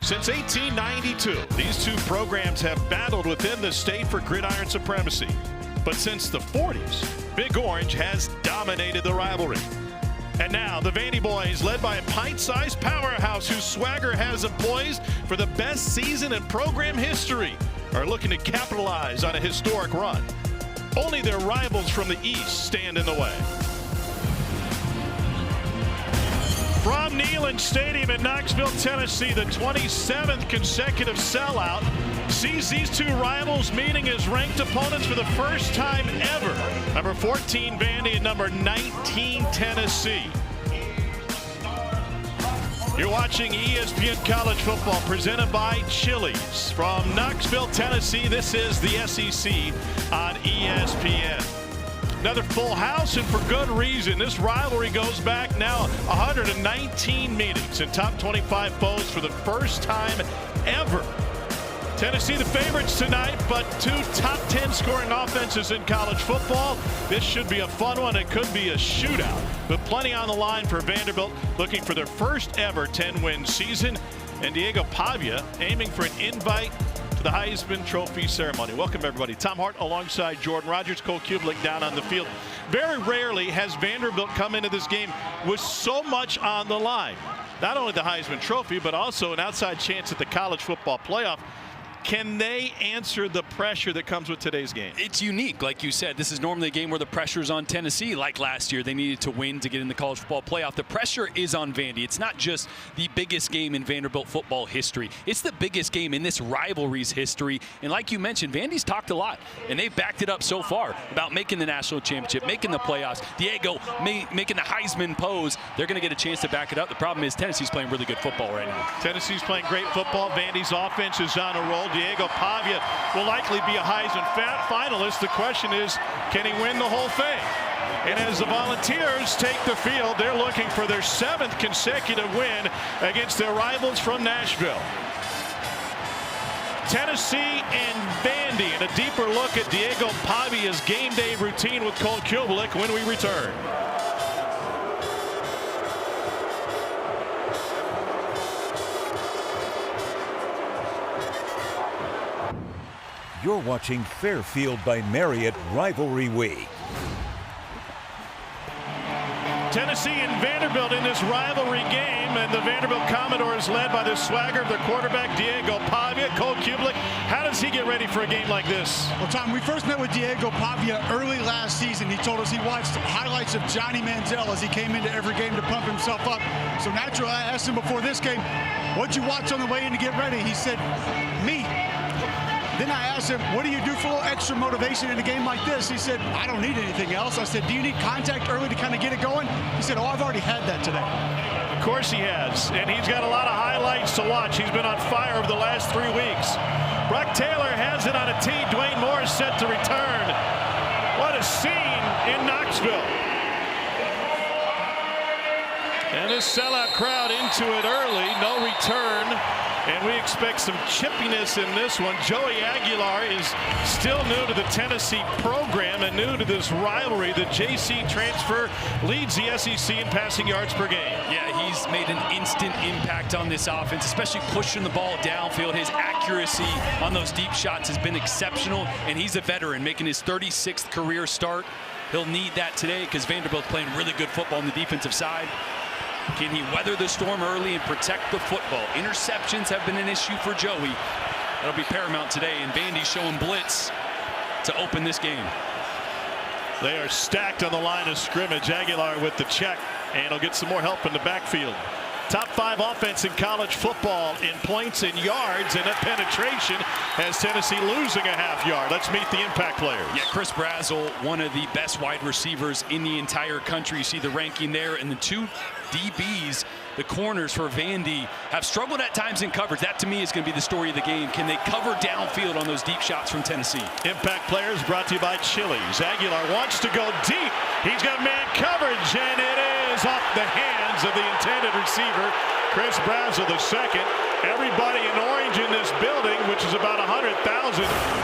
Since 1892, these two programs have battled within the state for gridiron supremacy. But since the 40s, Big Orange has dominated the rivalry. And now the Vandy boys, led by a pint-sized powerhouse whose swagger has them poised for the best season in program history, are looking to capitalize on a historic run. Only their rivals from the East stand in the way. From Neyland Stadium in Knoxville, Tennessee, the 27th consecutive sellout sees these two rivals meeting as ranked opponents for the first time ever. Number 14 Vandy and number 19 Tennessee. You're watching ESPN College Football presented by Chili's. From Knoxville, Tennessee, this is the SEC on ESPN. Another full house, and for good reason. This rivalry goes back now 119 meetings and top 25 foes for the first time ever. Tennessee the favorites tonight, but two top 10 scoring offenses in college football. This should be a fun one. It could be a shootout, but plenty on the line for Vanderbilt, looking for their first ever 10-win season. And Diego Pavia aiming for an invite to the Heisman Trophy ceremony. Welcome, everybody. Tom Hart alongside Jordan Rogers, Cole Kublik down on the field. Very rarely has Vanderbilt come into this game with so much on the line. Not only the Heisman Trophy, but also an outside chance at the college football playoff. Can they answer the pressure that comes with today's game? It's unique. Like you said, this is normally a game where the pressure is on Tennessee. Like last year, they needed to win to get in the college football playoff. The pressure is on Vandy. It's not just the biggest game in Vanderbilt football history. It's the biggest game in this rivalry's history. And like you mentioned, Vandy's talked a lot, and they've backed it up so far about making the national championship, making the playoffs. Diego making the Heisman pose. They're going to get a chance to back it up. The problem is Tennessee's playing really good football right now. Tennessee's playing great football. Vandy's offense is on a roll. Diego Pavia will likely be a Heisman finalist. The question is, can he win the whole thing? And as the Volunteers take the field, they're looking for their 7th consecutive win against their rivals from Nashville. Tennessee and Vandy, and a deeper look at Diego Pavia's game day routine with Cole Kublik when we return. You're watching Fairfield by Marriott Rivalry Week. Tennessee and Vanderbilt in this rivalry game, and the Vanderbilt Commodores led by the swagger of their quarterback, Diego Pavia. Cole Kublik, how does he get ready for a game like this? Well, Tom, we first met with Diego Pavia early last season. He told us he watched highlights of Johnny Manziel as he came into every game to pump himself up. So naturally, I asked him before this game, what'd you watch on the way in to get ready? He said, me. Then I asked him, what do you do for a little extra motivation in a game like this? He said, I don't need anything else. I said, do you need contact early to kind of get it going? He said, oh, I've already had that today. Of course he has, and he's got a lot of highlights to watch. He's been on fire over the last 3 weeks. Brock Taylor has it on a tee. Dwayne Moore is set to return. What a scene in Knoxville. And this sellout crowd into it early. No return. And we expect some chippiness in this one. Joey Aguilar is still new to the Tennessee program and new to this rivalry. The JC transfer leads the SEC in passing yards per game. Yeah, he's made an instant impact on this offense, especially pushing the ball downfield. His accuracy on those deep shots has been exceptional, and he's a veteran making his 36th career start. He'll need that today because Vanderbilt's playing really good football on the defensive side. Can he weather the storm early and protect the football? Interceptions have been an issue for Joey. That'll be paramount today, and Vandy's showing blitz to open this game. They are stacked on the line of scrimmage. Aguilar with the check, and he'll get some more help in the backfield. Top 5 offense in college football in points and yards, and that penetration has Tennessee losing a half yard. Let's meet the impact players. Yeah, Chris Brazzell, one of the best wide receivers in the entire country. You see the ranking there, and the 2 DBs, the corners for Vandy, have struggled at times in coverage. That, to me, is going to be the story of the game. Can they cover downfield on those deep shots from Tennessee? Impact players brought to you by Chili's. Aguilar wants to go deep. He's got man coverage, and it is off the hands of the intended receiver, Chris Brazzell II. Everybody in orange in this building, which is about 100,000,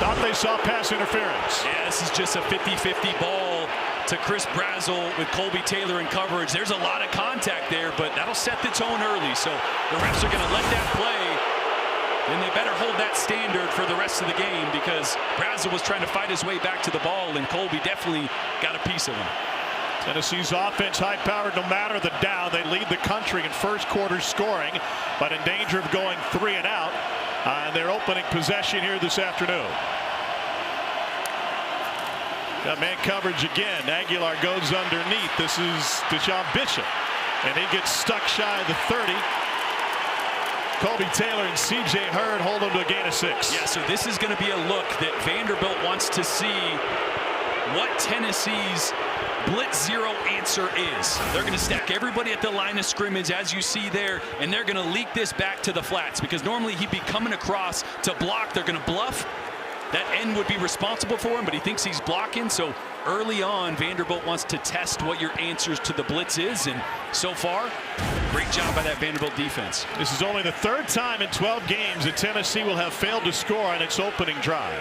thought they saw pass interference. Yeah, this is just a 50-50 ball to Chris Brazzell with Colby Taylor in coverage. There's a lot of contact there, but that'll set the tone early. So the refs are going to let that play. And they better hold that standard for the rest of the game, because Brazil was trying to fight his way back to the ball, and Colby definitely got a piece of him. Tennessee's offense high-powered no matter the down. They lead the country in first quarter scoring, but in danger of going 3 and out on their opening possession here this afternoon. Got man coverage again. Aguilar goes underneath. This is Deshaun Bishop, and he gets stuck shy of the 30. Colby Taylor and C.J. Hurd hold him to a gain of 6. Yeah, so this is going to be a look that Vanderbilt wants to see what Tennessee's blitz zero answer is. They're going to stack everybody at the line of scrimmage, as you see there, and they're going to leak this back to the flats, because normally he'd be coming across to block. They're going to bluff. That end would be responsible for him, but he thinks he's blocking. So early on, Vanderbilt wants to test what your answers to the blitz is, and so far, great job by that Vanderbilt defense. This is only the 3rd time in 12 games that Tennessee will have failed to score on its opening drive.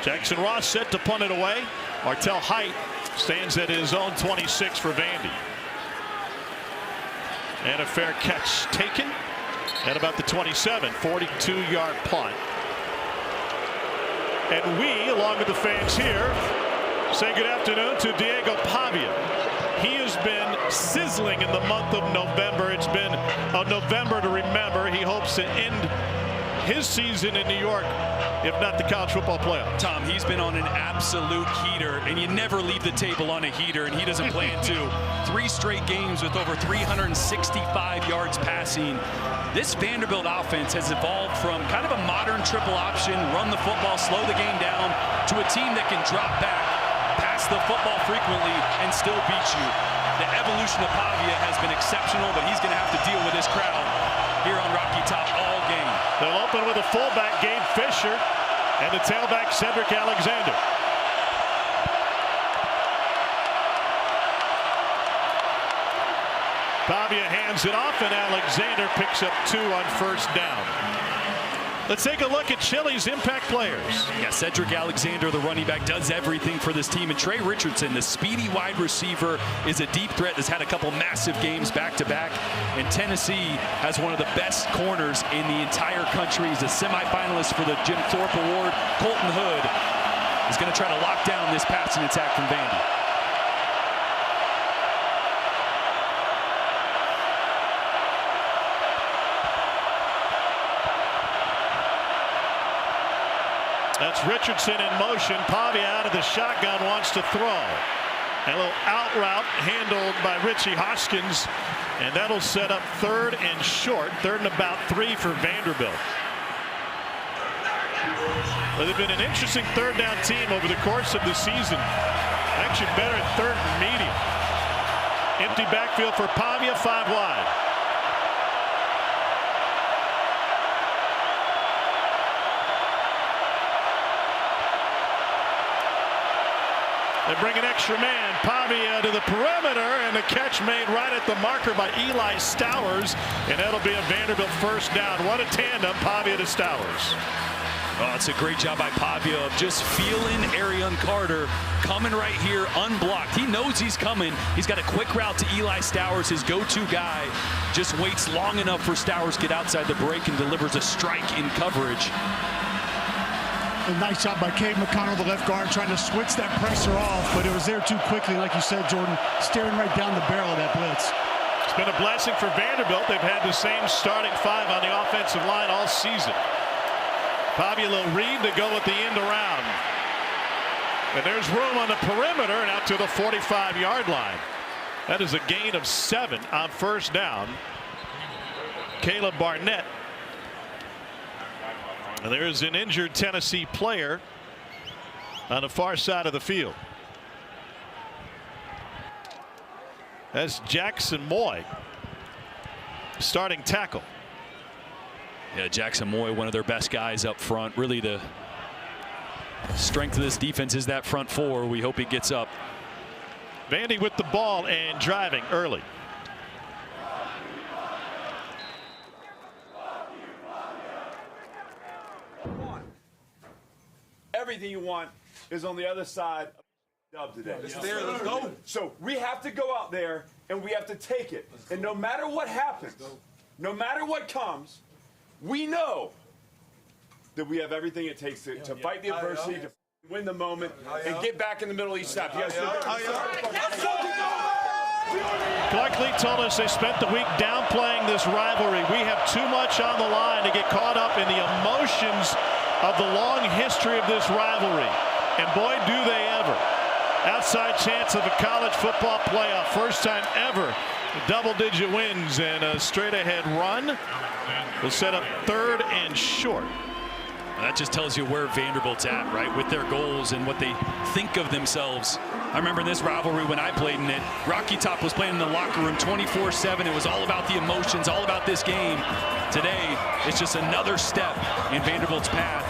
Jackson Ross set to punt it away. Martel Height stands at his own 26 for Vandy. And a fair catch taken at about the 27, 42-yard punt. And we, along with the fans here, say good afternoon to Diego Pavia. He has been sizzling in the month of November. It's been a November to remember. He hopes to end his season in New York, if not the college football playoff. Tom, he's been on an absolute heater, and you never leave the table on a heater, and he doesn't plan to. 3 straight games with over 365 yards passing. This Vanderbilt offense has evolved from kind of a modern triple option, run the football, slow the game down, to a team that can drop back, pass the football frequently, and still beat you. The evolution of Pavia has been exceptional, but he's going to have to deal with this crowd here on Rocky Top all game. They'll open with a fullback, Gabe Fisher, and the tailback, Cedric Alexander. Pavia hands it off, and Alexander picks up 2 on first down. Let's take a look at Chili's impact players. Yeah, Cedric Alexander, the running back, does everything for this team. And Trey Richardson, the speedy wide receiver, is a deep threat that's had a couple massive games back-to-back. And Tennessee has one of the best corners in the entire country. He's a semifinalist for the Jim Thorpe Award. Colton Hood is going to try to lock down this passing attack from Vandy. That's Richardson in motion. Pavia out of the shotgun, wants to throw. And a little out route handled by Richie Hoskins. And that'll set up 3rd and short. 3rd and about 3 for Vanderbilt. Well, they've been an interesting 3rd down team over the course of the season. Actually better at 3rd and medium. Empty backfield for Pavia, 5 wide. They bring an extra man. Pavia to the perimeter, and the catch made right at the marker by Eli Stowers, and that'll be a Vanderbilt first down. What a tandem, Pavia to Stowers. Oh, it's a great job by Pavia of just feeling Arion Carter coming right here unblocked. He knows he's coming. He's got a quick route to Eli Stowers, his go-to guy. Just waits long enough for Stowers to get outside the break and delivers a strike in coverage. A nice job by Cade McConnell, the left guard, trying to switch that pressure off, but it was there too quickly, like you said, Jordan, staring right down the barrel of that blitz. It's been a blessing for Vanderbilt. They've had the same starting 5 on the offensive line all season. Pavia will read to go at the end around. And there's room on the perimeter and out to the 45-yard line. That is a gain of 7 on first down. Caleb Barnett. And there's an injured Tennessee player on the far side of the field. That's Jackson Moy, starting tackle. Yeah, Jackson Moy, one of their best guys up front. Really the strength of this defense is that front 4. We hope he gets up. Vandy with the ball and driving early. Everything you want is on the other side of the dub today. Let's go. So we have to go out there and we have to take it. And no matter what happens, no matter what comes, we know that we have everything it takes to fight the adversity, to win the moment, and get back in the middle of each snap. You guys Clark Lee told us they spent the week downplaying this rivalry. We have too much on the line to get caught up in the emotions of the long history of this rivalry. And boy, do they ever. Outside chance of a college football playoff. First time ever. Double-digit wins and a straight-ahead run will set up 3rd and short. That just tells you where Vanderbilt's at, right, with their goals and what they think of themselves. I remember in this rivalry when I played in it, Rocky Top was playing in the locker room 24/7. It was all about the emotions, all about this game. Today, it's just another step in Vanderbilt's path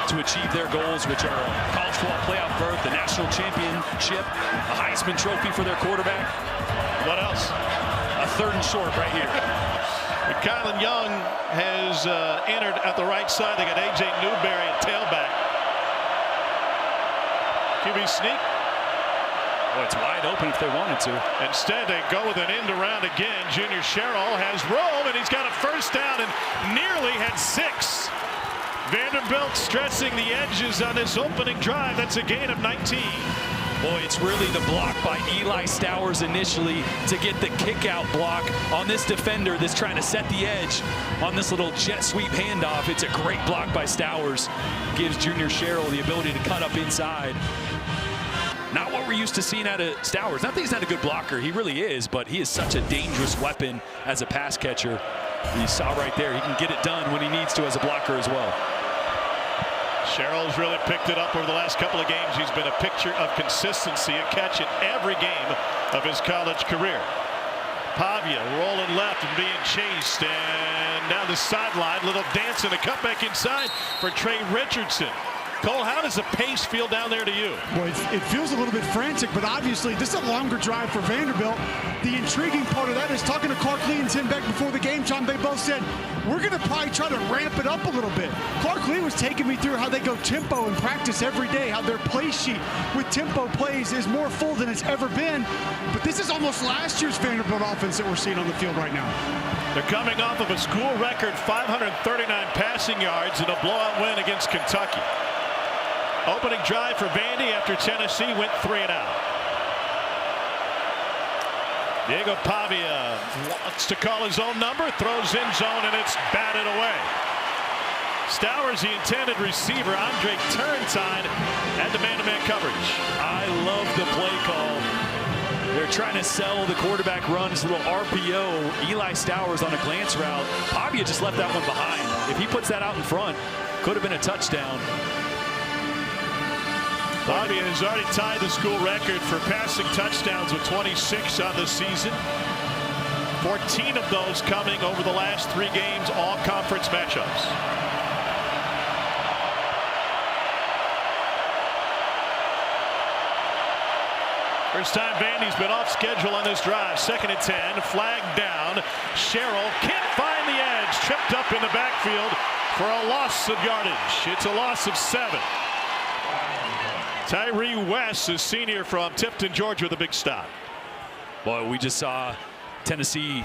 to achieve their goals, which are a college football playoff berth, the national championship, a Heisman Trophy for their quarterback. What else? A 3rd and short right here. Kylan Young has entered at the right side. They got A.J. Newberry at tailback. QB sneak. Oh, it's wide open if they wanted to. Instead, they go with an end around again. Junior Sherrill has room, and he's got a first down and nearly had 6. Vanderbilt stretching the edges on this opening drive. That's a gain of 19. Boy, it's really the block by Eli Stowers initially to get the kick-out block on this defender that's trying to set the edge on this little jet sweep handoff. It's a great block by Stowers. Gives Junior Sherrill the ability to cut up inside. Not what we're used to seeing out of Stowers. Not that he's not a good blocker. He really is, but he is such a dangerous weapon as a pass catcher. You saw right there, he can get it done when he needs to as a blocker as well. Sherrill's really picked it up over the last couple of games. He's been a picture of consistency, a catch in every game of his college career. Pavia rolling left and being chased, and down the sideline, little dance and a cutback inside for Trey Richardson. Cole, how does the pace feel down there to you? Well, it feels a little bit frantic, but obviously this is a longer drive for Vanderbilt. The intriguing part of that is talking to Clark Lee and Tim Beck before the game, John, they both said, we're going to probably try to ramp it up a little bit. Clark Lee was taking me through how they go tempo in practice every day, how their play sheet with tempo plays is more full than it's ever been. But this is almost last year's Vanderbilt offense that we're seeing on the field right now. They're coming off of a school record 539 passing yards in a blowout win against Kentucky. Opening drive for Vandy after Tennessee went 3 and out. Diego Pavia wants to call his own number, throws in zone, and it's batted away. Stowers, the intended receiver. Andre Turrentine had the man-to-man coverage. I love the play call. They're trying to sell the quarterback run, his little RPO. Eli Stowers on a glance route. Pavia just left that one behind. If he puts that out in front, could have been a touchdown. Pavia has already tied the school record for passing touchdowns with 26 on the season. 14 of those coming over the last 3 games, all conference matchups. First time Vandy's been off schedule on this drive. 2nd and 10, flag down. Sherrill can't find the edge. Tripped up in the backfield for a loss of yardage. It's a loss of 7. Tyree West, a senior from Tifton, Georgia, with a big stop. Boy, we just saw Tennessee.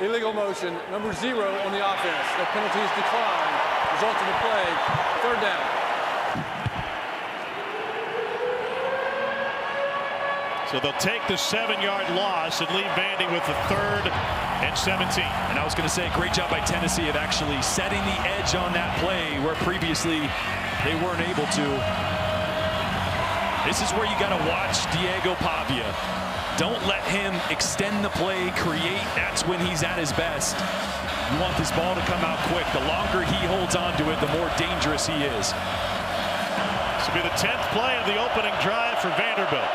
Illegal motion, number 0 on the offense. No penalties declined. Result of the play, 3rd down. So they'll take the 7-yard loss and leave Vandy with the 3rd and 17. And I was going to say, great job by Tennessee of actually setting the edge on that play where previously they weren't able to. This is where you got to watch Diego Pavia. Don't let him extend the play, create. That's when he's at his best. You want this ball to come out quick. The longer he holds on to it, the more dangerous he is. This will be the 10th play of the opening drive for Vanderbilt.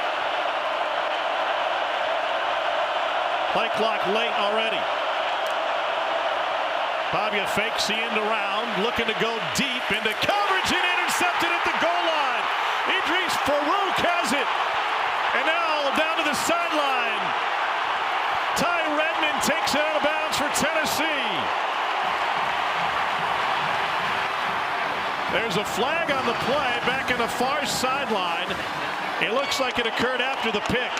Play clock late already. Pavia fakes the end around, looking to go deep into coverage and intercepted at the goal line. Idris Farouk has it. And now down to the sideline. Ty Redmond takes it out of bounds for Tennessee. There's a flag on the play back in the far sideline. It looks like it occurred after the pick.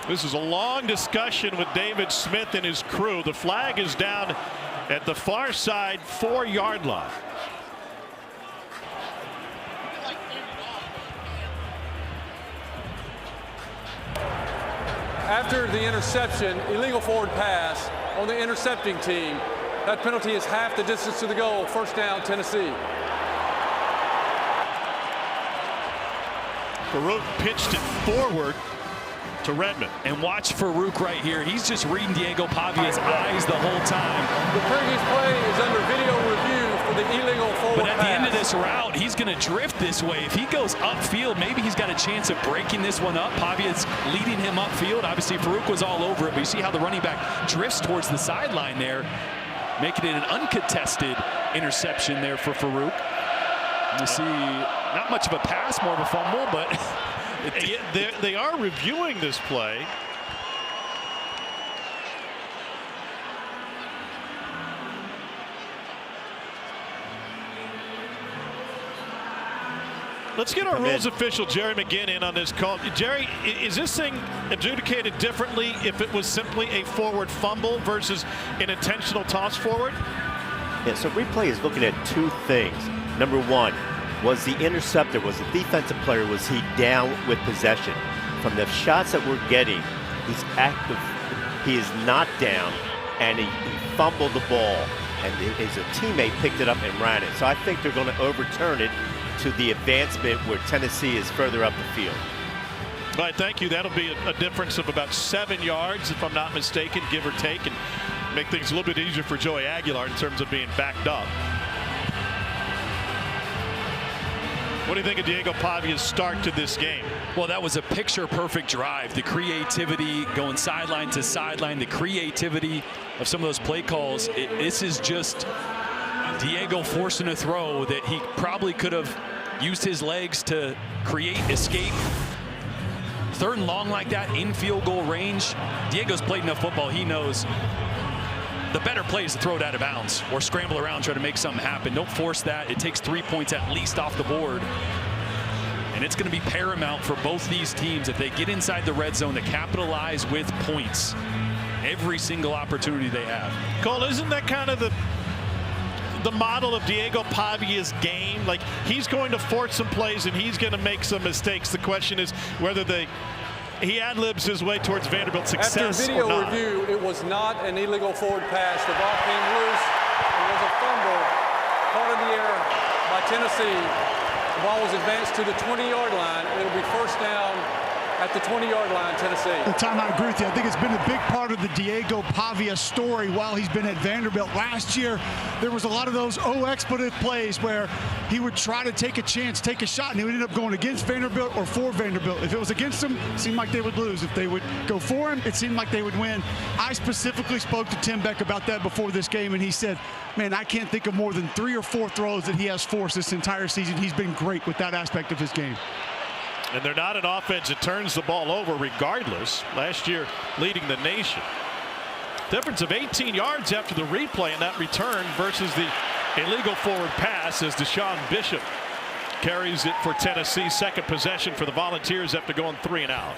This is a long discussion with David Smith and his crew. The flag is down at the far side 4-yard line. After the interception, illegal forward pass on the intercepting team. That penalty is half the distance to the goal. First down, Tennessee. Farouk pitched it forward to Redmond. And watch Farouk right here. He's just reading Diego Pavilla's eyes the whole time. The previous play is under video review for the illegal forward But at pass. the end of this route, he's going to drift this way. If he goes upfield, maybe he's got a chance of breaking this one up. Pavilla's leading him upfield. Obviously, Farouk was all over it, but you see how the running back drifts towards the sideline there, making it an uncontested interception there for Farouk. You see not much of a pass, more of a fumble, but they are reviewing this play. Let's get our rules official, Jerry McGinn, in on this call. Jerry, is this thing adjudicated differently if it was simply a forward fumble versus an intentional toss forward? Yeah, so replay is looking at two things. Number one, was the interceptor, was the defensive player, was he down with possession? From the shots that we're getting, he's active, he is not down, and he fumbled the ball, and his teammate picked it up and ran it. So I think they're going to overturn it to the advancement where Tennessee is further up the field. All right, thank you. That'll be a difference of about 7 yards, if I'm not mistaken, give or take, and make things a little bit easier for Joey Aguilar in terms of being backed up. What do you think of Diego Pavilla's start to this game? Well, that was a picture-perfect drive. The creativity going sideline to sideline, the creativity of some of those play calls. This is just Diego forcing a throw that he probably could have used his legs to create escape. 3rd and long like that in field goal range. Diego's played enough football. He knows the better play is to throw it out of bounds or scramble around, try to make something happen. Don't force that. It takes 3 points at least off the board. And it's going to be paramount for both these teams if they get inside the red zone to capitalize with points every single opportunity they have. Cole, isn't that kind of the model of Diego Pavilla's game? Like, he's going to force some plays and he's going to make some mistakes. The question is whether he ad-libs his way towards Vanderbilt success. After video or not. review, it was not an illegal forward pass. The ball came loose. It was a fumble caught in the air by Tennessee. The ball was advanced to the 20-yard line. It'll be first down at the 20-yard line, Tennessee. The time I agree with you. I think it's been a big part of the Diego Pavilla story while he's been at Vanderbilt. Last year, there was a lot of those expletive plays where he would try to take a chance, take a shot, and he would end up going against Vanderbilt or for Vanderbilt. If it was against them, it seemed like they would lose. If they would go for him, it seemed like they would win. I specifically spoke to Tim Beck about that before this game, and he said, man, I can't think of more than 3 or 4 throws that he has forced this entire season. He's been great with that aspect of his game. And they're not an offense that turns the ball over regardless. Last year leading the nation. Difference of 18 yards after the replay in that return versus the illegal forward pass as Deshaun Bishop carries it for Tennessee. Second possession for the Volunteers after going 3 and out.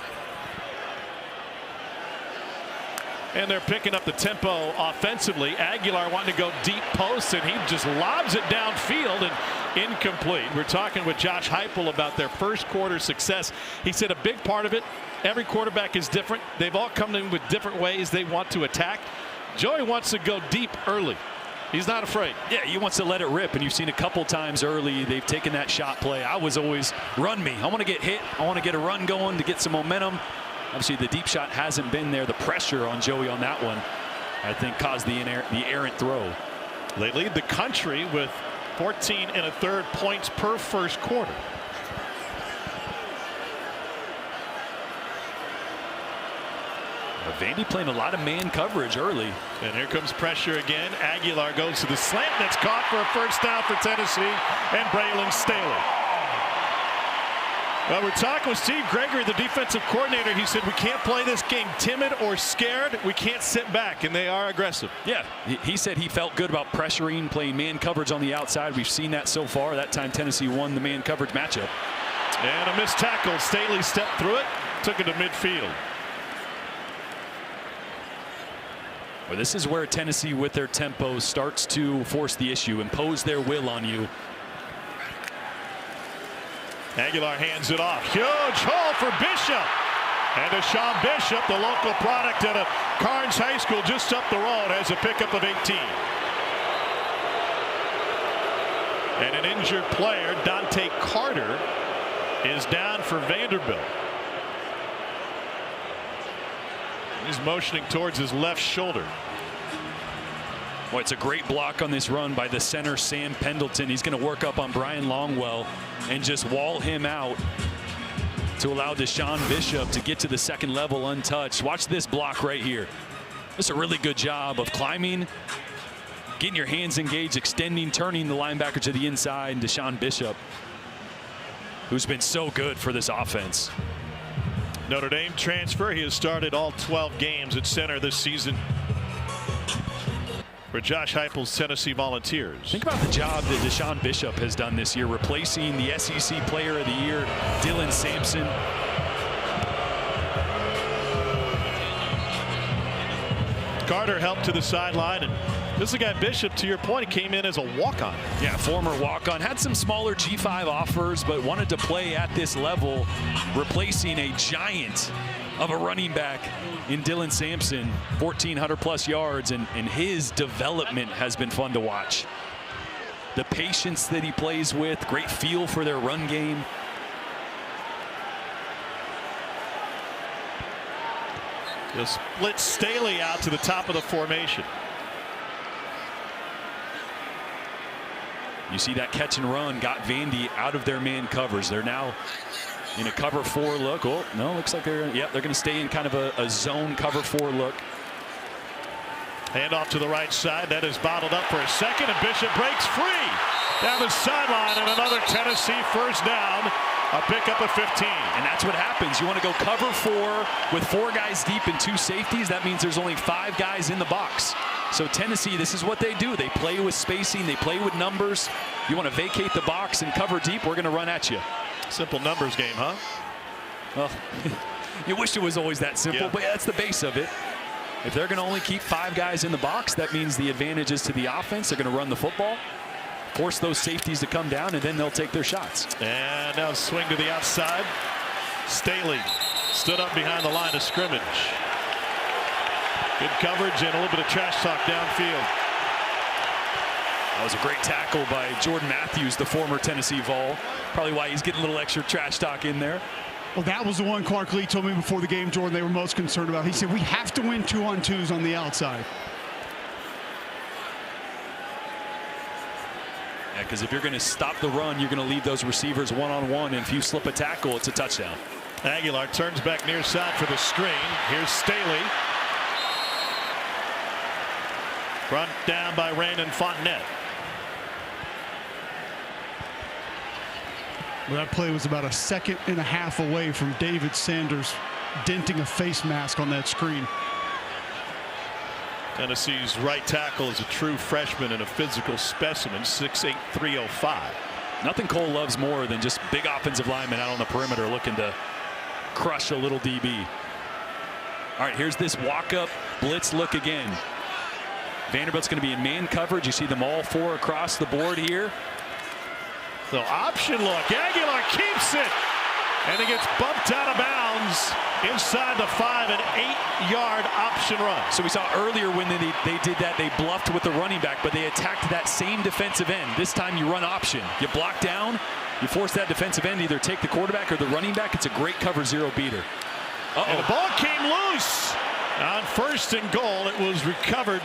And they're picking up the tempo offensively. Aguilar wanting to go deep post, and he just lobs it downfield and incomplete. We're talking with Josh Heupel about their first quarter success. He said a big part of it, every quarterback is different. They've all come in with different ways they want to attack. Joey wants to go deep early. He's not afraid. Yeah, he wants to let it rip, and you've seen a couple times early they've taken that shot play. I was always run me. I want to get hit. I want to get a run going to get some momentum. Obviously, the deep shot hasn't been there. The pressure on Joey on that one, I think, caused the errant throw. They lead the country with 14 1/3 points per first quarter. Vandy playing a lot of man coverage early. And here comes pressure again. Aguilar goes to the slant. That's caught for a first down for Tennessee and Braylon Staley. Well, we're talking with Steve Gregory, the defensive coordinator. He said we can't play this game timid or scared. We can't sit back, and they are aggressive. Yeah, he said he felt good about pressuring, playing man coverage on the outside. We've seen that so far. That time Tennessee won the man coverage matchup. And a missed tackle. Staley stepped through it, took it to midfield. Well, this is where Tennessee, with their tempo, starts to force the issue, impose their will on you. Aguilar hands it off. Huge hole for Bishop. And Deshaun Bishop, the local product at a Carnes High School just up the road, has a pickup of 18. And an injured player, Dante Carter, is down for Vanderbilt. He's motioning towards his left shoulder. Boy, it's a great block on this run by the center, Sam Pendleton. He's going to work up on Brian Longwell and just wall him out to allow Deshaun Bishop to get to the second level untouched. Watch this block right here. This is a really good job of climbing, getting your hands engaged, extending, turning the linebacker to the inside, and Deshaun Bishop, who's been so good for this offense. Notre Dame transfer. He has started all 12 games at center this season for Josh Heupel's Tennessee Volunteers. Think about the job that Deshaun Bishop has done this year, replacing the SEC Player of the Year, Dylan Sampson. Carter helped to the sideline, and this is a guy, Bishop, to your point, he came in as a walk-on. Yeah, former walk-on. Had some smaller G5 offers, but wanted to play at this level, replacing a giant of a running back in Dylan Sampson, 1,400+ yards, and his development has been fun to watch. The patience that he plays with, great feel for their run game. He'll split Staley out to the top of the formation. You see that catch and run got Vandy out of their man covers. They're now in a cover 4 look. Oh, no, looks like they're going to stay in kind of a zone cover 4 look. Hand off to the right side. That is bottled up for a second, and Bishop breaks free down the sideline, and another Tennessee first down. A pickup of 15. And that's what happens. You want to go cover 4 with 4 guys deep and 2 safeties. That means there's only 5 guys in the box. So Tennessee, this is what they do. They play with spacing. They play with numbers. You want to vacate the box and cover deep, we're going to run at you. Simple numbers game, huh? Well, you wish it was always that simple, yeah. But that's the base of it. If they're going to only keep 5 guys in the box, that means the advantage is to the offense. They're going to run the football, force those safeties to come down, and then they'll take their shots. And now swing to the outside. Staley stood up behind the line of scrimmage. Good coverage and a little bit of trash talk downfield. That was a great tackle by Jordan Matthews, the former Tennessee Vol. Probably why he's getting a little extra trash talk in there. Well, that was the one Clark Lee told me before the game, Jordan, they were most concerned about. He said, we have to win 2-on-2s on the outside. Yeah, because if you're going to stop the run, you're going to leave those receivers one-on-one, and if you slip a tackle, it's a touchdown. Aguilar turns back near side for the screen. Here's Staley. Brought down by Randon Fontenette. Well, that play was about a 1.5 seconds away from David Sanders denting a face mask on that screen. Tennessee's right tackle is a true freshman and a physical specimen, 6'8", 305. Nothing Cole loves more than just big offensive linemen out on the perimeter looking to crush a little DB. All right, here's this walk-up blitz look again. Vanderbilt's going to be in man coverage. You see them all 4 across the board here. The option look. Aguilar keeps it. And it gets bumped out of bounds inside the 5, an 8-yard option run. So we saw earlier when they did that, they bluffed with the running back, but they attacked that same defensive end. This time you run option. You block down, you force that defensive end, either take the quarterback or the running back. It's a great cover 0 beater. And the ball came loose. On 1st and goal, it was recovered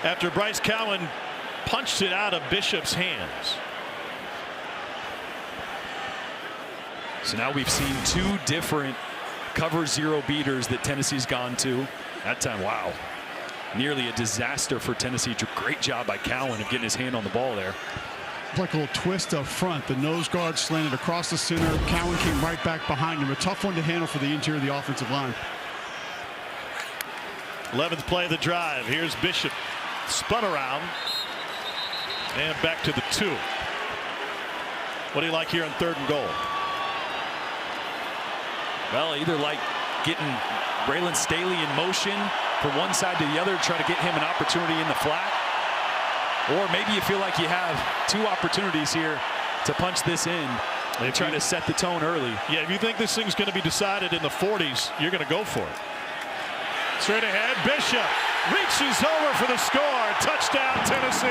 after Bryce Cowan punched it out of Bishop's hands. So now we've seen 2 different cover 0 beaters that Tennessee's gone to. That time, wow. Nearly a disaster for Tennessee. Great job by Cowan of getting his hand on the ball there. Like a little twist up front. The nose guard slanted across the center. Cowan came right back behind him. A tough one to handle for the interior of the offensive line. 11th play of the drive. Here's Bishop. Spun around. And back to the 2. What do you like here on 3rd and goal? Well, either like getting Braylon Staley in motion from one side to the other, try to get him an opportunity in the flat. Or maybe you feel like you have 2 opportunities here to punch this in and try to set the tone early. Yeah, if you think this thing's going to be decided in the 40s, you're going to go for it. Straight ahead, Bishop reaches over for the score. Touchdown, Tennessee.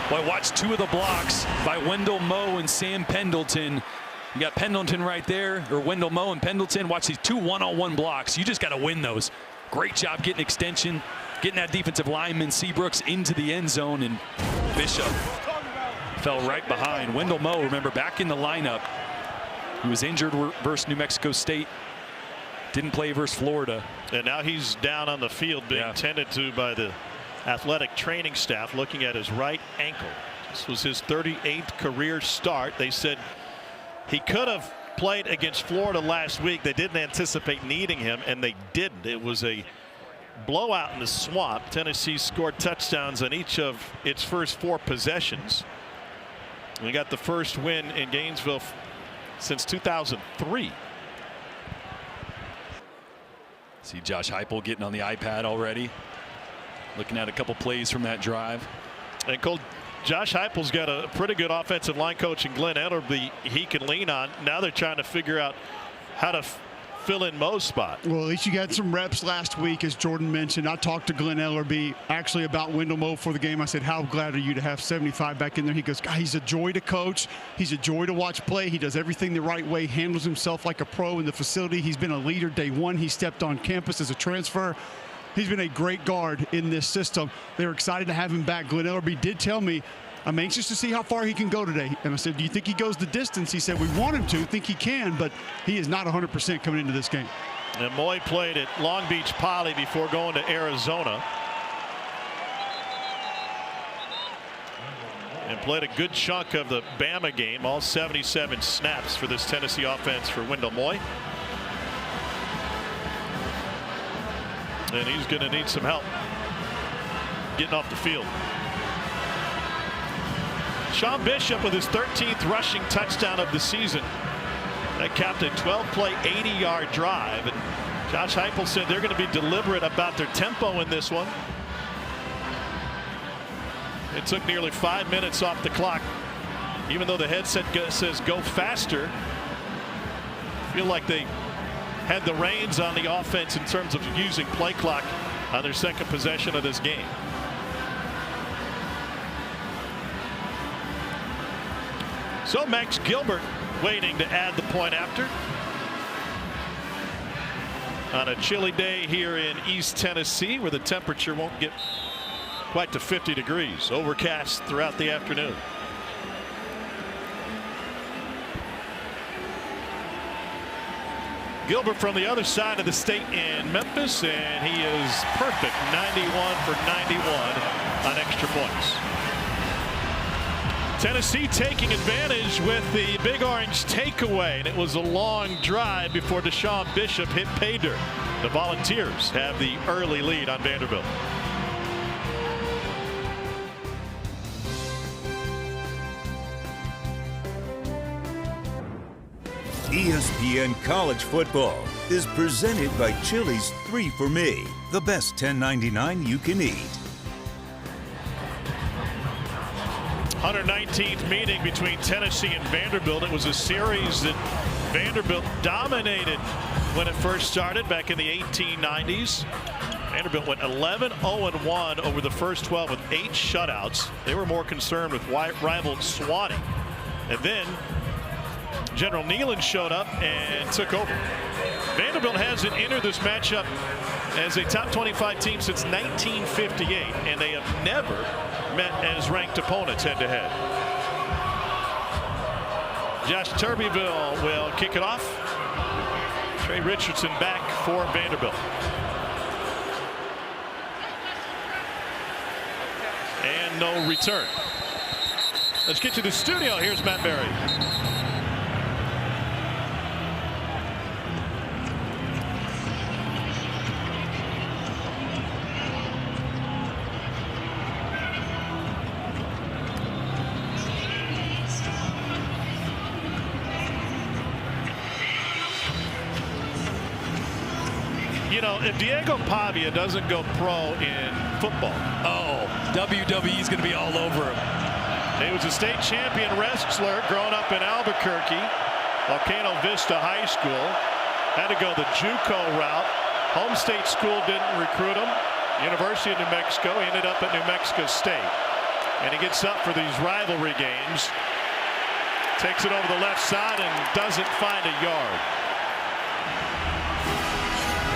Boy, watch 2 of the blocks by Wendell Moe and Sam Pendleton. You got Pendleton right there, or Wendell Moe and Pendleton. Watch these 2 one-on-one blocks. You just got to win those. Great job getting extension, getting that defensive lineman Seabrooks into the end zone, and Bishop fell right behind. Wendell Moe, remember, back in the lineup. He was injured versus New Mexico State. Didn't play versus Florida. And now he's down on the field being tended to by the athletic training staff, looking at his right ankle. This was his 38th career start. They said he could have played against Florida last week. They didn't anticipate needing him, and they didn't. It was a blowout in the swamp. Tennessee scored touchdowns on each of its first 4 possessions. We got the first win in Gainesville since 2003. See Josh Heupel getting on the iPad already, looking at a couple plays from that drive. And Josh Heupel's got a pretty good offensive line coach in Glenn Ellerbe he can lean on. Now they're trying to figure out how to fill in Moe's spot. Well, at least you got some reps last week, as Jordan mentioned. I talked to Glenn Ellerbe actually about Wendell Moe for the game. I said, how glad are you to have 75 back in there? He goes, God, he's a joy to coach. He's a joy to watch play. He does everything the right way, handles himself like a pro in the facility. He's been a leader day one. He stepped on campus as a transfer. He's been a great guard in this system. They were excited to have him back. Glenn Ellerbe did tell me, I'm anxious to see how far he can go today. And I said, do you think he goes the distance? He said, we want him to, think he can, but he is not 100% coming into this game. And Moy played at Long Beach Poly before going to Arizona. And played a good chunk of the Bama game, all 77 snaps for this Tennessee offense for Wendell Moy. And he's going to need some help getting off the field. Sean Bishop with his 13th rushing touchdown of the season. That capped a 12-play, 80-yard drive. And Josh Heupel said they're going to be deliberate about their tempo in this one. It took nearly 5 minutes off the clock. Even though the headset says go faster, I feel like they had the reins on the offense in terms of using play clock on their second possession of this game. So Max Gilbert waiting to add the point after. On a chilly day here in East Tennessee, where the temperature won't get quite to 50 degrees. Overcast throughout the afternoon. Gilbert from the other side of the state in Memphis, and he is perfect. 91 for 91 on extra points. Tennessee taking advantage with the Big Orange takeaway, and it was a long drive before Deshaun Bishop hit pay dirt. The Volunteers have the early lead on Vanderbilt. ESPN College Football is presented by Chili's 3 for Me, the best $10.99 you can eat. 119th meeting between Tennessee and Vanderbilt. It was a series that Vanderbilt dominated when it first started back in the 1890s. Vanderbilt went 11-0-1 over the first 12 with 8 shutouts. They were more concerned with rival Swanee. And then General Nealon showed up and took over. Vanderbilt hasn't entered this matchup as a top 25 team since 1958, and they have never met as ranked opponents head-to-head. Josh Turbyville will kick it off. Trey Richardson back for Vanderbilt. And no return. Let's get to the studio. Here's Matt Berry. You know, if Diego Pavia doesn't go pro in football, WWE is going to be all over him. He was a state champion wrestler growing up in Albuquerque, Volcano Vista High School. Had to go the JUCO route. Home state school didn't recruit him. University of New Mexico. He ended up at New Mexico State. And he gets up for these rivalry games. Takes it over the left side and doesn't find a yard.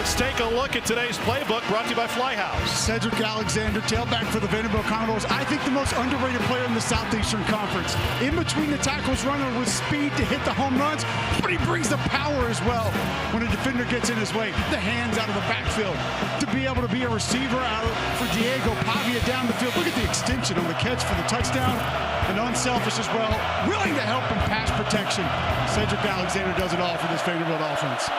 Let's take a look at today's playbook, brought to you by Flyhouse. Cedric Alexander, tailback for the Vanderbilt Commodores. I think the most underrated player in the Southeastern Conference. In between the tackles, runner with speed to hit the home runs, but he brings the power as well when a defender gets in his way. The hands out of the backfield to be able to be a receiver out for Diego Pavia down the field. Look at the extension on the catch for the touchdown, and unselfish as well, willing to help in pass protection. Cedric Alexander does it all for this Vanderbilt offense.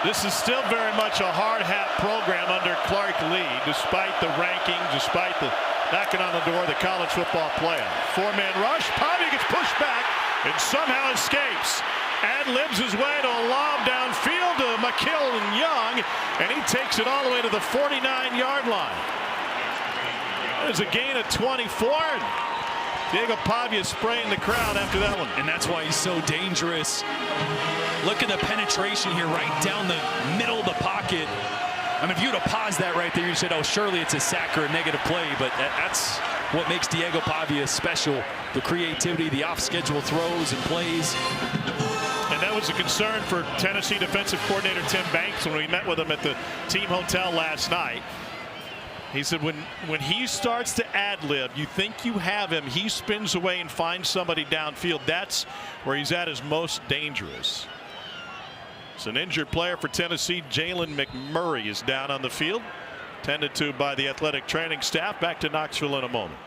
This is still very much a hard hat program under Clark Lee, despite the rankings, despite the knocking on the door of the college football playoff. Four-man rush. Pavia gets pushed back and somehow escapes. Ad-libs his way to a lob downfield to McKill and Young, and he takes it all the way to the 49-yard line. There's a gain of 24. Diego Pavia spraying the crowd after that one. And that's why he's so dangerous. Look at the penetration here right down the middle of the pocket. I mean, if you would have paused that right there, you said, oh, surely it's a sack or a negative play. But that's what makes Diego Pavia special. The creativity, the off-schedule throws and plays. And that was a concern for Tennessee defensive coordinator Tim Banks when we met with him at the team hotel last night. He said when he starts to ad-lib, you think you have him, he spins away and finds somebody downfield. That's where he's at his most dangerous. It's an injured player for Tennessee. Jalen McMurray is down on the field, tended to by the athletic training staff. Back to Knoxville in a moment.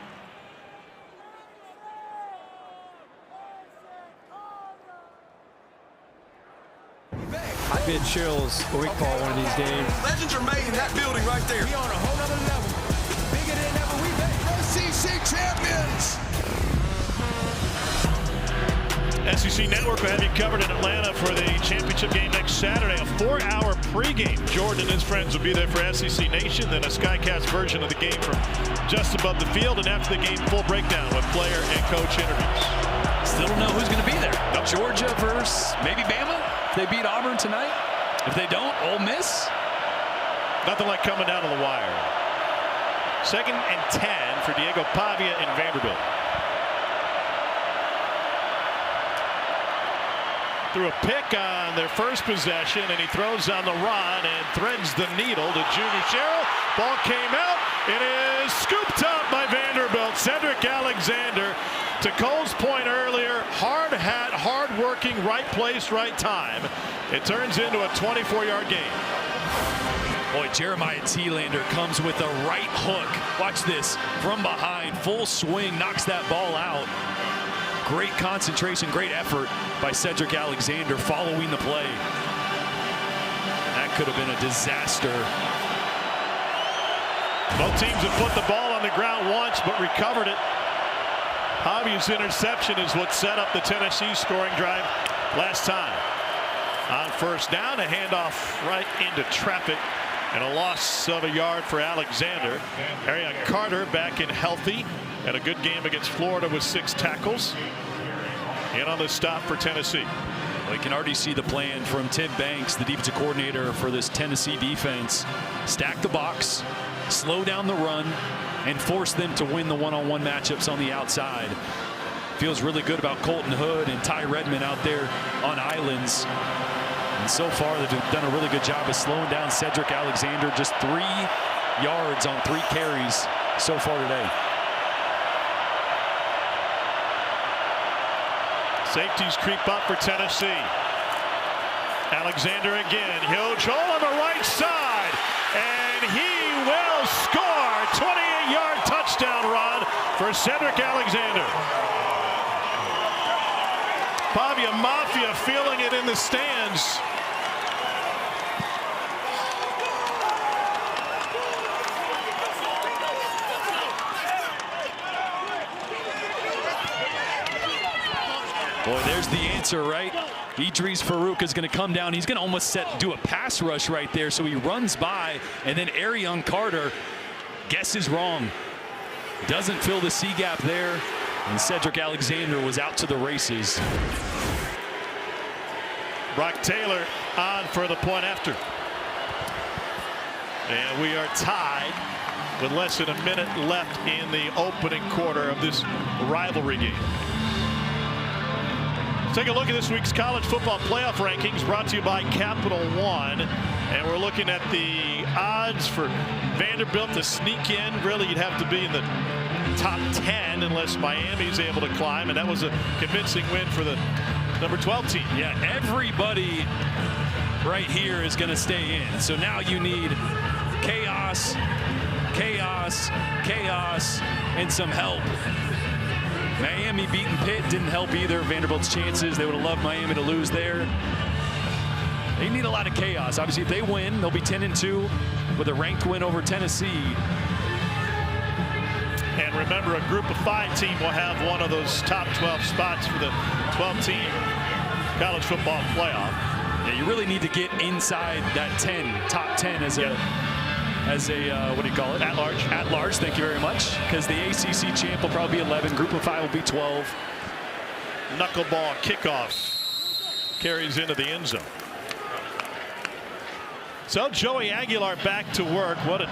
I get chills when we call one of these games. Legends are made in that building right there. We on a whole nother level. Bigger than ever. We back. SEC champions. SEC Network will have you covered in Atlanta for the championship game next Saturday. A 4-hour pregame. Jordan and his friends will be there for SEC Nation. Then a Skycast version of the game from just above the field. And after the game, full breakdown with player and coach interviews. Still don't know who's going to be there. Nope. Georgia versus maybe Bama. If they beat Auburn tonight. If they don't, Ole Miss. Nothing like coming down to the wire. 2nd and 10 for Diego Pavia and Vanderbilt. Threw a pick on their first possession, and he throws on the run and threads the needle to Junior Sherrill. Ball came out. It is scooped up by Vanderbilt. Cedric Alexander, to Cole's point earlier, hard hat, hard working, right place, right time. It turns into a 24-yard gain. Boy, Jeremiah Thielander comes with a right hook. Watch this from behind, full swing, knocks that ball out. Great concentration, great effort by Cedric Alexander following the play. That could have been a disaster. Both teams have put the ball on the ground once but recovered it. Pavia's interception is what set up the Tennessee scoring drive last time. On first down, a handoff right into traffic and a loss of a yard for Alexander. Arion Carter back in healthy. Had a good game against Florida with 6 tackles. In on the stop for Tennessee. Well, you can already see the plan from Tim Banks, the defensive coordinator for this Tennessee defense. Stack the box, slow down the run, and force them to win the one-on-one matchups on the outside. Feels really good about Colton Hood and Ty Redmond out there on islands. And so far, they've done a really good job of slowing down Cedric Alexander. Just 3 yards on 3 carries so far today. Safeties creep up for Tennessee. Alexander again. Huge hole on the right side. And he will score. 28-yard touchdown run for Cedric Alexander. Pavia Mafia feeling it in the stands. Boy, there's the answer, right? Idris Farouk is going to come down. He's going to almost do a pass rush right there. So he runs by, and then Arion Carter guesses wrong. Doesn't fill the C gap there, and Cedric Alexander was out to the races. Brock Taylor on for the point after. And we are tied with less than a minute left in the opening quarter of this rivalry game. Take a look at this week's college football playoff rankings brought to you by Capital One. And we're looking at the odds for Vanderbilt to sneak in. Really, you'd have to be in the top 10 unless Miami's able to climb. And that was a convincing win for the number 12 team. Yeah, everybody right here is going to stay in. So now you need chaos, chaos, chaos, and some help. Miami beating Pitt didn't help either. Vanderbilt's chances, they would have loved Miami to lose there. They need a lot of chaos. Obviously, if they win, they'll be 10-2 with a ranked win over Tennessee. And remember, a group of 5 team will have one of those top 12 spots for the 12-team college football playoff. Yeah, you really need to get inside that top 10 as a what do you call it? At large. At large, thank you very much. Because the ACC champ will probably be 11. Group of 5 will be 12. Knuckleball kickoff carries into the end zone. So Joey Aguilar back to work. What a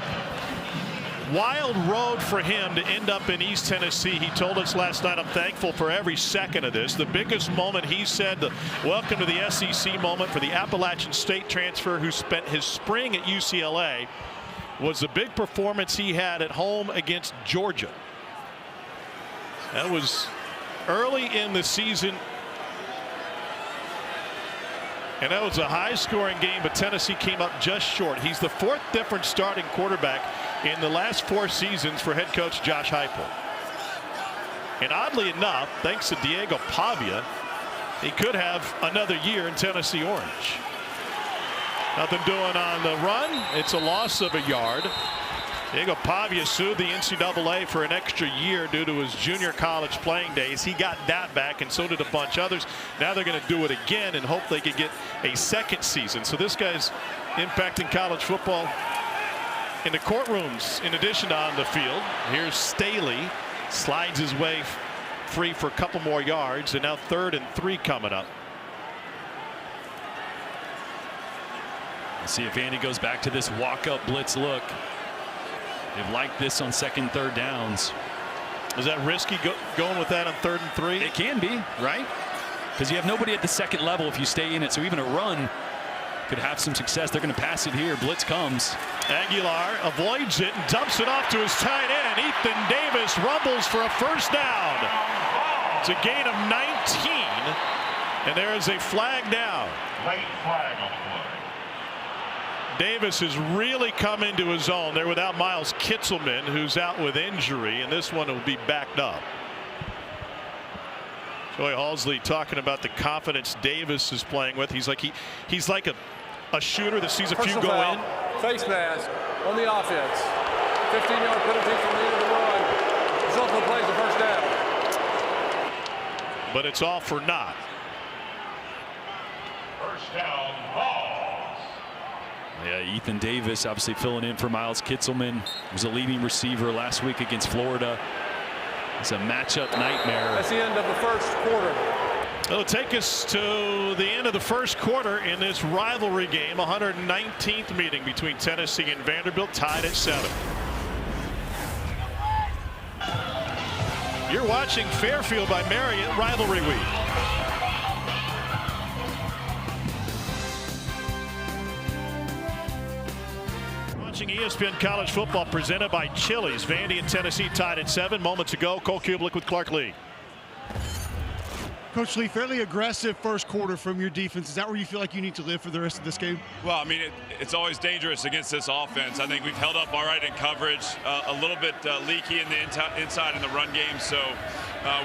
wild road for him to end up in East Tennessee. He told us last night, I'm thankful for every second of this. The biggest moment, he said, the welcome to the SEC moment for the Appalachian State transfer who spent his spring at UCLA, was the big performance he had at home against Georgia. That was early in the season, and that was a high-scoring game, but Tennessee came up just short. He's the 4th different starting quarterback in the last 4 seasons for head coach Josh Heupel. And oddly enough, thanks to Diego Pavia, he could have another year in Tennessee orange. Nothing doing on the run. It's a loss of a yard. Diego Pavia sued the NCAA for an extra year due to his junior college playing days. He got that back, and so did a bunch others. Now they're going to do it again and hope they could get a second season. So this guy's impacting college football in the courtrooms in addition to on the field. Here's Staley, slides his way free for a couple more yards, and now 3rd and 3 coming up. Let's see if Andy goes back to this walk-up blitz look. They've liked this on 2nd, 3rd downs. Is that risky going with that on 3rd and 3? It can be, right? Because you have nobody at the second level if you stay in it. So even a run could have some success. They're going to pass it here. Blitz comes. Aguilar avoids it and dumps it off to his tight end. Ethan Davis rumbles for a first down. It's a gain of 19, and there is a flag down. Late flag on the play. Davis has really come into his own. They're without Miles Kitzelman, who's out with injury, and this one will be backed up. Joey Halsley talking about the confidence Davis is playing with. He's like a shooter that sees a few go in. Face mask on the offense. 15-yard penalty from the end of the run. Result of the play is a first down. But it's all for naught. First down, ball. Yeah, Ethan Davis obviously filling in for Miles Kitzelman. Was a leading receiver last week against Florida. It's a matchup nightmare. That's the end of the first quarter. It'll take us to the end of the first quarter in this rivalry game. 119th meeting between Tennessee and Vanderbilt, tied at 7. You're watching Fairfield by Marriott Rivalry Week. Watching ESPN College Football presented by Chili's. Vandy and Tennessee tied at 7 moments ago. Cole Kublik with Clark Lee. Coach Lee, fairly aggressive first quarter from your defense. Is that where you feel like you need to live for the rest of this game? Well, I mean, it's always dangerous against this offense. I think we've held up all right in coverage, a little bit leaky in the inside in the run game. So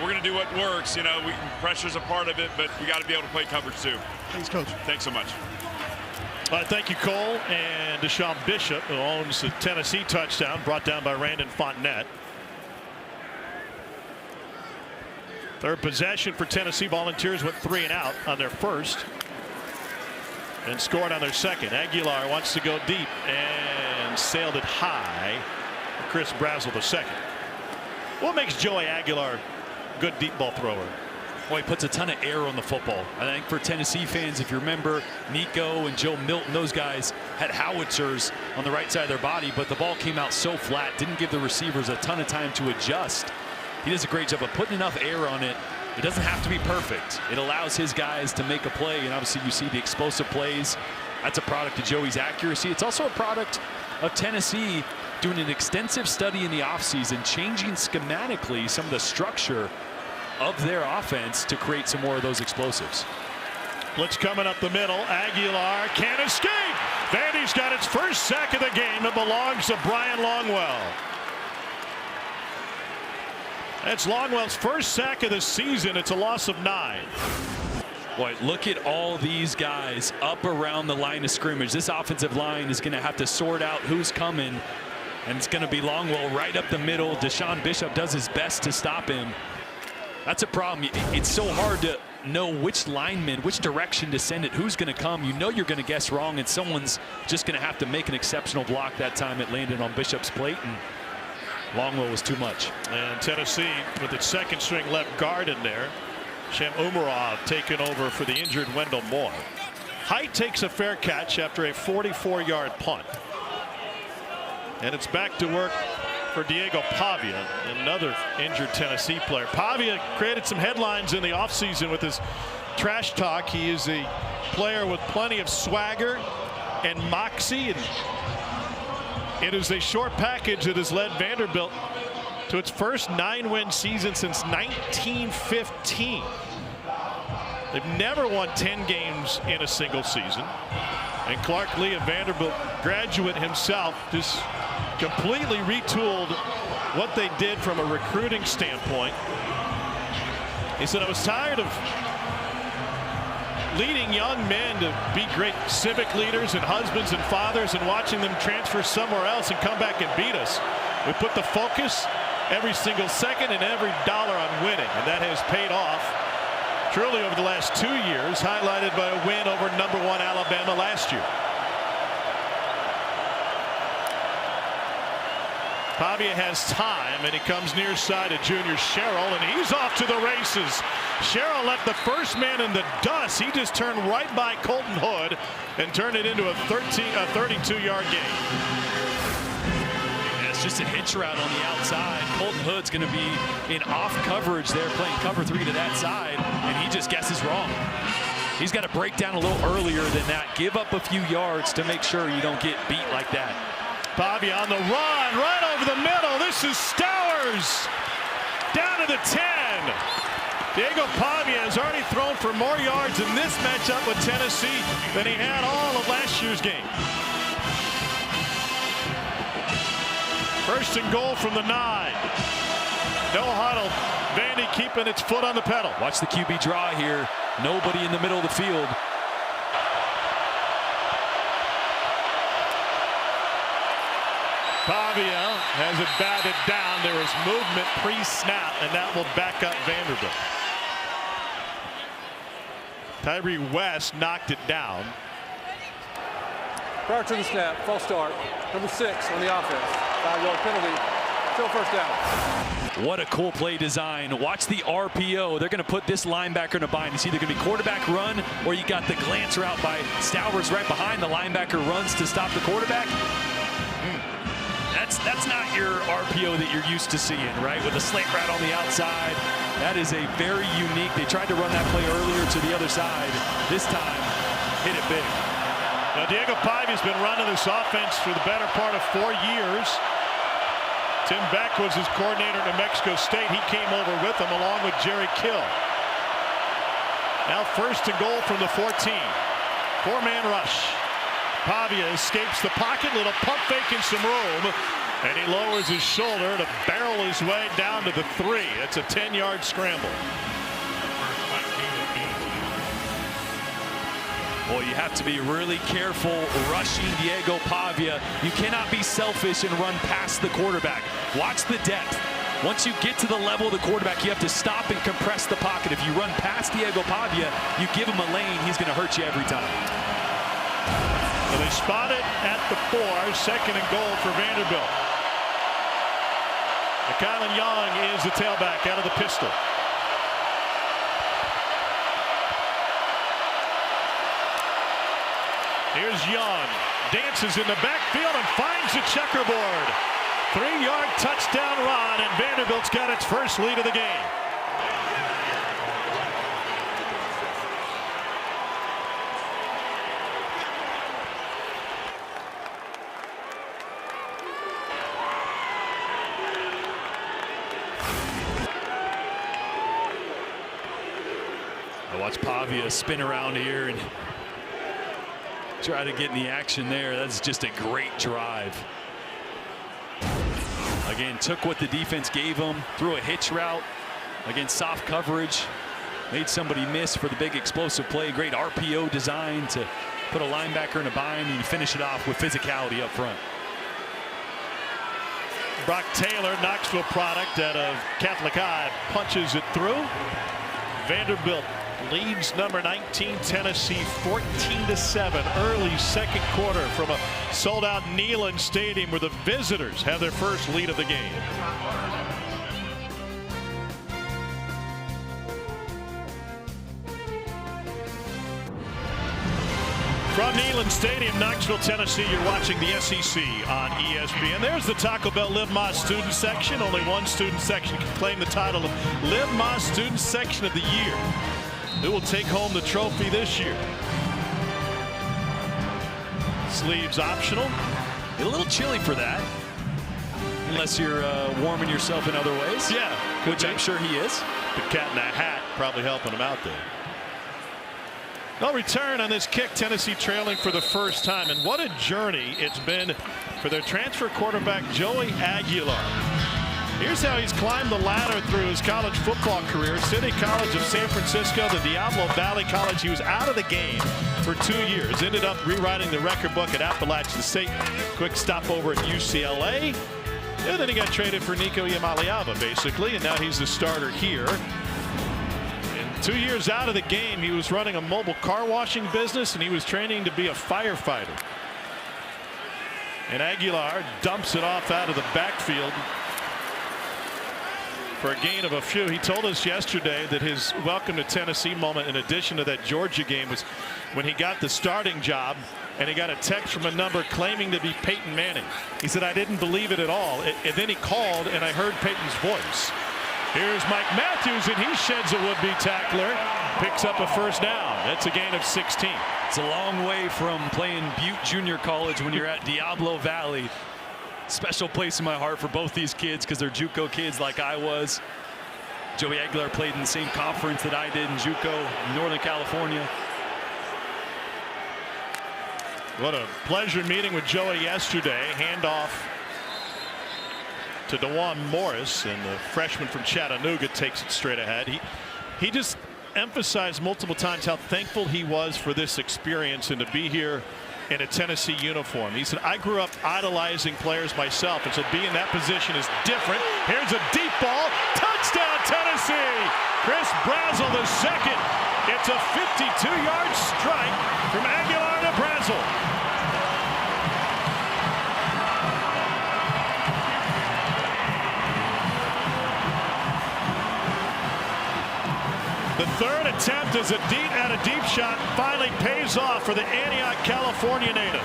we're going to do what works. You know, pressure's a part of it, but we got to be able to play coverage too. Thanks, Coach. Thanks so much. Thank you, Cole. And Deshaun Bishop, who owns the Tennessee touchdown, brought down by Randon Fontenette. Third possession for Tennessee. Volunteers went 3 and out on their first and scored on their second. Aguilar wants to go deep and sailed it high. Chris Brazel the second. What makes Joey Aguilar a good deep ball thrower? Well, he puts a ton of air on the football. I think for Tennessee fans, if you remember, Nico and Joe Milton, those guys had howitzers on the right side of their body, but the ball came out so flat, didn't give the receivers a ton of time to adjust. He does a great job of putting enough air on it. It doesn't have to be perfect. It allows his guys to make a play, and obviously you see the explosive plays. That's a product of Joey's accuracy. It's also a product of Tennessee doing an extensive study in the offseason, changing schematically some of the structure of their offense to create some more of those explosives. Blitz coming up the middle. Aguilar can't escape. Vandy's got its first sack of the game. It belongs to Brian Longwell. That's Longwell's first sack of the season. It's a loss of 9. Boy, look at all these guys up around the line of scrimmage. This offensive line is going to have to sort out who's coming, and it's going to be Longwell right up the middle. Deshaun Bishop does his best to stop him. That's a problem. It's so hard to know which lineman, which direction to send it, who's going to come. You know you're going to guess wrong, and someone's just going to have to make an exceptional block. That time it landed on Bishop's plate, and Longwell was too much. And Tennessee with its second string left guard in there. Shem Umarov taking over for the injured Wendell Moore. Height takes a fair catch after a 44-yard punt. And it's back to work for Diego Pavia, another injured Tennessee player. Pavia created some headlines in the offseason with his trash talk. He is a player with plenty of swagger and moxie, and it is a short package that has led Vanderbilt to its first 9-win season since 1915. They've never won 10 games in a single season. And Clark Lee, a Vanderbilt graduate himself, just completely retooled what they did from a recruiting standpoint. He said, I was tired of leading young men to be great civic leaders and husbands and fathers and watching them transfer somewhere else and come back and beat us. We put the focus every single second and every dollar on winning, and that has paid off truly over the last 2 years, highlighted by a win over #1 Alabama last year. Pavia has time, and he comes near side of junior Sherrill, and he's off to the races. Sherrill left the first man in the dust. He just turned right by Colton Hood and turned it into a 32-yard gain. Yeah, it's just a hitch route on the outside. Colton Hood's going to be in off coverage there, playing cover 3 to that side, and he just guesses wrong. He's got to break down a little earlier than that, give up a few yards to make sure you don't get beat like that. Pavia on the run, right over the middle. This is Stowers down to the 10. Diego Pavia has already thrown for more yards in this matchup with Tennessee than he had all of last year's game. First and goal from the 9. No huddle. Vandy keeping its foot on the pedal. Watch the QB draw here. Nobody in the middle of the field. Pavia has it batted down. There is movement pre-snap, and that will back up Vanderbilt. Tyree West knocked it down. Prior to the snap, false start, number 6 on the offense. 5-yard penalty, still first down. What a cool play design. Watch the RPO. They're going to put this linebacker in a bind. It's either going to be quarterback run, or you got the glance route by Stowers right behind. The linebacker runs to stop the quarterback. That's not your RPO that you're used to seeing, right? With a slant route on the outside. That is a very unique. They tried to run that play earlier to the other side. This time, hit it big. Now, Diego Pavia's been running this offense for the better part of 4 years. Tim Beck was his coordinator at New Mexico State. He came over with him along with Jerry Kill. Now first and goal from the 14. 4-man rush. Pavia escapes the pocket, little pump fake in some room, and he lowers his shoulder to barrel his way down to the 3. It's a 10-yard scramble. Boy, you have to be really careful rushing Diego Pavia. You cannot be selfish and run past the quarterback. Watch the depth. Once you get to the level of the quarterback, you have to stop and compress the pocket. If you run past Diego Pavia, you give him a lane, he's going to hurt you every time. Well, they spot it at the 4, 2nd and goal for Vanderbilt. Kylan Young is the tailback out of the pistol. Here's Young, dances in the backfield and finds the checkerboard. 3-yard touchdown run, and Vanderbilt's got its first lead of the game. I watch Pavia spin around here and try to get in the action there. That's just a great drive. Again, took what the defense gave him, threw a hitch route. Again, soft coverage, made somebody miss for the big explosive play. Great RPO design to put a linebacker in a bind, and you finish it off with physicality up front. Brock Taylor, Knoxville product out of Catholic High, punches it through. Vanderbilt leads number 19 Tennessee 14-7 early second quarter from a sold-out Neyland Stadium where the visitors have their first lead of the game. From Neyland Stadium, Knoxville, Tennessee, you're watching the SEC on ESPN. There's the Taco Bell Live Más student section. Only one student section can claim the title of Live Más Student Section of the Year. Who will take home the trophy this year? Sleeves optional. A little chilly for that, unless you're warming yourself in other ways. Yeah, which I'm sure he is. The cat in a hat probably helping him out there. No return on this kick. Tennessee trailing for the first time, and what a journey it's been for their transfer quarterback Joey Aguilar. Here's how he's climbed the ladder through his college football career. City College of San Francisco, the Diablo Valley College. He was out of the game for 2 years. Ended up rewriting the record book at Appalachian State. Quick stopover at UCLA. And then he got traded for Nico Iamaleava, basically, and now he's the starter here. 2 years out of the game, he was running a mobile car washing business, and he was training to be a firefighter. And Aguilar dumps it off out of the backfield for a gain of a few. He told us yesterday that his welcome to Tennessee moment, in addition to that Georgia game, was when he got the starting job and he got a text from a number claiming to be Peyton Manning. He said, I didn't believe it at all. And then he called and I heard Peyton's voice. Here's Mike Matthews, and he sheds a would-be tackler, picks up a first down. That's a gain of 16. It's a long way from playing Butte Junior College when you're at Diablo Valley. Special place in my heart for both these kids because they're JUCO kids like I was. Joey Aguilar played in the same conference that I did in JUCO, Northern California. What a pleasure meeting with Joey yesterday. Handoff to DeJuan Morris, and the freshman from Chattanooga takes it straight ahead. He just emphasized multiple times how thankful he was for this experience and to be here in a Tennessee uniform. He said, I grew up idolizing players myself, and so being in that position is different. Here's a deep ball. Touchdown, Tennessee! Chris Brazel the second. It's a 52-yard strike from Aguilar to Brazel. The third attempt is at a deep shot, finally pays off for the Antioch, California native.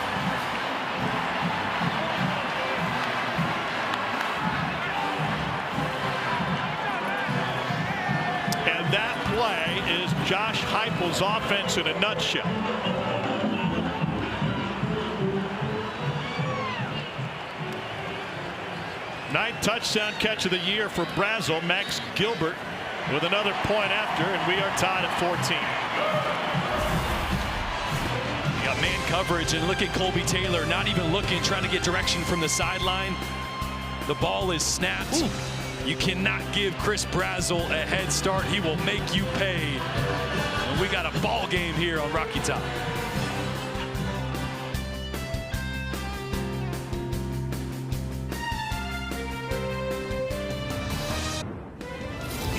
And that play is Josh Heupel's offense in a nutshell. Ninth touchdown catch of the year for Brazel. Max Gilbert with another point after, and we are tied at 14. You got man coverage, and look at Colby Taylor not even looking, trying to get direction from the sideline. The ball is snapped. Ooh. You cannot give Chris Brazel a head start. He will make you pay. And we got a ball game here on Rocky Top.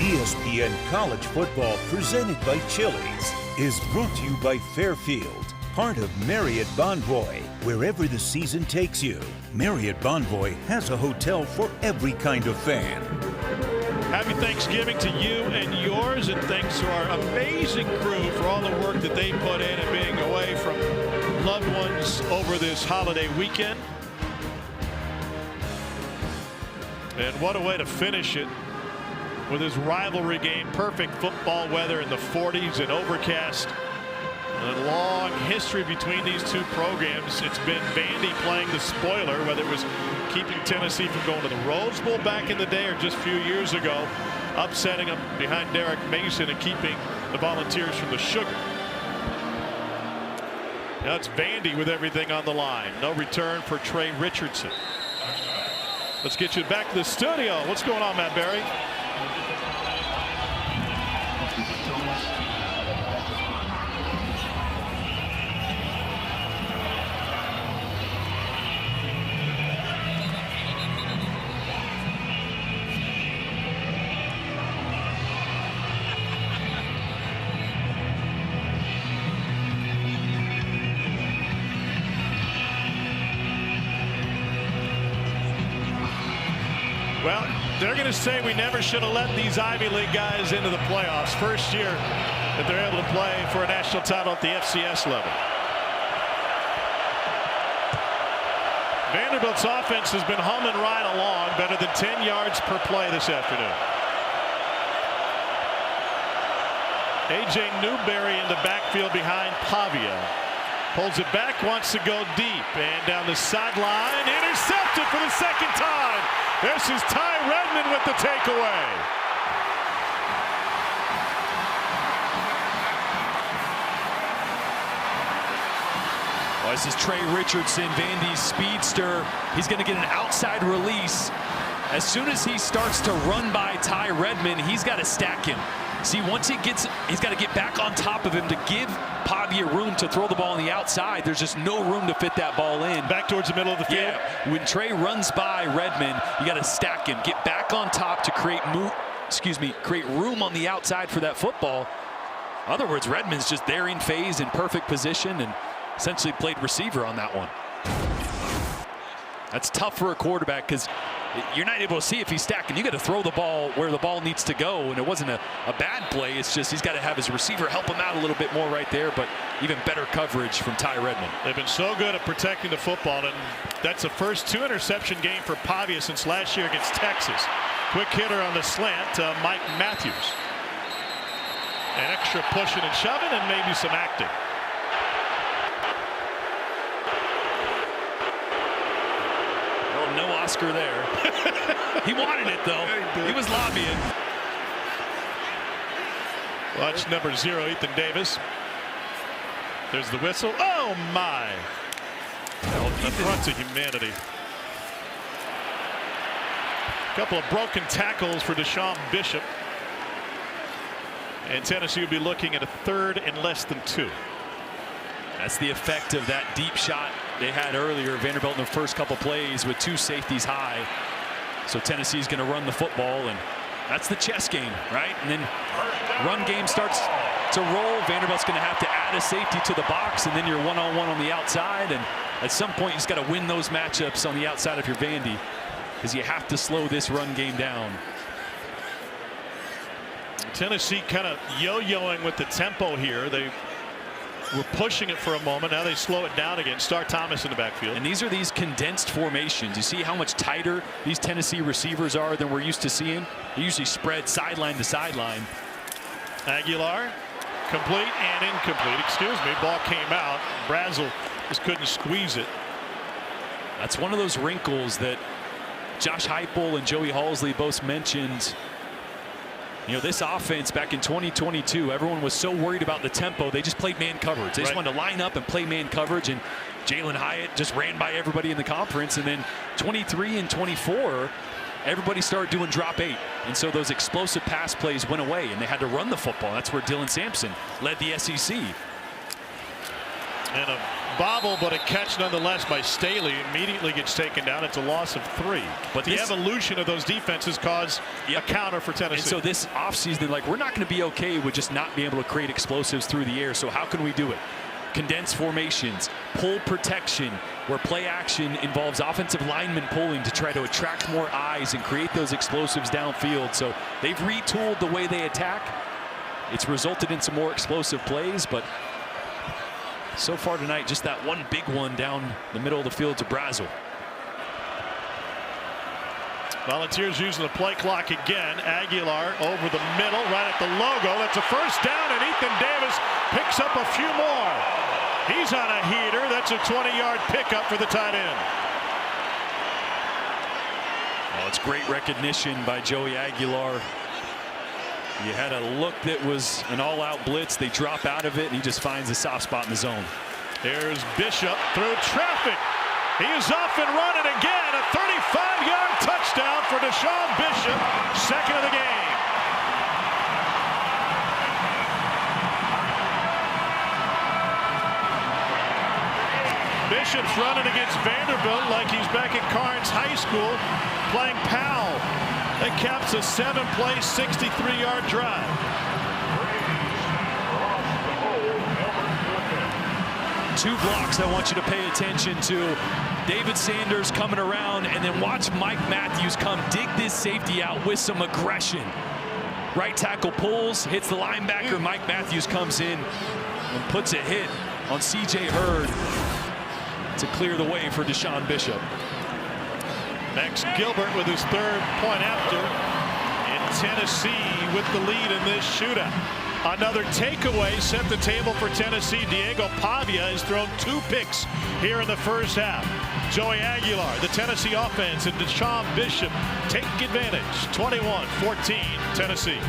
ESPN College Football, presented by Chili's, is brought to you by Fairfield, part of Marriott Bonvoy. Wherever the season takes you, Marriott Bonvoy has a hotel for every kind of fan. Happy Thanksgiving to you and yours, and thanks to our amazing crew for all the work that they put in and being away from loved ones over this holiday weekend. And what a way to finish it with this rivalry game. Perfect football weather in the 40s and overcast. A long history between these two programs. It's been Vandy playing the spoiler, whether it was keeping Tennessee from going to the Rose Bowl back in the day or just a few years ago, upsetting them behind Derek Mason and keeping the Volunteers from the sugar. Now it's Vandy with everything on the line. No return for Trey Richardson. Let's get you back to the studio. What's going on, Matt Barry? Well, they're going to say we never should have let these Ivy League guys into the playoffs. First year that they're able to play for a national title at the FCS level. Vanderbilt's offense has been humming right along, better than 10 yards per play this afternoon. A.J. Newberry in the backfield behind Pavia. Pulls it back, wants to go deep, and down the sideline, intercepted for the second time. This is Ty Redmond with the takeaway. Well, this is Trey Richardson, Vandy's speedster. He's going to get an outside release. As soon as he starts to run by Ty Redmond, he's got to stack him. See, once he gets, he's got to get back on top of him to give Pavia room to throw the ball on the outside. There's just no room to fit that ball in. Back towards the middle of the field. Yeah, when Trey runs by Redmond, you got to stack him, get back on top to create room on the outside for that football. In other words, Redmond's just there in phase, in perfect position, and essentially played receiver on that one. That's tough for a quarterback because you're not able to see if he's stacking. You got to throw the ball where the ball needs to go, and it wasn't a bad play. It's just he's got to have his receiver help him out a little bit more right there, but even better coverage from Ty Redmond. They've been so good at protecting the football, and that's the first 2-interception game for Pavia since last year against Texas. Quick hitter on the slant to Mike Matthews. An extra pushing and shoving and maybe some acting. No Oscar there. He wanted it, though. He was lobbying. Watch number 0, Ethan Davis. There's the whistle. Oh, my. The front of humanity. A couple of broken tackles for Deshaun Bishop. And Tennessee will be looking at a 3rd and less than 2. That's the effect of that deep shot they had earlier. Vanderbilt in the first couple plays with 2 safeties high. So Tennessee's going to run the football, and that's the chess game, right? And then run game starts to roll. Vanderbilt's going to have to add a safety to the box, and then you're one-on-one on the outside. And at some point, you just got to win those matchups on the outside of your Vandy, because you have to slow this run game down. Tennessee kind of yo-yoing with the tempo here. They were pushing it for a moment. Now they slow it down again. Star Thomas in the backfield. And these are these condensed formations. You see how much tighter these Tennessee receivers are than we're used to seeing? They usually spread sideline to sideline. Aguilar, complete and incomplete. Excuse me. Ball came out. Brazel just couldn't squeeze it. That's one of those wrinkles that Josh Heupel and Joey Halsley both mentioned. You know, this offense back in 2022, everyone was so worried about the tempo, they just played man coverage. They just wanted to line up and play man coverage, and Jalen Hyatt just ran by everybody in the conference. And then 23 and 24, everybody started doing drop 8. And so those explosive pass plays went away, and they had to run the football. That's where Dylan Sampson led the SEC. And a bobble, but a catch nonetheless by Staley. Immediately gets taken down. It's a loss of 3. But the evolution of those defenses caused a counter for Tennessee. And so this offseason, like, we're not going to be okay with just not being able to create explosives through the air. So how can we do it? Condensed formations, pull protection, where play action involves offensive linemen pulling to try to attract more eyes and create those explosives downfield. So they've retooled the way they attack. It's resulted in some more explosive plays, but so far tonight, just that one big one down the middle of the field to Brazel. Volunteers using the play clock again. Aguilar over the middle, right at the logo. That's a first down, and Ethan Davis picks up a few more. He's on a heater. That's a 20-yard pickup for the tight end. Well, it's great recognition by Joey Aguilar. You had a look that was an all-out blitz. They drop out of it, and he just finds a soft spot in the zone. There's Bishop through traffic. He is off and running again. A 35-yard touchdown for Deshaun Bishop, second of the game. Bishop's running against Vanderbilt like he's back at Carnes High School playing Powell. That caps a 7-play, 63-yard drive. Two blocks I want you to pay attention to. David Sanders coming around, and then watch Mike Matthews come dig this safety out with some aggression. Right tackle pulls, hits the linebacker. Mike Matthews comes in and puts a hit on C.J. Hurd to clear the way for Deshaun Bishop. Max Gilbert with his 3rd point after, and Tennessee with the lead in this shootout. Another takeaway set the table for Tennessee. Diego Pavia has thrown 2 picks here in the first half. Joey Aguilar, the Tennessee offense, and Deshaun Bishop take advantage. 21-14 Tennessee.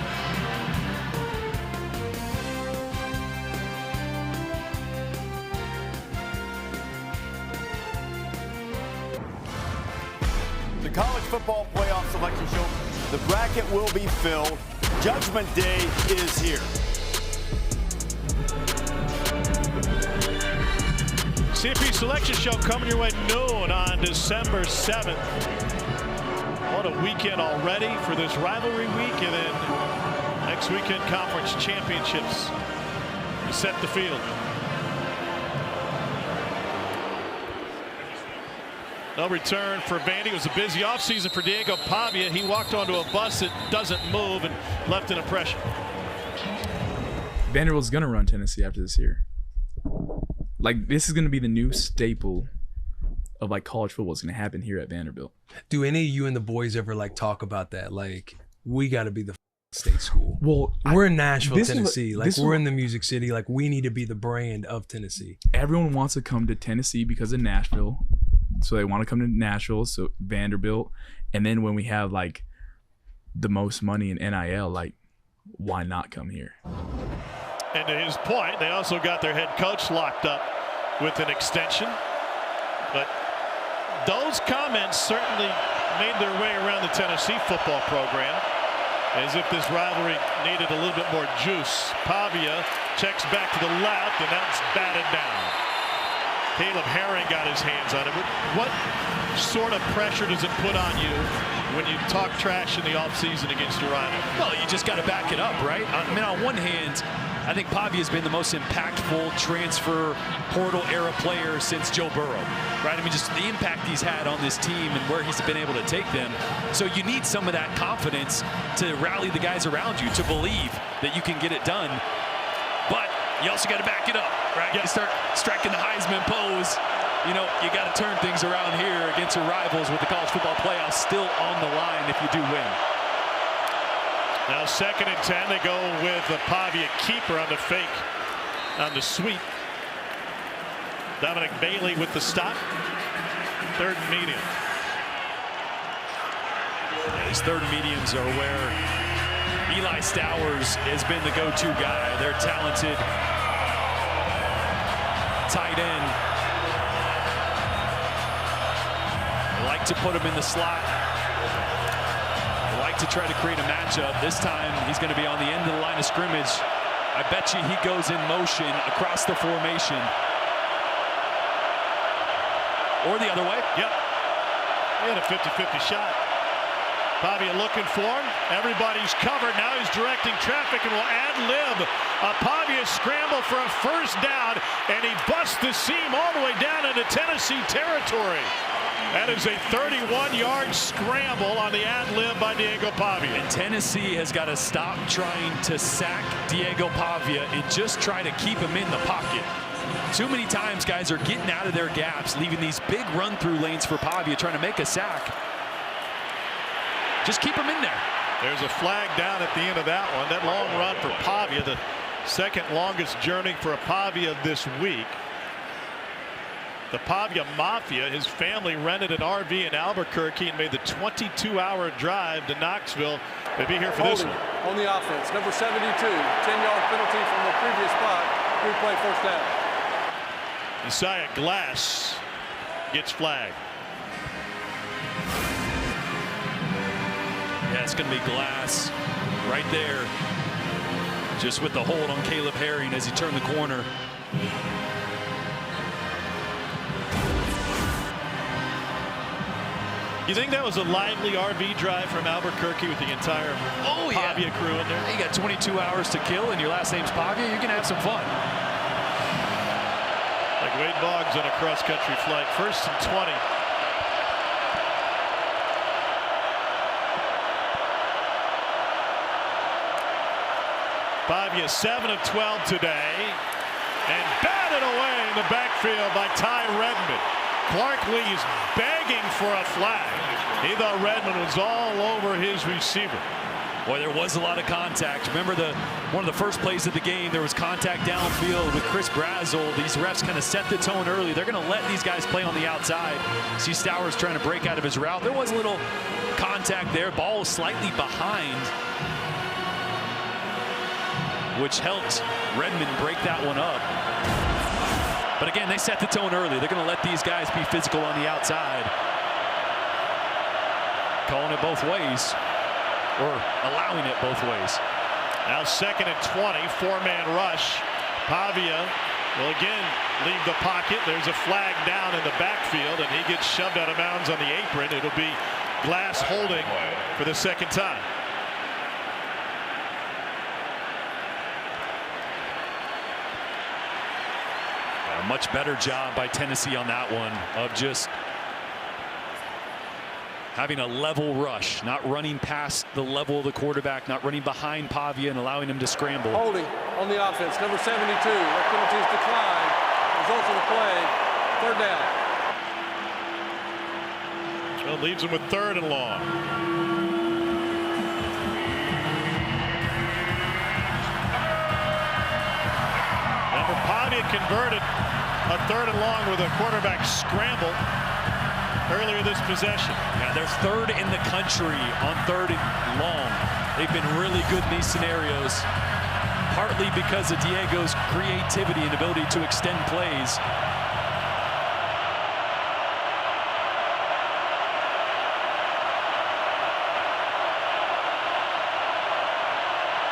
The College Football Playoff Selection Show. The bracket will be filled. Judgment Day is here. CFP Selection Show coming your way noon on December 7th. What a weekend already for this rivalry week, and then next weekend conference championships set the field. No return for Vandy. It was a busy offseason for Diego Pavia. He walked onto a bus that doesn't move and left an impression. Vanderbilt's going to run Tennessee after this year. Like, this is going to be the new staple of, like, college football is going to happen here at Vanderbilt. Do any of you and the boys ever, like, talk about that? Like, we got to be the state school. Well, we're in Nashville, Tennessee. Like, we're in the Music City. Like, we need to be the brand of Tennessee. Everyone wants to come to Tennessee because of Nashville. So they want to come to Nashville, so Vanderbilt. And then when we have, like, the most money in NIL, like, why not come here? And to his point, they also got their head coach locked up with an extension. But those comments certainly made their way around the Tennessee football program, as if this rivalry needed a little bit more juice. Pavia checks back to the left, and that's batted down. Caleb Herring got his hands on it. What sort of pressure does it put on you when you talk trash in the offseason against your rival? Well, you just got to back it up, right? I mean, on one hand, I think Pavia has been the most impactful transfer portal era player since Joe Burrow, right? I mean, just the impact he's had on this team and where he's been able to take them. So you need some of that confidence to rally the guys around you to believe that you can get it done. But you also got to back it up, right? You start striking the Heisman pose. You know, you got to turn things around here against your rivals with the college football playoffs still on the line if you do win. Now 2nd and 10, they go with the Pavia keeper on the fake, on the sweep. Dominic Bailey with the stop. 3rd and medium. These 3rd and mediums are where Eli Stowers has been the go-to guy. They're talented tight end. They like to put him in the slot. They like to try to create a matchup. This time he's going to be on the end of the line of scrimmage. I bet you he goes in motion across the formation. Or the other way. Yep. He had a 50-50 shot. Pavia looking for him. Everybody's covered. Now he's directing traffic and will ad-lib a Pavia scramble for a first down, and he busts the seam all the way down into Tennessee territory. That is a 31-yard scramble on the ad-lib by Diego Pavia. And Tennessee has got to stop trying to sack Diego Pavia and just try to keep him in the pocket. Too many times guys are getting out of their gaps, leaving these big run-through lanes for Pavia, trying to make a sack. Just keep him in there. There's a flag down at the end of that one. That long run for Pavia, the second longest journey for a Pavia this week. The Pavia Mafia, his family rented an RV in Albuquerque and made the 22-hour drive to Knoxville. They'll be here for this one. On the offense, number 72, 10-yard penalty from the previous spot. Replay first down. Isaiah Glass gets flagged. Yeah, it's going to be Glass right there. Just with the hold on Caleb Herring as he turned the corner. You think that was a lively RV drive from Albuquerque with the entire Pavia crew in there? You got 22 hours to kill and your last name's Pavia, you're going to have some fun. Like Wade Boggs on a cross-country flight. 1st and 20. Pavia 7 of 12 today, and batted away in the backfield by Ty Redmond. Clark Lee's begging for a flag. He thought Redmond was all over his receiver. Boy, there was a lot of contact. Remember one of the first plays of the game, there was contact downfield with Chris Brazel. These refs kind of set the tone early. They're going to let these guys play on the outside. See Stowers trying to break out of his route. There was a little contact there. Ball was slightly behind, which helped Redmond break that one up. But again, they set the tone early. They're going to let these guys be physical on the outside. Calling it both ways, or allowing it both ways. Now 2nd and 20, 4-man rush. Pavia will again leave the pocket. There's a flag down in the backfield, and he gets shoved out of bounds on the apron. It'll be Glass holding for the second time. A much better job by Tennessee on that one of just having a level rush, not running past the level of the quarterback, not running behind Pavia and allowing him to scramble. Holding on the offense, number 72. That penalties decline. Results of the play, 3rd down. Well, leaves him with 3rd and long. Remember, Pavia converted a 3rd and long with a quarterback scramble earlier this possession. Yeah, they're 3rd in the country on 3rd and long. They've been really good in these scenarios, partly because of Diego's creativity and ability to extend plays.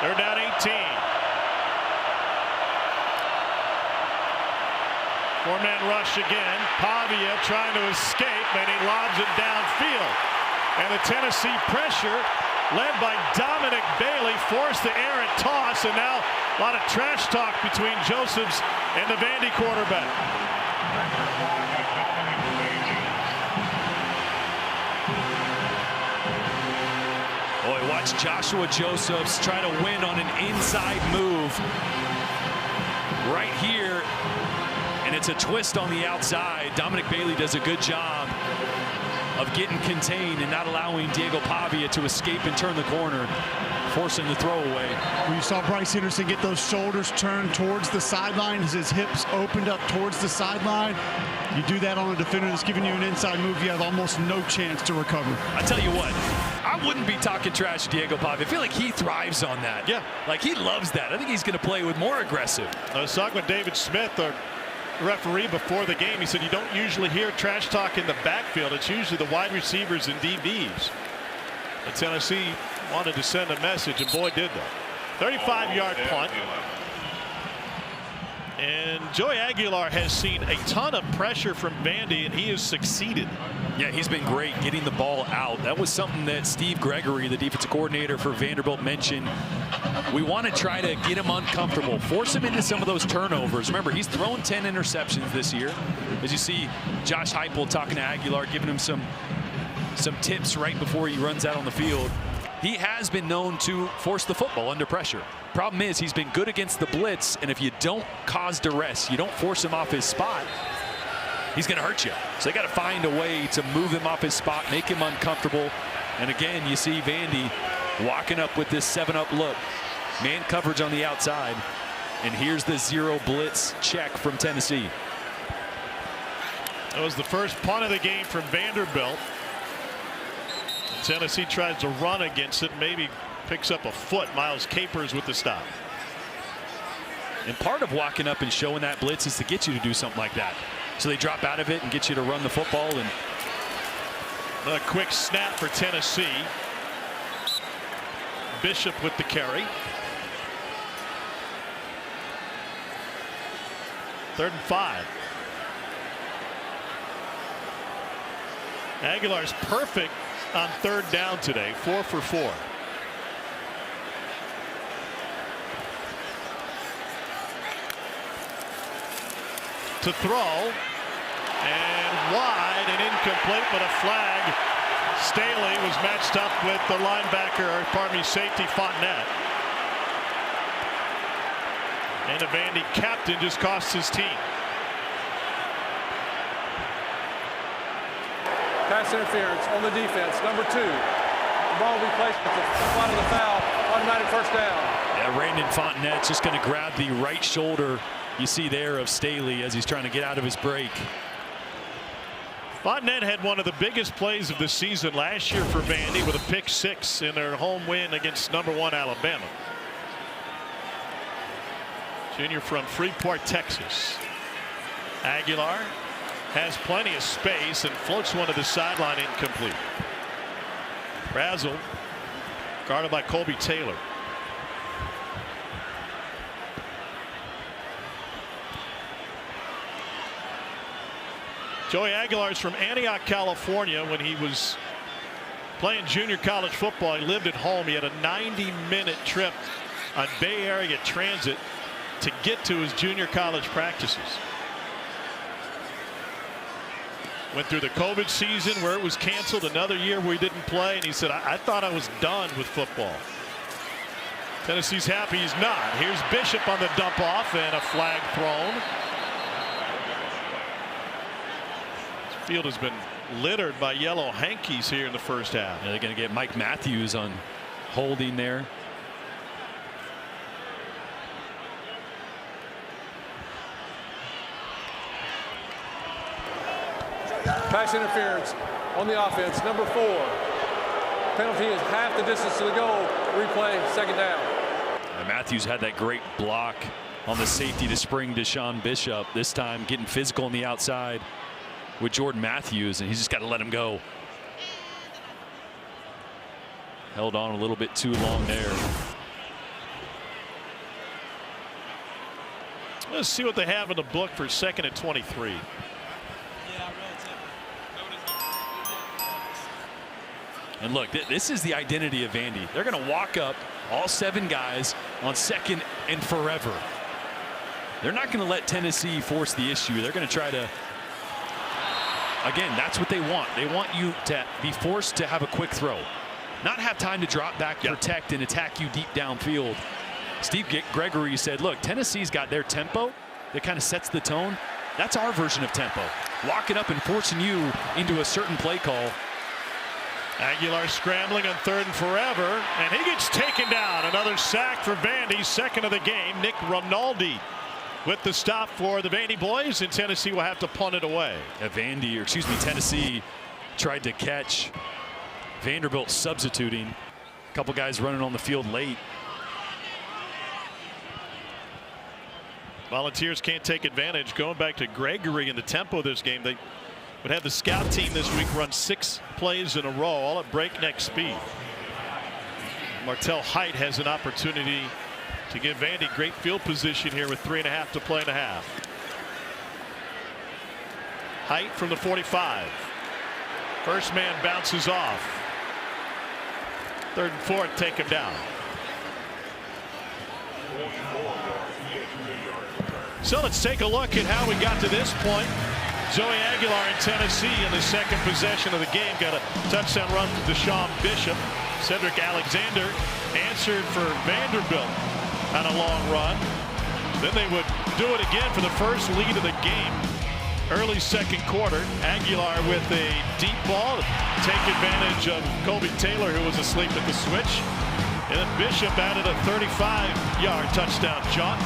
They're down 18. 4-man rush again. Pavia trying to escape, and he lobs it downfield. And the Tennessee pressure, led by Dominic Bailey, forced the errant toss, and now a lot of trash talk between Josephs and the Vandy quarterback. Boy, watch Joshua Josephs try to win on an inside move right here. And it's a twist on the outside. Dominic Bailey does a good job of getting contained and not allowing Diego Pavia to escape and turn the corner, forcing the throwaway. When you saw Bryce Henderson get those shoulders turned towards the sideline, his hips opened up towards the sideline. You do that on a defender that's giving you an inside move, you have almost no chance to recover. I tell you what, I wouldn't be talking trash to Diego Pavia. I feel like he thrives on that. Yeah. Like he loves that. I think he's going to play with more aggressive. I was talking with David Smith, the referee, before the game. He said you don't usually hear trash talk in the backfield. It's usually the wide receivers and DBs. And Tennessee wanted to send a message, and boy did that. 35-yard punt. And Joey Aguilar has seen a ton of pressure from Vandy, and he has succeeded. Yeah, he's been great getting the ball out. That was something that Steve Gregory, the defensive coordinator for Vanderbilt, mentioned. We want to try to get him uncomfortable, force him into some of those turnovers. Remember, he's thrown 10 interceptions this year. As you see Josh Heupel talking to Aguilar, giving him some tips right before he runs out on the field. He has been known to force the football under pressure. Problem is, he's been good against the blitz, and if you don't cause duress, you don't force him off his spot, he's going to hurt you. So they got to find a way to move him off his spot, make him uncomfortable. And again, you see Vandy walking up with this 7-up look. Man coverage on the outside. And here's the zero blitz check from Tennessee. That was the first punt of the game from Vanderbilt. Tennessee tries to run against it, maybe picks up a foot. Miles Capers with the stop. And part of walking up and showing that blitz is to get you to do something like that. So they drop out of it and get you to run the football. And a quick snap for Tennessee. Bishop with the carry. 3rd and 5. Aguilar's perfect on 3rd down today, 4 for 4. To throw, and wide and incomplete, but a flag. Staley was matched up with the linebacker, or pardon me, safety Fontenette. And the Vandy captain just cost his team. Pass interference on the defense, number 2. The ball will be placed at the spot of the foul, automatic first down. Yeah, Randon Fontenette's just going to grab the right shoulder you see there of Staley as he's trying to get out of his break. Fontenette had one of the biggest plays of the season last year for Vandy with a pick 6 in their home win against #1 Alabama. Junior from Freeport, Texas. Aguilar has plenty of space and floats one to the sideline, incomplete. Brazel guarded by Colby Taylor. Joey Aguilar's from Antioch, California. When he was playing junior college football, he lived at home. He had a 90-minute trip on Bay Area Transit to get to his junior college practices. Went through the COVID season where it was canceled, another year where he didn't play, and he said, I thought I was done with football. Tennessee's happy he's not. Here's Bishop on the dump off and a flag thrown. This field has been littered by yellow hankies here in the first half. Yeah, they're going to get Mike Matthews on holding there. Pass interference on the offense, number 4. Penalty is half the distance to the goal. Replay, 2nd down. And Matthews had that great block on the safety to spring Deshaun Bishop. This time getting physical on the outside with Jordan Matthews, and he's just got to let him go. Held on a little bit too long there. Let's see what they have in the book for 2nd and 23. And look, this is the identity of Vandy. They're going to walk up all 7 guys on 2nd and forever. They're not going to let Tennessee force the issue. They're going to try to, again, that's what they want. They want you to be forced to have a quick throw, not have time to drop back, protect, and attack you deep downfield. Steve Gregory said, look, Tennessee's got their tempo that kind of sets the tone. That's our version of tempo. Walking up and forcing you into a certain play call. Aguilar scrambling on 3rd and forever, and he gets taken down. Another sack for Vandy, 2nd of the game. Nick Rinaldi with the stop for the Vandy boys, and Tennessee will have to punt it away. Tennessee tried to catch Vanderbilt substituting. A couple guys running on the field late. Volunteers can't take advantage. Going back to Gregory in the tempo of this game, they would have the scout team this week run 6 plays in a row, all at breakneck speed. Martell Height has an opportunity to give Vandy great field position here with 3.5 to play in a half. Height from the 45. First man bounces off. 3rd and 4th, take him down. So let's take a look at how we got to this point. Zoe Aguilar in Tennessee in the second possession of the game got a touchdown run to Deshaun Bishop. Cedric Alexander answered for Vanderbilt on a long run. Then they would do it again for the first lead of the game. Early second quarter, Aguilar with a deep ball to take advantage of Colby Taylor, who was asleep at the switch. And then Bishop added a 35-yard touchdown jaunt.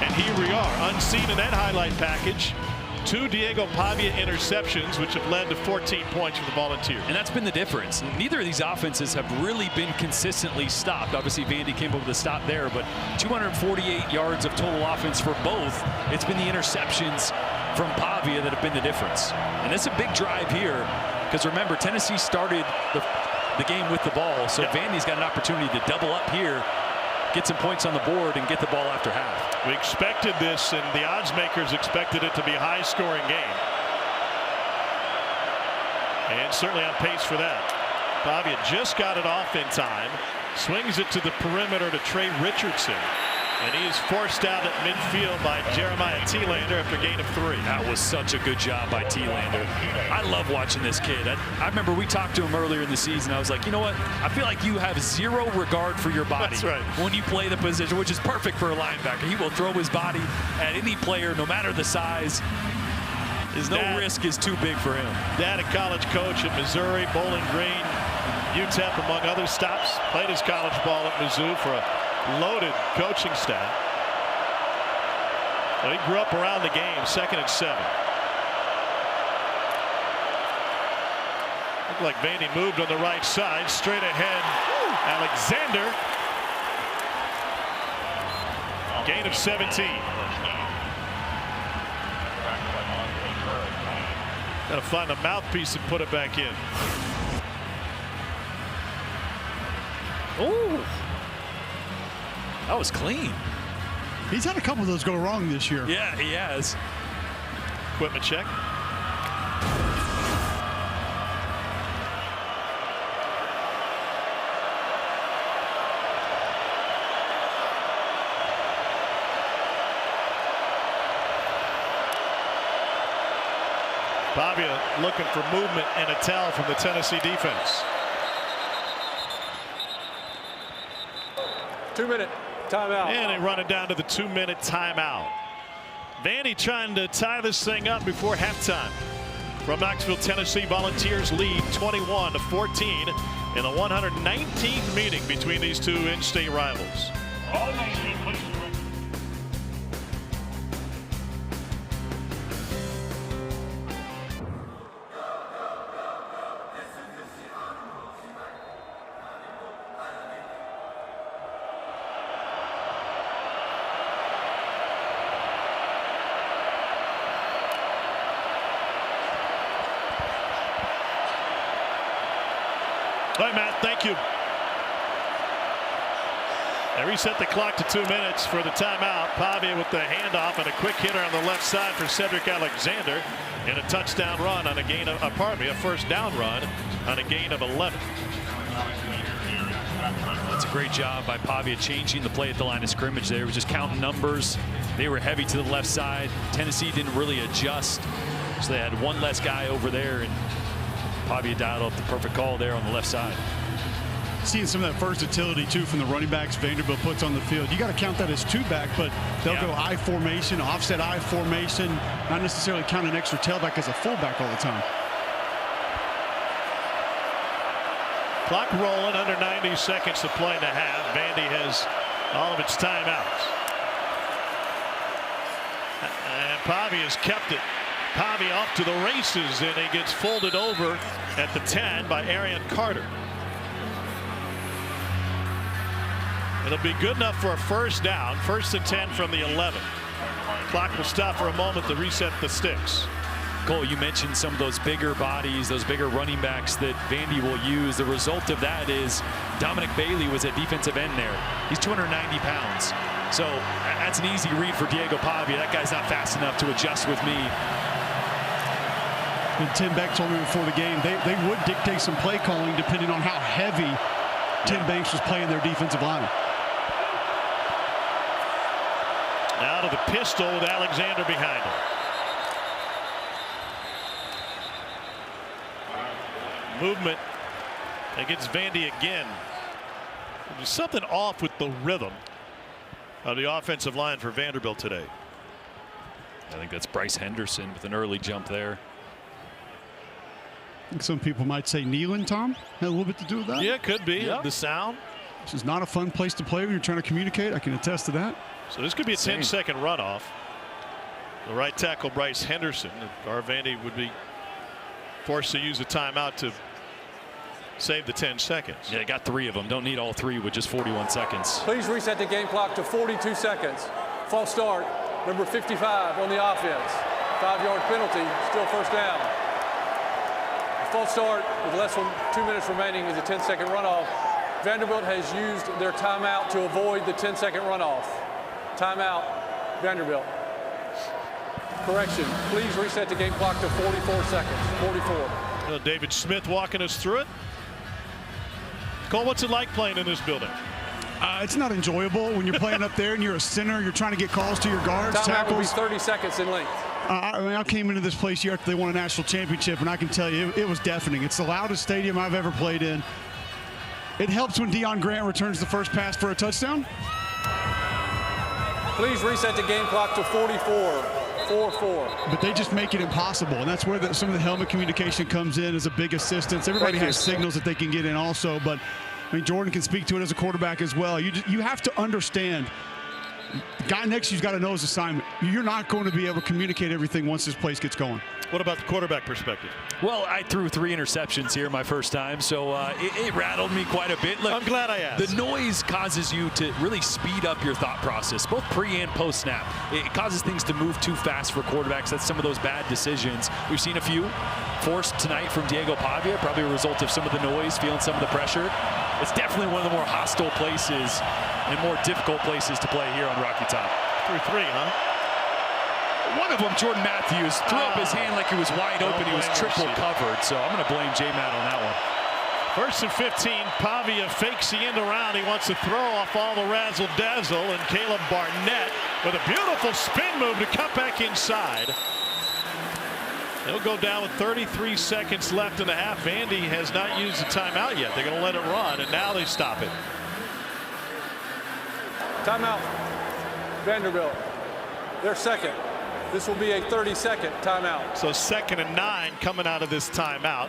And here we are, unseen in that highlight package. 2 Diego Pavia interceptions, which have led to 14 points for the Volunteers. And that's been the difference. Neither of these offenses have really been consistently stopped. Obviously, Vandy came up with a stop there, but 248 yards of total offense for both. It's been the interceptions from Pavia that have been the difference. And it's a big drive here, because remember, Tennessee started the game with the ball, so Vandy's got an opportunity to double up here, get some points on the board, and get the ball after half. We expected this, and the odds makers expected it to be a high-scoring game. And certainly on pace for that. Pavia just got it off in time. Swings it to the perimeter to Trey Richardson. And he is forced out at midfield by Jeremiah Thielander after a gain of 3. That was such a good job by Thielander. I love watching this kid. I remember we talked to him earlier in the season. I was like, you know what? I feel like you have zero regard for your body. That's right. When you play the position, which is perfect for a linebacker. He will throw his body at any player, no matter the size. There's no risk is too big for him. Dad, a college coach at Missouri, Bowling Green, UTEP, among other stops. Played his college ball at Mizzou for a loaded coaching staff. Well, he grew up around the game. 2nd and 7. Looked like Vandy moved on the right side. Straight ahead, Alexander. Gain of 17. Got to find a mouthpiece and put it back in. Ooh. That was clean. He's had a couple of those go wrong this year. Yeah, he has. Equipment check. Pavia looking for movement and a towel from the Tennessee defense. 2-minute timeout. And they run it down to the 2-minute timeout. Vandy trying to tie this thing up before halftime. From Knoxville, Tennessee, Volunteers lead 21-14 in the 119th meeting between these two in-state rivals. All right, Matt, thank you. They reset the clock to 2 minutes for the timeout. Pavia with the handoff and a quick hitter on the left side for Cedric Alexander, and a touchdown run on a gain of, a first down run on a gain of 11. That's a great job by Pavia changing the play at the line of scrimmage there. It was just counting numbers. They were heavy to the left side. Tennessee didn't really adjust, so they had one less guy over there, and Pavia dialed up the perfect call there on the left side. Seeing some of that versatility too from the running backs Vanderbilt puts on the field. You got to count that as 2-back, but they'll go I formation, offset I formation, not necessarily count an extra tailback as a fullback all the time. Clock rolling, under 90 seconds to play in the half. Vandy has all of its timeouts. And Pavia's kept it. Pavia off to the races, and he gets folded over at the 10 by Arian Carter. It'll be good enough for a first down. 1st and 10 from the 11. Clock will stop for a moment to reset the sticks. Cole, you mentioned some of those bigger bodies, those bigger running backs that Vandy will use. The result of that is Dominic Bailey was at defensive end there. He's 290 pounds. So that's an easy read for Diego Pavia. That guy's not fast enough to adjust with me. And Tim Beck told me before the game they would dictate some play calling depending on how heavy Tim Banks was playing their defensive line. Now to the pistol with Alexander behind him. Movement against Vandy again. There's something off with the rhythm of the offensive line for Vanderbilt today. I think that's Bryce Henderson with an early jump there. I think some people might say kneeling, Tom, had a little bit to do with that. Yeah, could be. The sound. This is not a fun place to play when you're trying to communicate. I can attest to that. So this could be a 10-second runoff. The right tackle, Bryce Henderson. Our Vandy would be forced to use a timeout to save the 10 seconds. Yeah, they got 3 of them. Don't need all 3 with just 41 seconds. Please reset the game clock to 42 seconds. False start, number 55 on the offense. 5-yard penalty, still first down. A false start with less than 2 minutes remaining is a 10-second runoff. Vanderbilt has used their timeout to avoid the 10-second runoff. Timeout, Vanderbilt. Correction, please reset the game clock to 44 seconds. 44. David Smith walking us through it. Cole, what's it like playing in this building? It's not enjoyable when you're playing up there and you're a center. You're trying to get calls to your guards, Timeout will be tackles. 30 seconds in length. I came into this place year after they won a national championship, and I can tell you it was deafening. It's the loudest stadium I've ever played in. It helps when Deion Grant returns the first pass for a touchdown. Please reset the game clock to 44. 4-4. But they just make it impossible, and that's where some of the helmet communication comes in as a big assistance. Everybody has signals that they can get in also, but I mean, Jordan can speak to it as a quarterback as well. You have to understand, the guy next to you's got to know his assignment. You're not going to be able to communicate everything once this place gets going. What about the quarterback perspective? Well, I threw 3 interceptions here my first time, so it rattled me quite a bit. Look, I'm glad I asked. The noise causes you to really speed up your thought process, both pre and post snap. It causes things to move too fast for quarterbacks. That's some of those bad decisions. We've seen a few forced tonight from Diego Pavia, probably a result of some of the noise, feeling some of the pressure. It's definitely one of the more hostile places and more difficult places to play here on Rocky Top. Through 3, huh? One of them, Jordan Matthews, threw up his hand like he was wide open. He was triple covered, so I'm going to blame J-Matt on that one. 1st and 15, Pavia fakes the end around. He wants to throw off all the razzle-dazzle, and Caleb Barnett with a beautiful spin move to cut back inside. They'll go down with 33 seconds left in the half. Vandy has not used the timeout yet. They're going to let it run, and now they stop it. Timeout, Vanderbilt. They're second. This will be a 30-second timeout. So 2nd and 9 coming out of this timeout.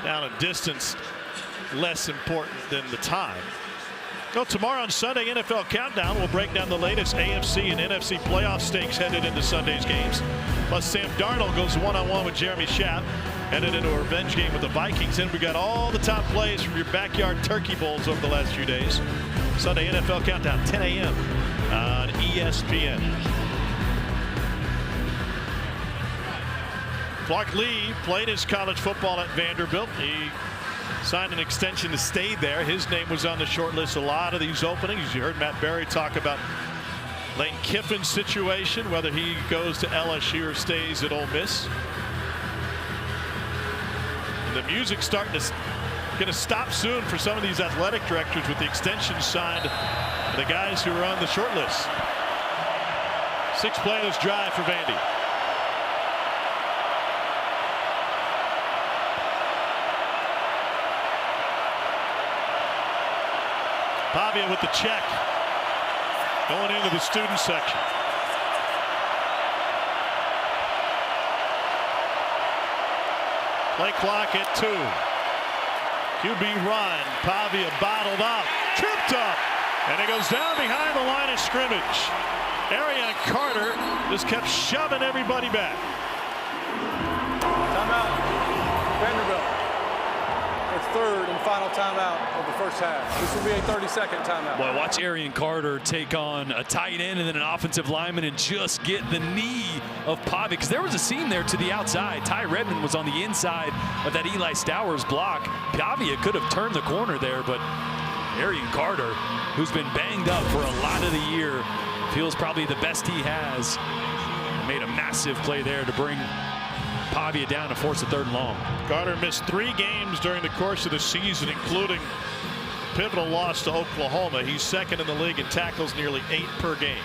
Down a distance less important than the time. Well, tomorrow on Sunday, NFL Countdown will break down the latest AFC and NFC playoff stakes headed into Sunday's games. Plus, Sam Darnold goes one-on-one with Jeremy Schaap, headed into a revenge game with the Vikings. And we got all the top plays from your backyard turkey bowls over the last few days. Sunday NFL Countdown, 10 a.m. on ESPN. Clark Lee played his college football at Vanderbilt. He signed an extension to stay there. His name was on the short list. A lot of these openings. You heard Matt Berry talk about Lane Kiffin's situation, whether he goes to LSU or stays at Ole Miss. And the music's starting to going to stop soon for some of these athletic directors with the extensions signed for the guys who are on the short list. 6 playless drive for Vandy. Pavia with the check. Going into the student section. Play clock at 2. QB run. Pavia bottled up. Tripped up. And it goes down behind the line of scrimmage. Arian Carter just kept shoving everybody back. Timeout. Vanderbilt. It's third and final timeout of the first half. This will be a 30-second timeout. Boy, watch Arian Carter take on a tight end and then an offensive lineman and just get the knee of Pavia, because there was a seam there to the outside. Ty Redmond was on the inside of that Eli Stowers block. Pavia could have turned the corner there, but Arian Carter, who's been banged up for a lot of the year, feels probably the best he has. Made a massive play there to bring Pavia down to force a 3rd and long. Carter missed 3 games during the course of the season, including a pivotal loss to Oklahoma. He's 2nd in the league in tackles, nearly 8 per game.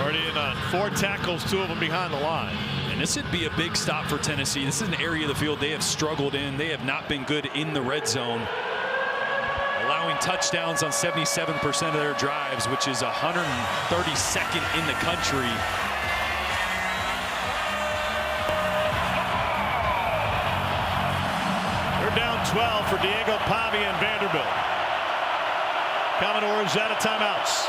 Already in on 4 tackles, 2 of them behind the line. And this would be a big stop for Tennessee. This is an area of the field they have struggled in. They have not been good in the red zone, allowing touchdowns on 77% of their drives, which is 132nd in the country. They're down 12 for Diego Pavia and Vanderbilt. Commodores out of timeouts.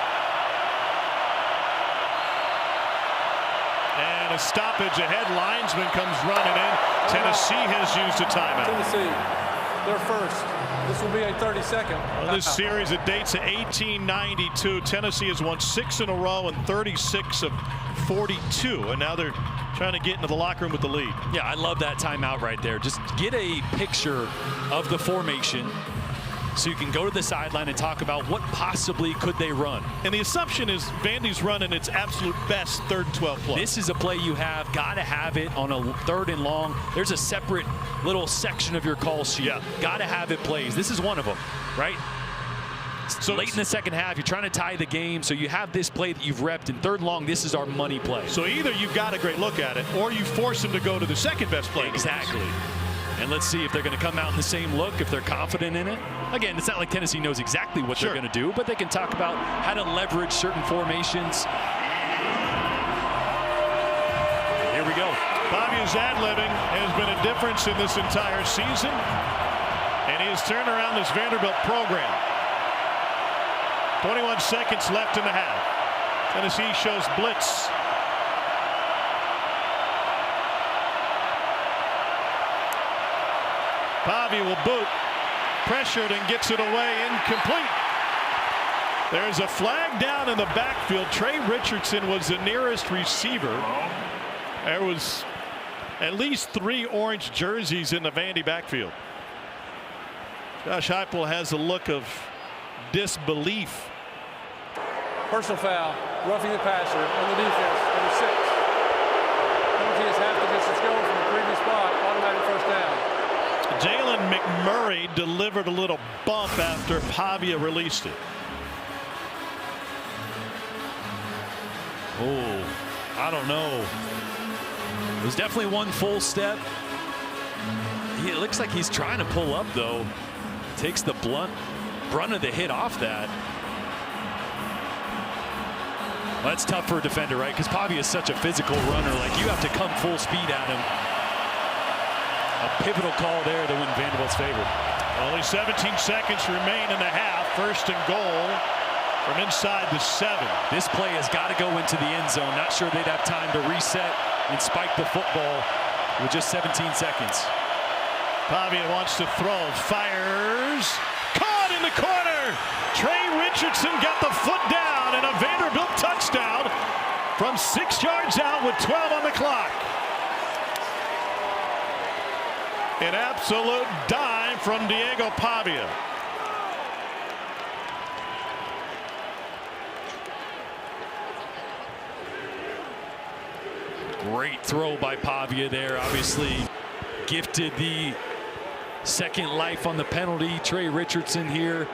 And a stoppage ahead. Linesman comes running in. Tennessee has used a timeout. Tennessee, they're first. This will be a 30-second. Well, this series, it dates to 1892. Tennessee has won 6 in a row and 36 of 42. And now they're trying to get into the locker room with the lead. Yeah, I love that timeout right there. Just get a picture of the formation so you can go to the sideline and talk about what possibly could they run. And the assumption is Vandy's running its absolute best 3rd and 12 play. This is a play you have got to have it on a 3rd and long. There's a separate little section of your call sheet. Yeah. Got to have it plays. This is one of them, right? So late in the second half, you're trying to tie the game, so you have this play that you've repped in 3rd and long. This is our money play. So either you've got a great look at it, or you force them to go to the 2nd best play. Exactly. And let's see if they're going to come out in the same look, if they're confident in it. Again, it's not like Tennessee knows exactly what they're going to do, but they can talk about how to leverage certain formations. Here we go. Pavia's ad-libbing has been a difference in this entire season, and he has turned around this Vanderbilt program. 21 seconds left in the half. Tennessee shows blitz. Pavia will boot. Pressured and gets it away, incomplete. There's a flag down in the backfield. Trey Richardson was the nearest receiver. There was at least 3 orange jerseys in the Vandy backfield. Josh Heupel has a look of disbelief. Personal foul, roughing the passer on the defense, number 6. Penalty is half the distance go from the previous spot, automatic first down. Jalen McMurray delivered a little bump after Pavia released it. Oh, I don't know. It was definitely one full step. It looks like he's trying to pull up, though. Takes the brunt of the hit off that. Well, that's tough for a defender, right? Because Pavia is such a physical runner. Like, you have to come full speed at him. A pivotal call there to win Vanderbilt's favor. Only 17 seconds remain in the half. 1st and goal from inside the 7. This play has got to go into the end zone. Not sure they'd have time to reset and spike the football with just 17 seconds. Pavia wants to throw. Fires. Caught in the corner. Trey Richardson got the foot down, and a Vanderbilt touchdown from 6 yards out with 12 on the clock. An absolute dime from Diego Pavia. Great throw by Pavia there. Obviously gifted the second life on the penalty. Trey Richardson here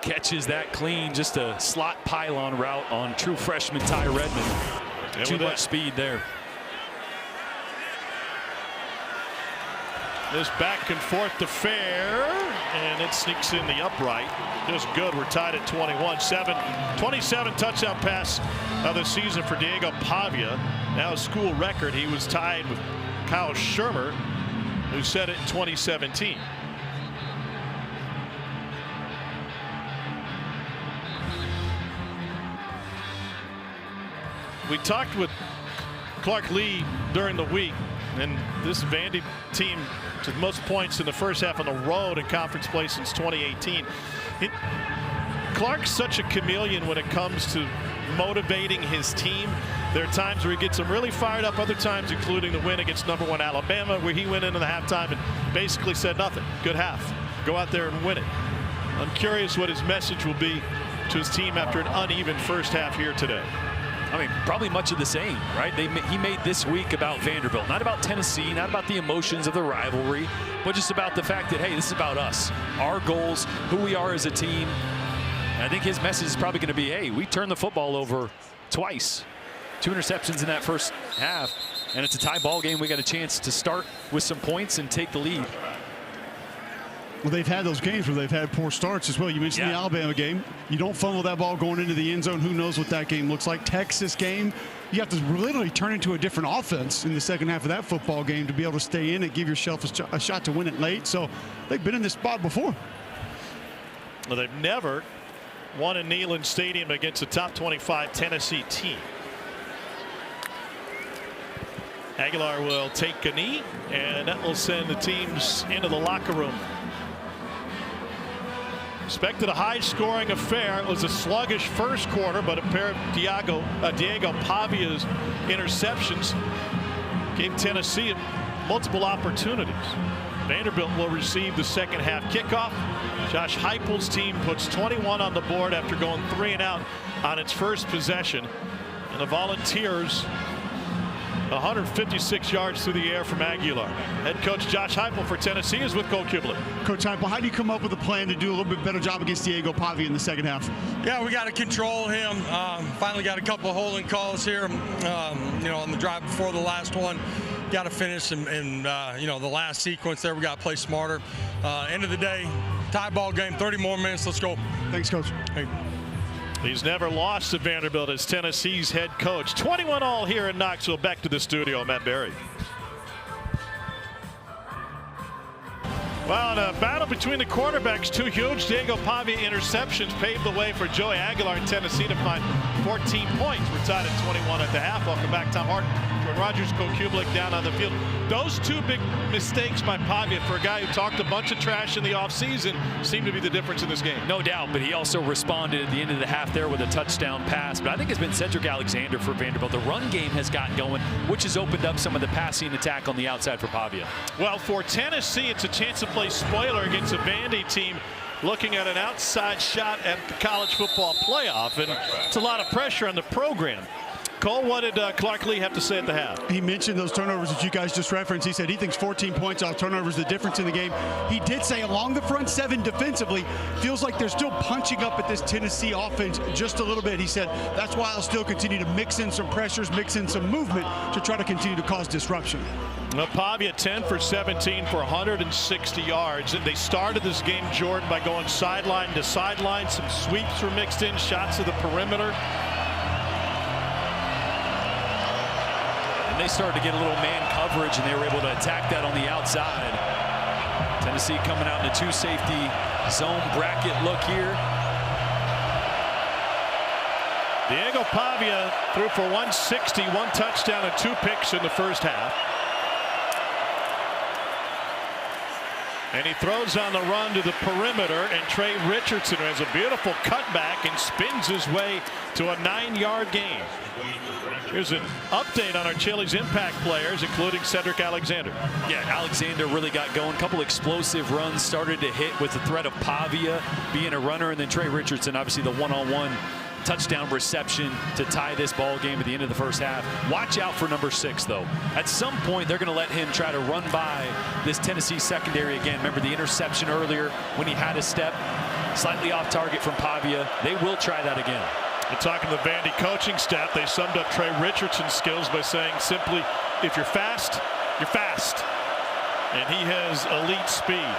catches that clean. Just a slot pylon route on true freshman Ty Redmond. Too much speed there. This back and forth to Fair, and it sneaks in the upright. Just good. We're tied at 21-7. 27 touchdown pass of the season for Diego Pavia. Now a school record. He was tied with Kyle Shermer, who set it in 2017. We talked with Clark Lee during the week. And this Vandy team to the most points in the first half on the road in conference play since 2018. Clark's such a chameleon when it comes to motivating his team. There are times where he gets them really fired up, other times, including the win against #1 Alabama, where he went into the halftime and basically said nothing. Good half. Go out there and win it. I'm curious what his message will be to his team after an uneven first half here today. I mean, probably much of the same, right? He made this week about Vanderbilt, not about Tennessee, not about the emotions of the rivalry, but just about the fact that, hey, this is about us, our goals, who we are as a team. And I think his message is probably going to be, hey, we turned the football over twice. 2 interceptions in that first half, and it's a tie ball game. We got a chance to start with some points and take the lead. Well, they've had those games where they've had poor starts as well. You mentioned the Alabama game. You don't fumble that ball going into the end zone. Who knows what that game looks like? Texas game, you have to literally turn into a different offense in the second half of that football game to be able to stay in and give yourself a shot to win it late. So they've been in this spot before. Well, they've never won in Neyland Stadium against a top 25 Tennessee team. Aguilar will take a knee, and that will send the teams into the locker room. Expected a high-scoring affair. It was a sluggish first quarter, but a pair of Diego Pavilla's interceptions gave Tennessee multiple opportunities. Vanderbilt will receive the second half kickoff. Josh Heupel's team puts 21 on the board after going 3 and out on its first possession. And the Volunteers 156 yards through the air from Aguilar. Head coach Josh Heupel for Tennessee is with Cole Kublik. Coach Heupel, how do you come up with a plan to do a little bit better job against Diego Pavia in the second half? Yeah, we got to control him. Finally got a couple of holding calls here, on the drive before the last one. Got to finish, and the last sequence there, we got to play smarter. End of the day, tie ball game, 30 more minutes. Let's go. Thanks, Coach. Hey. He's never lost to Vanderbilt as Tennessee's head coach. 21 all here in Knoxville. Back to the studio, Matt Berry. Well, in a battle between the quarterbacks, 2 huge Diego Pavia interceptions paved the way for Joey Aguilar in Tennessee to find 14 points. We're tied at 21 at the half. Welcome back, Tom Harden. Jordan Rogers, Cole Kublik down on the field. Those 2 big mistakes by Pavia for a guy who talked a bunch of trash in the offseason seem to be the difference in this game. No doubt, but he also responded at the end of the half there with a touchdown pass. But I think it's been Cedric Alexander for Vanderbilt. The run game has gotten going, which has opened up some of the passing attack on the outside for Pavia. Well, for Tennessee, it's a chance to play spoiler against a Vandy team looking at an outside shot at the college football playoff, and it's a lot of pressure on the program. Cole, what did Clark Lee have to say at the half? He mentioned those turnovers that you guys just referenced. He said he thinks 14 points off turnovers the difference in the game. He did say along the front 7 defensively, feels like they're still punching up at this Tennessee offense just a little bit. He said that's why I'll still continue to mix in some pressures, mix in some movement to try to continue to cause disruption. Pavia 10 for 17 for 160 yards. They started this game, Jordan, by going sideline to sideline. Some sweeps were mixed in, shots of the perimeter. They started to get a little man coverage, and they were able to attack that on the outside. Tennessee coming out in a 2 safety zone bracket look here. Diego Pavia threw for 160, 1 touchdown and 2 picks in the first half. And he throws on the run to the perimeter, and Trey Richardson has a beautiful cutback and spins his way to a 9-yard gain. Here's an update on our Chili's impact players, including Cedric Alexander. Yeah, Alexander really got going. A couple explosive runs started to hit with the threat of Pavia being a runner, and then Trey Richardson, obviously the one-on-one touchdown reception to tie this ball game at the end of the first half. Watch out for number 6, though. At some point, they're going to let him try to run by this Tennessee secondary again. Remember the interception earlier when he had a step slightly off target from Pavia. They will try that again. And talking to the Vandy coaching staff, they summed up Trey Richardson's skills by saying simply, if you're fast, you're fast. And he has elite speed.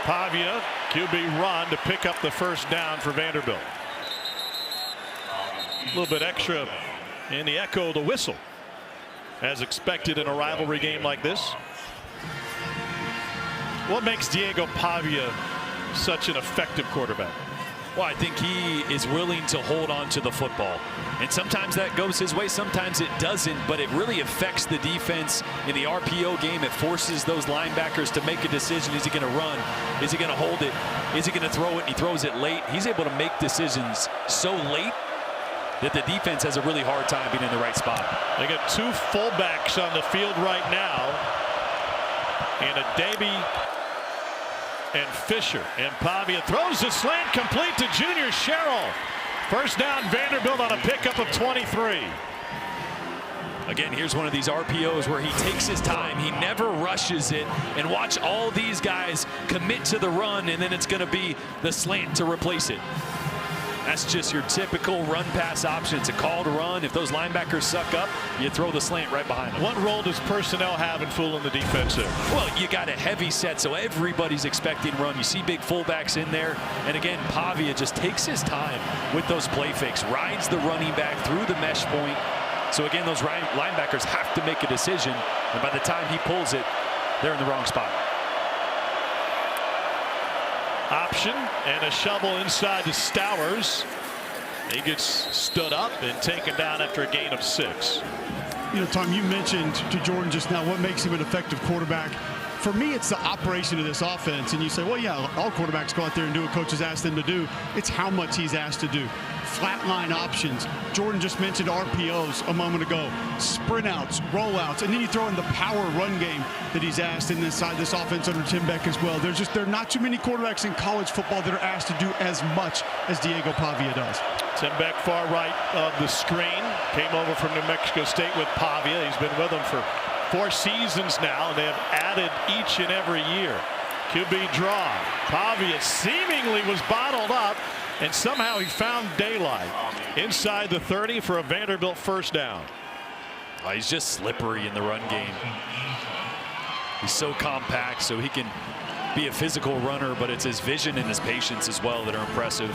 Pavia, QB run to pick up the first down for Vanderbilt. A little bit extra in the echo of the whistle, as expected in a rivalry game like this. What makes Diego Pavia such an effective quarterback? Well, I think he is willing to hold on to the football. And sometimes that goes his way, sometimes it doesn't, but it really affects the defense in the RPO game. It forces those linebackers to make a decision. Is he going to run? Is he going to hold it? Is he going to throw it? And he throws it late. He's able to make decisions so late that the defense has a really hard time being in the right spot. They got two fullbacks on the field right now. And a Davey and Fisher, and Pavia throws the slant complete to Junior Sherrill. First down, Vanderbilt on a pickup of 23. Again, here's one of these RPOs where he takes his time. He never rushes it. And watch all these guys commit to the run, and then it's going to be the slant to replace it. That's just your typical run-pass option. It's a call to run. If those linebackers suck up, you throw the slant right behind them. What role does personnel have in fooling the defense there? Well, you got a heavy set, so everybody's expecting run. You see big fullbacks in there. And again, Pavia just takes his time with those play fakes, rides the running back through the mesh point. So again, those linebackers have to make a decision. And by the time he pulls it, they're in the wrong spot. Option and a shovel inside to Stowers. He gets stood up and taken down after a gain of 6. You know, Tom, you mentioned to Jordan just now what makes him an effective quarterback. For me, it's the operation of this offense. And you say, well, yeah, all quarterbacks go out there and do what coaches ask them to do. It's how much he's asked to do. Flatline options. Jordan just mentioned RPOs a moment ago. Sprint outs, rollouts, and then you throw in the power run game that he's asked in this offense under Tim Beck as well. There are not too many quarterbacks in college football that are asked to do as much as Diego Pavia does. Tim Beck, far right of the screen, came over from New Mexico State with Pavia. He's been with them for 4 seasons now, and they have added each and every year. QB draw. Pavia seemingly was bottled up, and somehow he found daylight inside the 30 for a Vanderbilt first down. He's just slippery in the run game. He's so compact, so he can be a physical runner, but it's his vision and his patience as well that are impressive.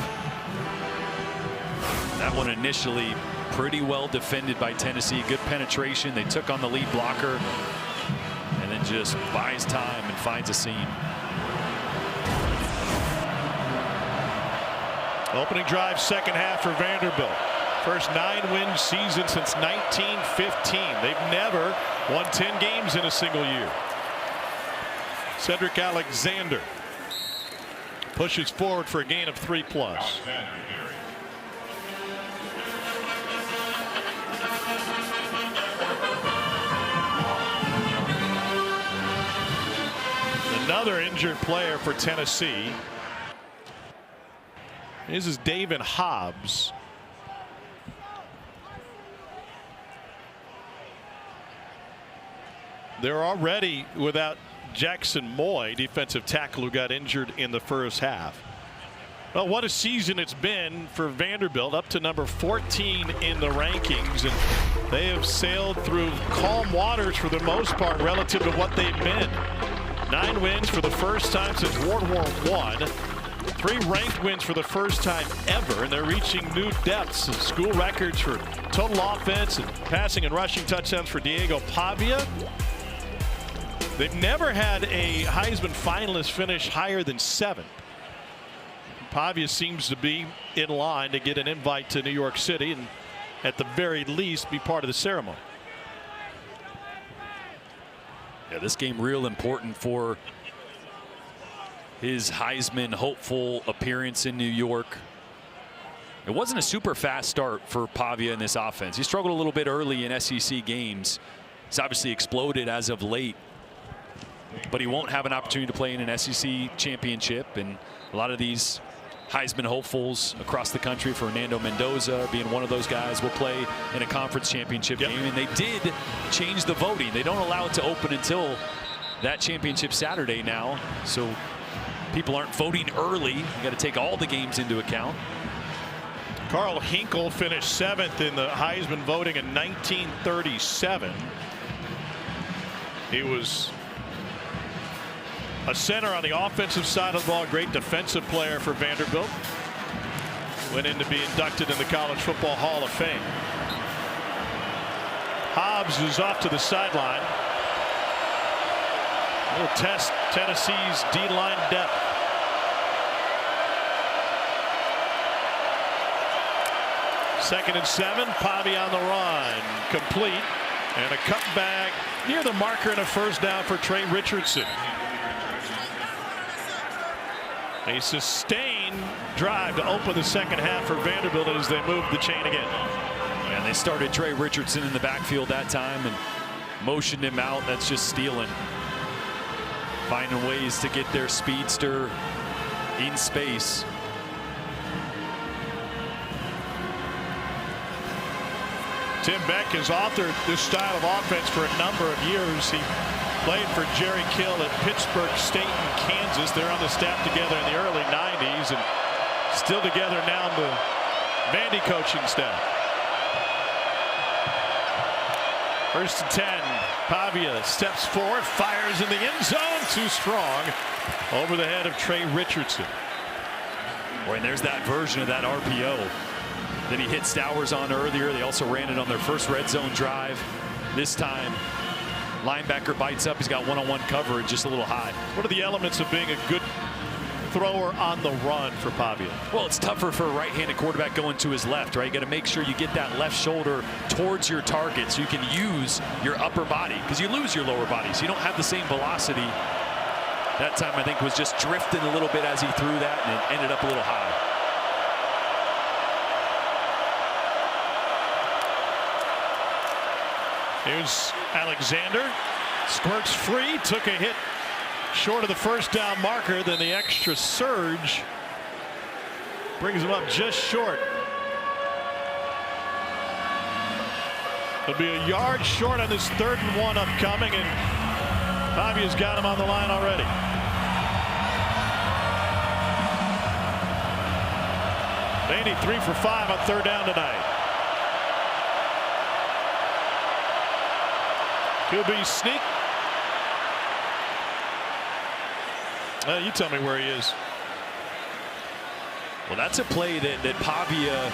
That one initially pretty well defended by Tennessee. Good penetration. They took on the lead blocker and then just buys time and finds a seam. Opening drive, second half for Vanderbilt. First 9-win season since 1915. They've never won 10 games in a single year. Cedric Alexander pushes forward for a gain of 3+. Another injured player for Tennessee. This is David Hobbs. They're already without Jackson Moy, defensive tackle, who got injured in the first half. Well, what a season it's been for Vanderbilt, up to number 14 in the rankings, and they have sailed through calm waters for the most part relative to what they've been. 9 wins for the first time since World War I. 3 ranked wins for the first time ever, and they're reaching new depths and school records for total offense and passing and rushing touchdowns for Diego Pavia. They've never had a Heisman finalist finish higher than 7. Pavia seems to be in line to get an invite to New York City and at the very least be part of the ceremony. Yeah, this game real important for his Heisman hopeful appearance in New York. It wasn't a super fast start for Pavia in this offense. He struggled a little bit early in SEC games. He's obviously exploded as of late, but he won't have an opportunity to play in an SEC championship, and a lot of these Heisman hopefuls across the country, Fernando Mendoza being one of those guys, will play in a conference championship game, and they did change the voting. They don't allow it to open until that championship Saturday now, so people aren't voting early. You got to take all the games into account. Carl Hinkle finished 7th in the Heisman voting in 1937. He was a center on the offensive side of the ball, great defensive player for Vanderbilt. Went in to be inducted in the College Football Hall of Fame. Hobbs is off to the sideline. We'll test Tennessee's D-line depth. 2nd and 7. Pavia on the run. Complete. And a cutback near the marker and a first down for Trey Richardson. A sustained drive to open the second half for Vanderbilt as they move the chain again. And they started Trey Richardson in the backfield that time and motioned him out. That's just stealing. Finding ways to get their speedster in space. Tim Beck has authored this style of offense for a number of years. He played for Jerry Kill at Pittsburgh State in Kansas. They're on the staff together in the early 90s and still together now in the Vandy coaching staff. 1st and 10. Pavia steps forward, fires in the end zone. Too strong. Over the head of Trey Richardson. Boy, and there's that version of that RPO that he hit Stowers on earlier. They also ran it on their first red zone drive. This time, linebacker bites up. He's got one-on-one coverage, just a little high. What are the elements of being a good thrower on the run for Pavia? Well, it's tougher for a right-handed quarterback going to his left, right? You got to make sure you get that left shoulder towards your target so you can use your upper body, because you lose your lower body, so you don't have the same velocity. That time, I think, was just drifting a little bit as he threw that, and it ended up a little high. Here's Alexander. Squirts free. Took a hit short of the first down marker. Then the extra surge brings him up just short. It'll be a yard short on this 3rd and 1 upcoming, and Pavia's got him on the line already. Vandy 3 for 5 on 3rd down tonight. QB sneak. You tell me where he is. Well, that's a play that Pavia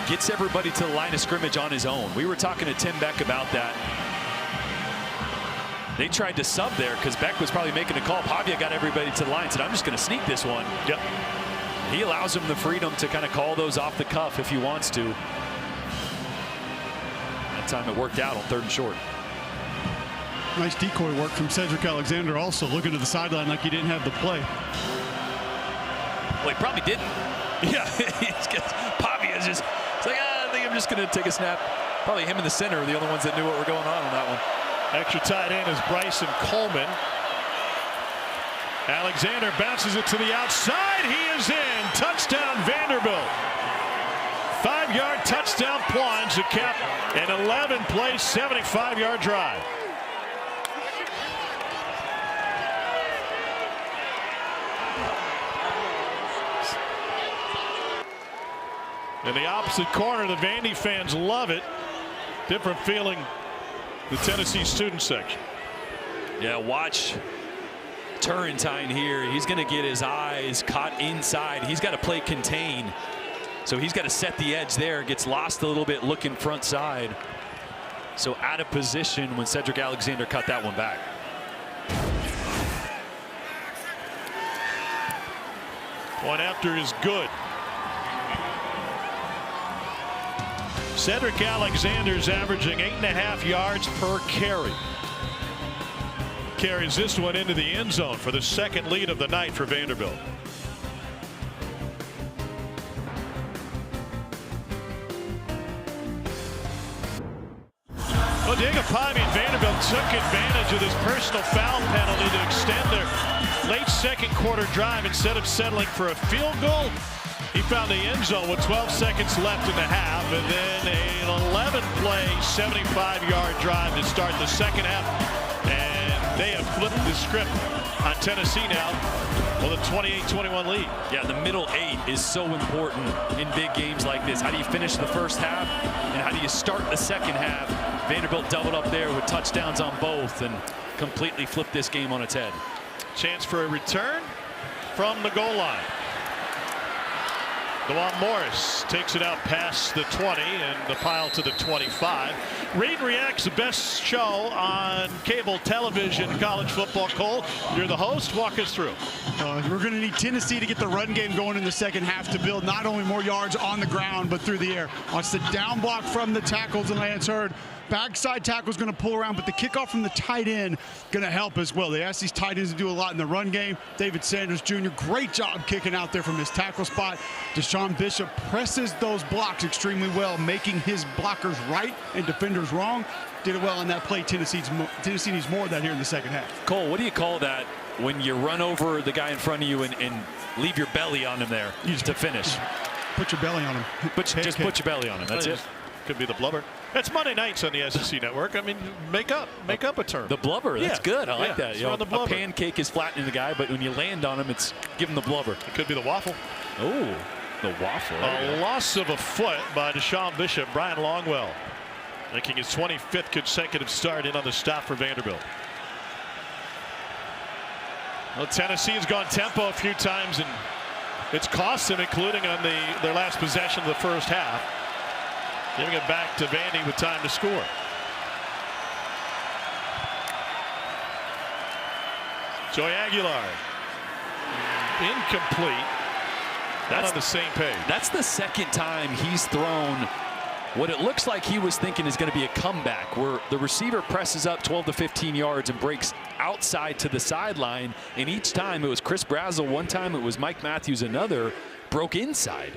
gets everybody to the line of scrimmage on his own. We were talking to Tim Beck about that. They tried to sub there because Beck was probably making a call. Pavia got everybody to the line, said, I'm just going to sneak this one. Yep. He allows him the freedom to kind of call those off the cuff if he wants to. That time it worked out on 3rd and short. Nice decoy work from Cedric Alexander, also looking to the sideline like he didn't have the play. Well, he probably didn't. Yeah, Pavia's just, it's like, I think I'm just going to take a snap. Probably him in the center are the only ones that knew what were going on that one. Extra tight end is Bryson Coleman. Alexander bounces it to the outside. He is in. Touchdown Vanderbilt. 5-yard touchdown plunge to cap an 11-play, 75-yard drive. In the opposite corner, the Vandy fans love it. Different feeling, the Tennessee student section. Yeah, watch Turrentine here. He's going to get his eyes caught inside. He's got to play contain. So he's got to set the edge there. Gets lost a little bit looking front side. So out of position when Cedric Alexander cut that one back. Point after is good. Cedric Alexander's averaging 8.5 yards per carry. Carries this one into the end zone for the 2nd lead of the night for Vanderbilt. Well, Diego Pavia and Vanderbilt took advantage of this personal foul penalty to extend their late 2nd quarter drive. Instead of settling for a field goal, he found the end zone with 12 seconds left in the half, and then an 11-play, 75-yard drive to start the 2nd half. And they have flipped the script on Tennessee now with a 28-21 lead. Yeah, the middle 8 is so important in big games like this. How do you finish the first half, and how do you start the 2nd half? Vanderbilt doubled up there with touchdowns on both and completely flipped this game on its head. Chance for a return from the goal line. DeJuan Morris takes it out past the 20 and the pile to the 25. Read and React's the best show on cable television, college football. Cole, you're the host. Walk us through. We're going to need Tennessee to get the run game going in the second half to build not only more yards on the ground, but through the air. Watch the down block from the tackles, and Lance Hurd. Backside tackle is going to pull around, but the kickoff from the tight end going to help as well. They ask these tight ends to do a lot in the run game. David Sanders Jr., great job kicking out there from his tackle spot. Deshaun Bishop presses those blocks extremely well, making his blockers right and defenders wrong. Did it well on that play. Tennessee needs more of that here in the second half. Cole, what do you call that when you run over the guy in front of you and leave your belly on him there to finish? Put your belly on him. Just put your belly on him. That's it. Could be the blubber. It's Monday nights on the SEC Network. I mean, make up a term. The blubber. That's good. I like that. You know, a pancake is flattening the guy, but when you land on him, it's giving the blubber. It could be the waffle. Oh, the waffle. A loss of a foot by Deshaun Bishop. Brian Longwell making his 25th consecutive start in on the stop for Vanderbilt. Well, Tennessee has gone tempo a few times, and it's cost them, including on their last possession of the first half. Giving it back to Vandy with time to score. Joey Aguilar. Incomplete. Not on the same page. That's the second time he's thrown what it looks like he was thinking is going to be a comeback, where the receiver presses up 12 to 15 yards and breaks outside to the sideline. And each time it was Chris Brazzell, one time it was Mike Matthews, another, broke inside.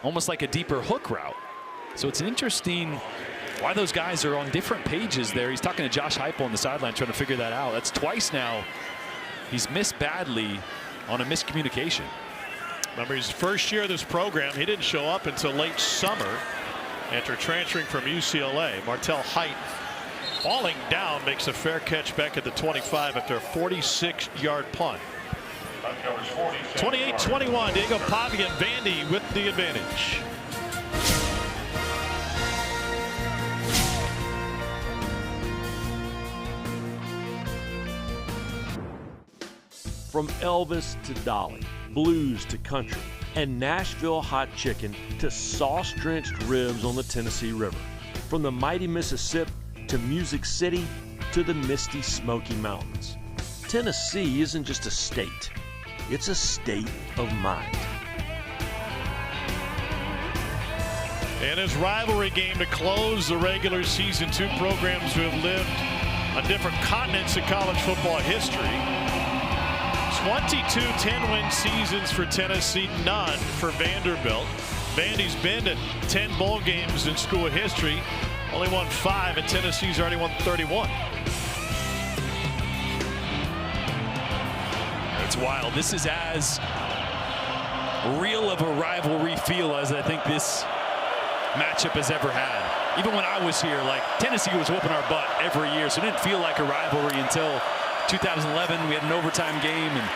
Almost like a deeper hook route. So it's interesting why those guys are on different pages there. He's talking to Josh Heupel on the sideline trying to figure that out. That's twice now he's missed badly on a miscommunication. Remember, his first year of this program, he didn't show up until late summer after transferring from UCLA. Martel Height falling down makes a fair catch back at the 25 after a 46-yard punt. 28-21, Diego Pavia and Vandy with the advantage. From Elvis to Dolly, blues to country, and Nashville hot chicken to sauce-drenched ribs on the Tennessee River. From the mighty Mississippi to Music City to the misty Smoky Mountains. Tennessee isn't just a state, it's a state of mind. And his rivalry game to close the regular season, two programs who have lived on different continents in college football history. 22 10-win seasons for Tennessee, none for Vanderbilt. Vandy's been to 10 bowl games in school history, only won 5, and Tennessee's already won 31. It's wild. This is as real of a rivalry feel as I think this matchup has ever had. Even when I was here, like, Tennessee was whooping our butt every year, so it didn't feel like a rivalry until 2011. We had an overtime game, and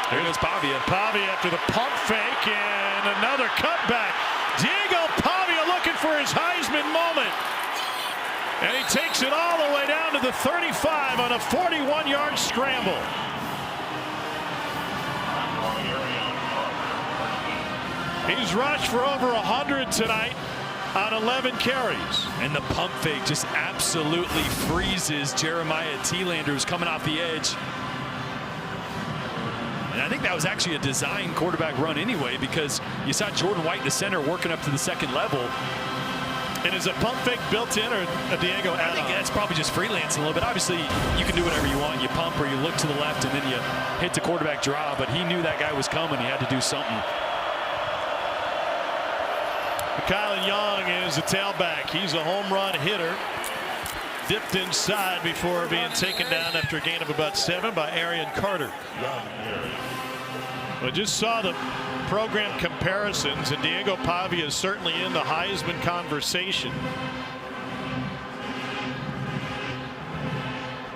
there goes Pavia. Pavia after the pump fake and another cutback. Diego Pavia looking for his Heisman moment. And he takes it all the way down to the 35 on a 41-yard scramble. He's rushed for over 100 tonight on 11 carries. And the pump fake just absolutely freezes Jeremiah Thielander, who's coming off the edge. And I think that was actually a design quarterback run anyway, because you saw Jordan White, the center, working up to the second level. And is a pump fake built in or a Diego add-on? I think that's probably just freelancing a little bit. Obviously, you can do whatever you want. You pump or you look to the left and then you hit the quarterback draw. But he knew that guy was coming. He had to do something. Kylan Young is the tailback. He's a home run hitter. Dipped inside before being taken down after a gain of about 7 by Arian Carter. We just saw the program comparisons, and Diego Pavia is certainly in the Heisman conversation.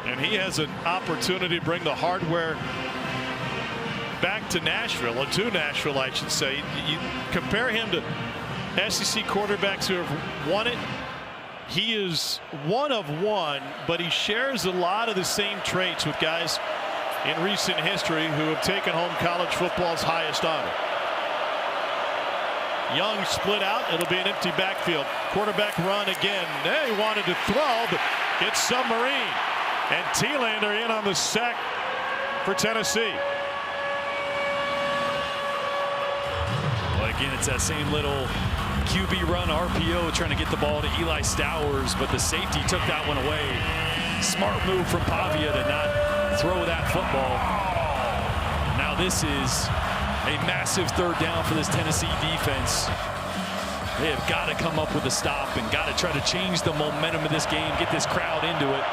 And he has an opportunity to bring the hardware back to Nashville, or to Nashville, I should say. You compare him to SEC quarterbacks who have won it. He is one of one, but he shares a lot of the same traits with guys in recent history who have taken home college football's highest honor. Young split out. It'll be an empty backfield. Quarterback run again. They wanted to throw, but gets submarine. And Thielander in on the sack for Tennessee. Well, again, it's that same little QB run RPO trying to get the ball to Eli Stowers, but the safety took that one away. Smart move from Pavia to not throw that football. Now this is a massive third down for this Tennessee defense. They have got to come up with a stop and got to try to change the momentum of this game, get this crowd into it.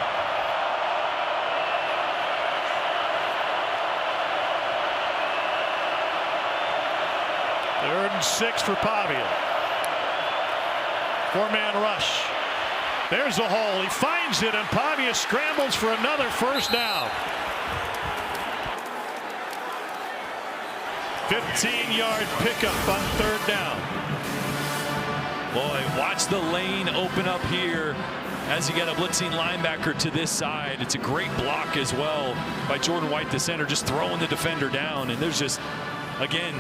Third and 6 for Pavia. 4-man rush. There's a hole. He finds it, and Pavia scrambles for another first down. 15-yard pickup on third down. Boy, watch the lane open up here as you get a blitzing linebacker to this side. It's a great block as well by Jordan White, the center, just throwing the defender down. And there's just, again,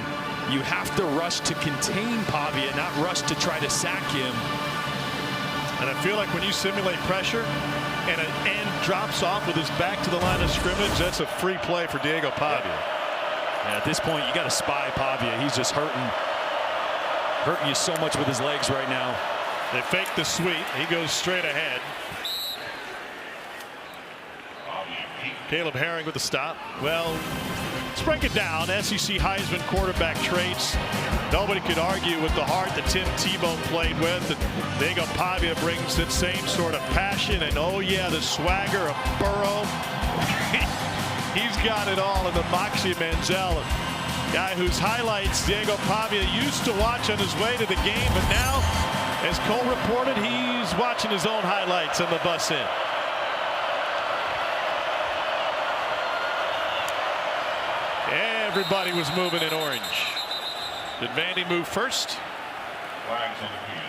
you have to rush to contain Pavia, not rush to try to sack him. And I feel like when you simulate pressure and an end drops off with his back to the line of scrimmage, that's a free play for Diego Pavia. And at this point, you got to spy Pavia. He's just hurting you so much with his legs right now. They fake the sweep. He goes straight ahead. Caleb Herring with the stop. Well, let's break it down. SEC Heisman quarterback traits. Nobody could argue with the heart that Tim Tebow played with. And Diego Pavia brings that same sort of passion. And oh yeah, the swagger of Burrow. He's got it all in the Moxie Manziel, guy whose highlights Diego Pavia used to watch on his way to the game, but now, as Cole reported, he's watching his own highlights on the bus in. Everybody was moving in orange. Did Vandy move first? Flags on the field.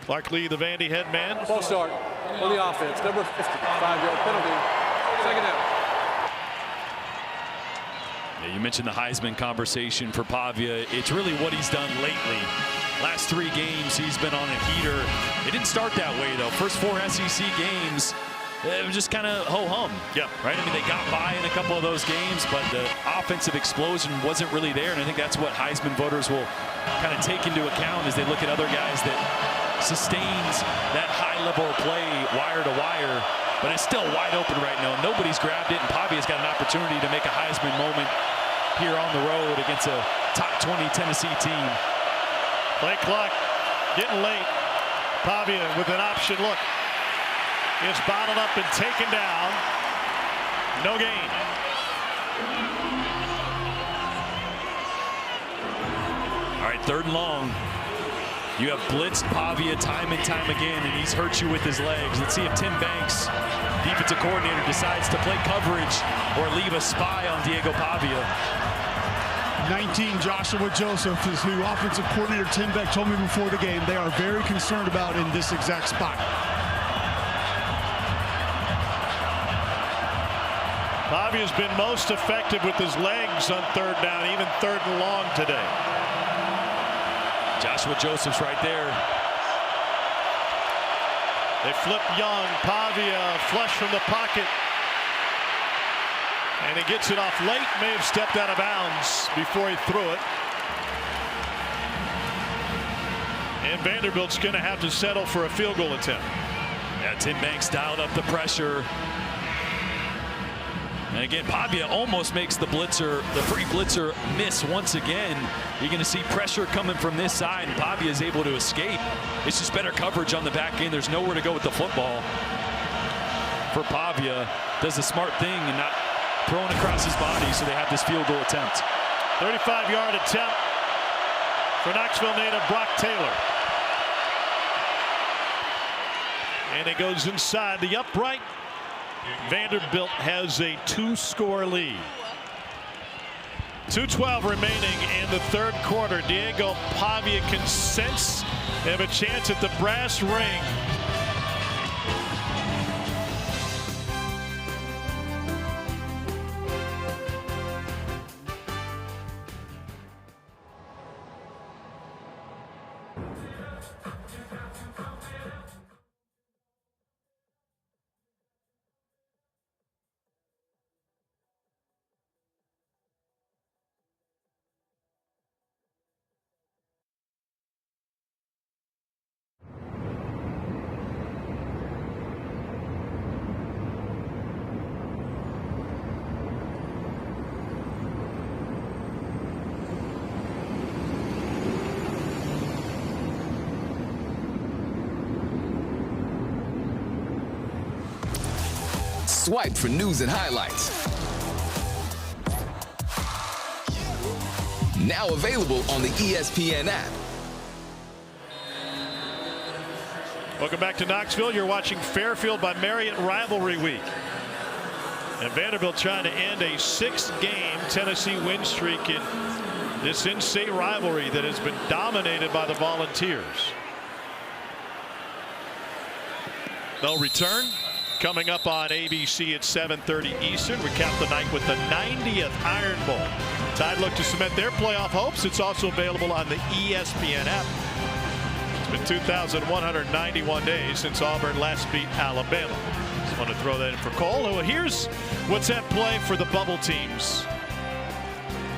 Clark Lee, the Vandy head man. False start on the offense. Number 50, 5-yard penalty. Second down. Yeah, you mentioned the Heisman conversation for Pavia. It's really what he's done lately. Last 3 games, he's been on a heater. It didn't start that way, though. First 4 SEC games, it was just kind of ho-hum. Yeah. Right? I mean, they got by in a couple of those games, but the offensive explosion wasn't really there. And I think that's what Heisman voters will kind of take into account as they look at other guys that sustains that high level of play wire to wire, but it's still wide open right now. Nobody's grabbed it, and Pavia's got an opportunity to make a Heisman moment here on the road against a top 20 Tennessee team. Play clock getting late. Pavia with an option look. Is bottled up and taken down. No gain. All right, 3rd and long. You have blitzed Pavia time and time again, and he's hurt you with his legs. Let's see if Tim Banks, defensive coordinator, decides to play coverage or leave a spy on Diego Pavia. 19, Joshua Joseph is who offensive coordinator Tim Beck told me before the game they are very concerned about in this exact spot. Pavia's been most effective with his legs on 3rd down, even 3rd and long today. Joshua Joseph's right there. They flip Young. Pavia flush from the pocket. And he gets it off late. May have stepped out of bounds before he threw it. And Vanderbilt's going to have to settle for a field goal attempt. Yeah, Tim Banks dialed up the pressure. And again, Pavia almost makes the blitzer, the free blitzer, miss once again. You're going to see pressure coming from this side, and Pavia is able to escape. It's just better coverage on the back end. There's nowhere to go with the football. For Pavia, does a smart thing and not throwing across his body, so they have this field goal attempt. 35-yard attempt for Knoxville native Brock Taylor. And it goes inside the upright. Vanderbilt has a 2-score lead. 2:12 remaining in the third quarter. Diego Pavia can sense they have a chance at the brass ring. Swipe for news and highlights. Now available on the ESPN app. Welcome back to Knoxville. You're watching Fairfield by Marriott Rivalry Week. And Vanderbilt trying to end a 6-game Tennessee win streak in this in-state rivalry that has been dominated by the Volunteers. They'll return. Coming up on ABC at 7:30 Eastern. We cap the night with the 90th Iron Bowl. Tide look to cement their playoff hopes. It's also available on the ESPN app. It's been 2,191 days since Auburn last beat Alabama. Just want to throw that in for Cole. Well, here's what's at play for the bubble teams.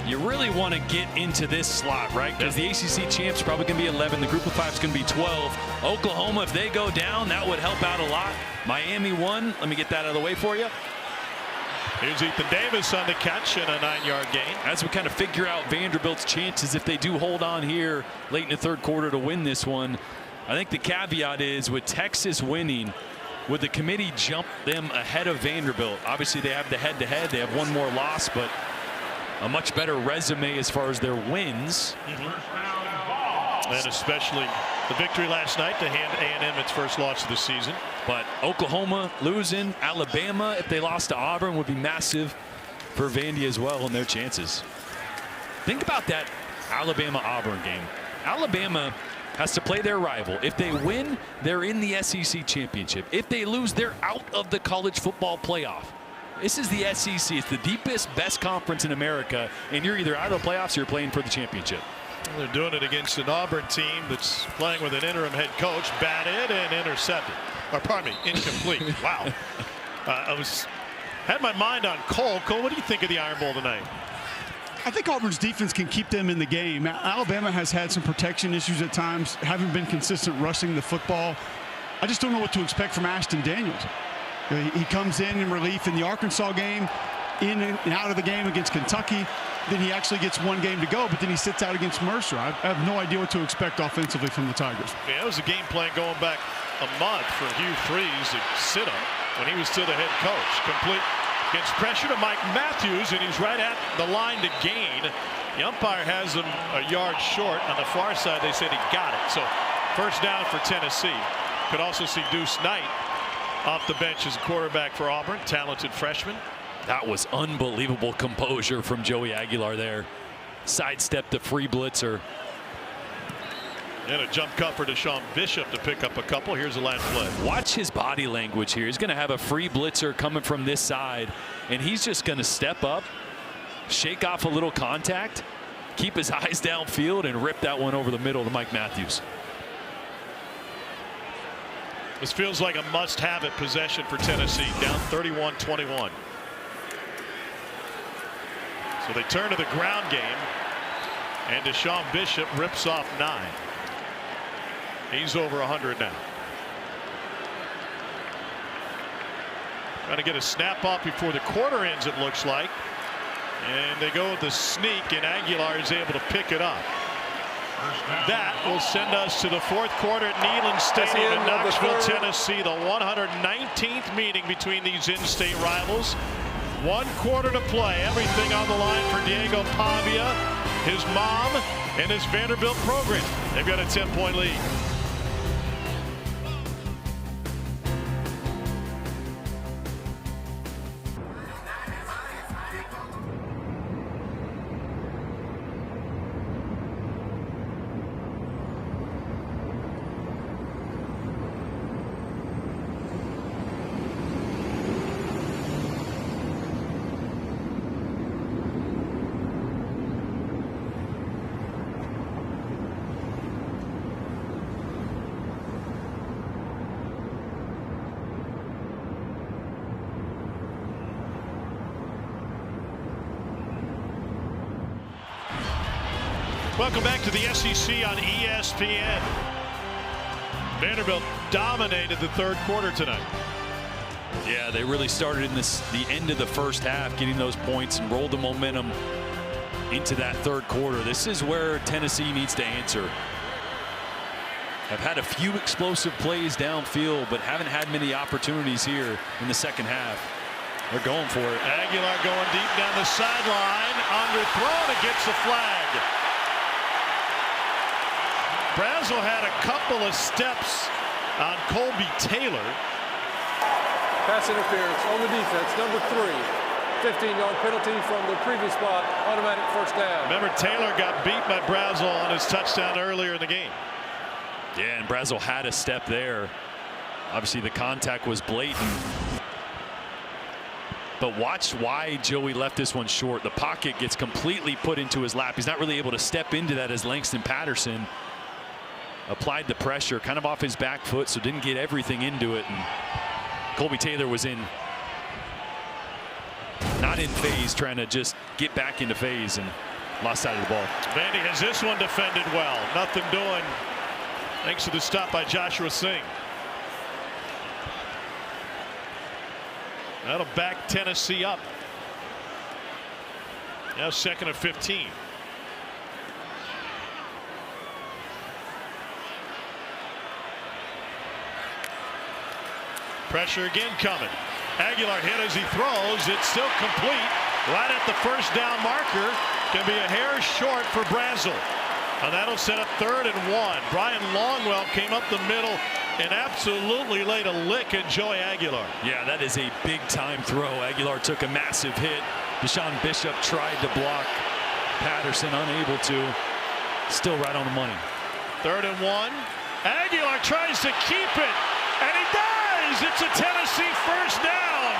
You really want to get into this slot, right? Because the ACC champs are probably going to be 11. The group of 5 is going to be 12. Oklahoma, if they go down, that would help out a lot. Miami 1. Let me get that out of the way for you. Here's Ethan Davis on the catch and a 9-yard gain. As we kind of figure out Vanderbilt's chances if they do hold on here late in the third quarter to win this one, I think the caveat is with Texas winning, would the committee jump them ahead of Vanderbilt? Obviously, they have the head-to-head. They have one more loss, but a much better resume as far as their wins. And especially the victory last night to hand A&M its first loss of the season. But Oklahoma losing, Alabama, if they lost to Auburn, would be massive for Vandy as well in their chances. Think about that Alabama-Auburn game. Alabama has to play their rival. If they win, they're in the SEC championship. If they lose, they're out of the college football playoff. This is the SEC. It's the deepest, best conference in America, and you're either out of the playoffs or you're playing for the championship. They're doing it against an Auburn team that's playing with an interim head coach, batted and intercepted. Or pardon me, incomplete. Wow. Had my mind on Cole. Cole, what do you think of the Iron Bowl tonight? I think Auburn's defense can keep them in the game. Alabama has had some protection issues at times, haven't been consistent rushing the football. I just don't know what to expect from Ashton Daniels. He comes in relief in the Arkansas game, in and out of the game against Kentucky. Then he actually gets one game to go, but then he sits out against Mercer. I have no idea what to expect offensively from the Tigers. Yeah, it was a game plan going back a month for Hugh Freeze to sit him when he was still the head coach. Complete gets pressure to Mike Matthews, and he's right at the line to gain. The umpire has him a yard short. On the far side, they said he got it. So first down for Tennessee. Could also see Deuce Knight off the bench as a quarterback for Auburn, talented freshman. That was unbelievable composure from Joey Aguilar there. Sidestepped the free blitzer. And a jump cut for Deshaun Bishop to pick up a couple. Here's the last play. Watch his body language here. He's going to have a free blitzer coming from this side, and he's just going to step up, shake off a little contact, keep his eyes downfield, and rip that one over the middle to Mike Matthews. This feels like a must-have-it possession for Tennessee, down 31-21. So they turn to the ground game, and Deshaun Bishop rips off 9. He's over 100 now. Trying to get a snap off before the quarter ends, it looks like. And they go with the sneak, and Aguilar is able to pick it up. That will send us to the fourth quarter at Neyland Stadium in Knoxville, Tennessee. The 119th meeting between these in-state rivals. 1 quarter to play. Everything on the line for Diego Pavia, his mom, and his Vanderbilt program. They've got a 10-point lead. Welcome back to the SEC on ESPN. Vanderbilt dominated the third quarter tonight. Yeah, they really started in the end of the first half, getting those points and rolled the momentum into that third quarter. This is where Tennessee needs to answer. Have had a few explosive plays downfield, but haven't had many opportunities here in the second half. They're going for it. Aguilar going deep down the sideline, underthrown, it gets the flag. Brazel had a couple of steps on Colby Taylor. Pass interference on the defense, number 3. 15-yard penalty from the previous spot, automatic first down. Remember, Taylor got beat by Brazel on his touchdown earlier in the game. Yeah, and Brazel had a step there. Obviously, the contact was blatant. But watch why Joey left this one short. The pocket gets completely put into his lap. He's not really able to step into that as Langston Patterson applied the pressure kind of off his back foot, so didn't get everything into it. And Colby Taylor was not in phase, trying to just get back into phase, and lost sight of the ball. Vandy has this one defended well. Nothing doing thanks to the stop by Joshua Singh. That'll back Tennessee up. Now 2nd and 15. Pressure again coming. Aguilar hit as he throws. It's still complete. Right at the first down marker. Can be a hair short for Brazel. And that'll set up 3rd and 1. Brian Longwell came up the middle and absolutely laid a lick at Joey Aguilar. Yeah, that is a big time throw. Aguilar took a massive hit. Deshaun Bishop tried to block Patterson, unable to. Still right on the money. 3rd and 1. Aguilar tries to keep it, and he does. It's a Tennessee first down.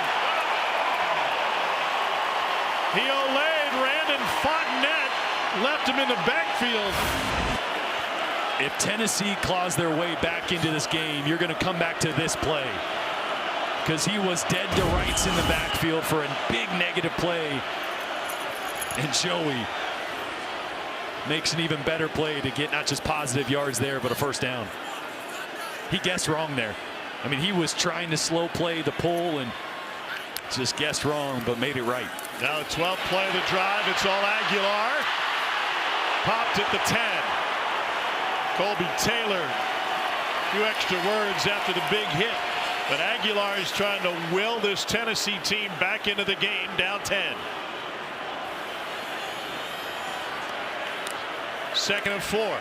He olayed Randon Fontenette, left him in the backfield. If Tennessee claws their way back into this game, you're going to come back to this play, because he was dead to rights in the backfield for a big negative play, and Joey makes an even better play to get not just positive yards there, but a first down. He guessed wrong there. I mean, he was trying to slow play the pull and just guessed wrong, but made it right. Now 12th play of the drive. It's all Aguilar. Popped at the 10. Colby Taylor. A few extra words after the big hit. But Aguilar is trying to will this Tennessee team back into the game, down 10. 2nd and 4.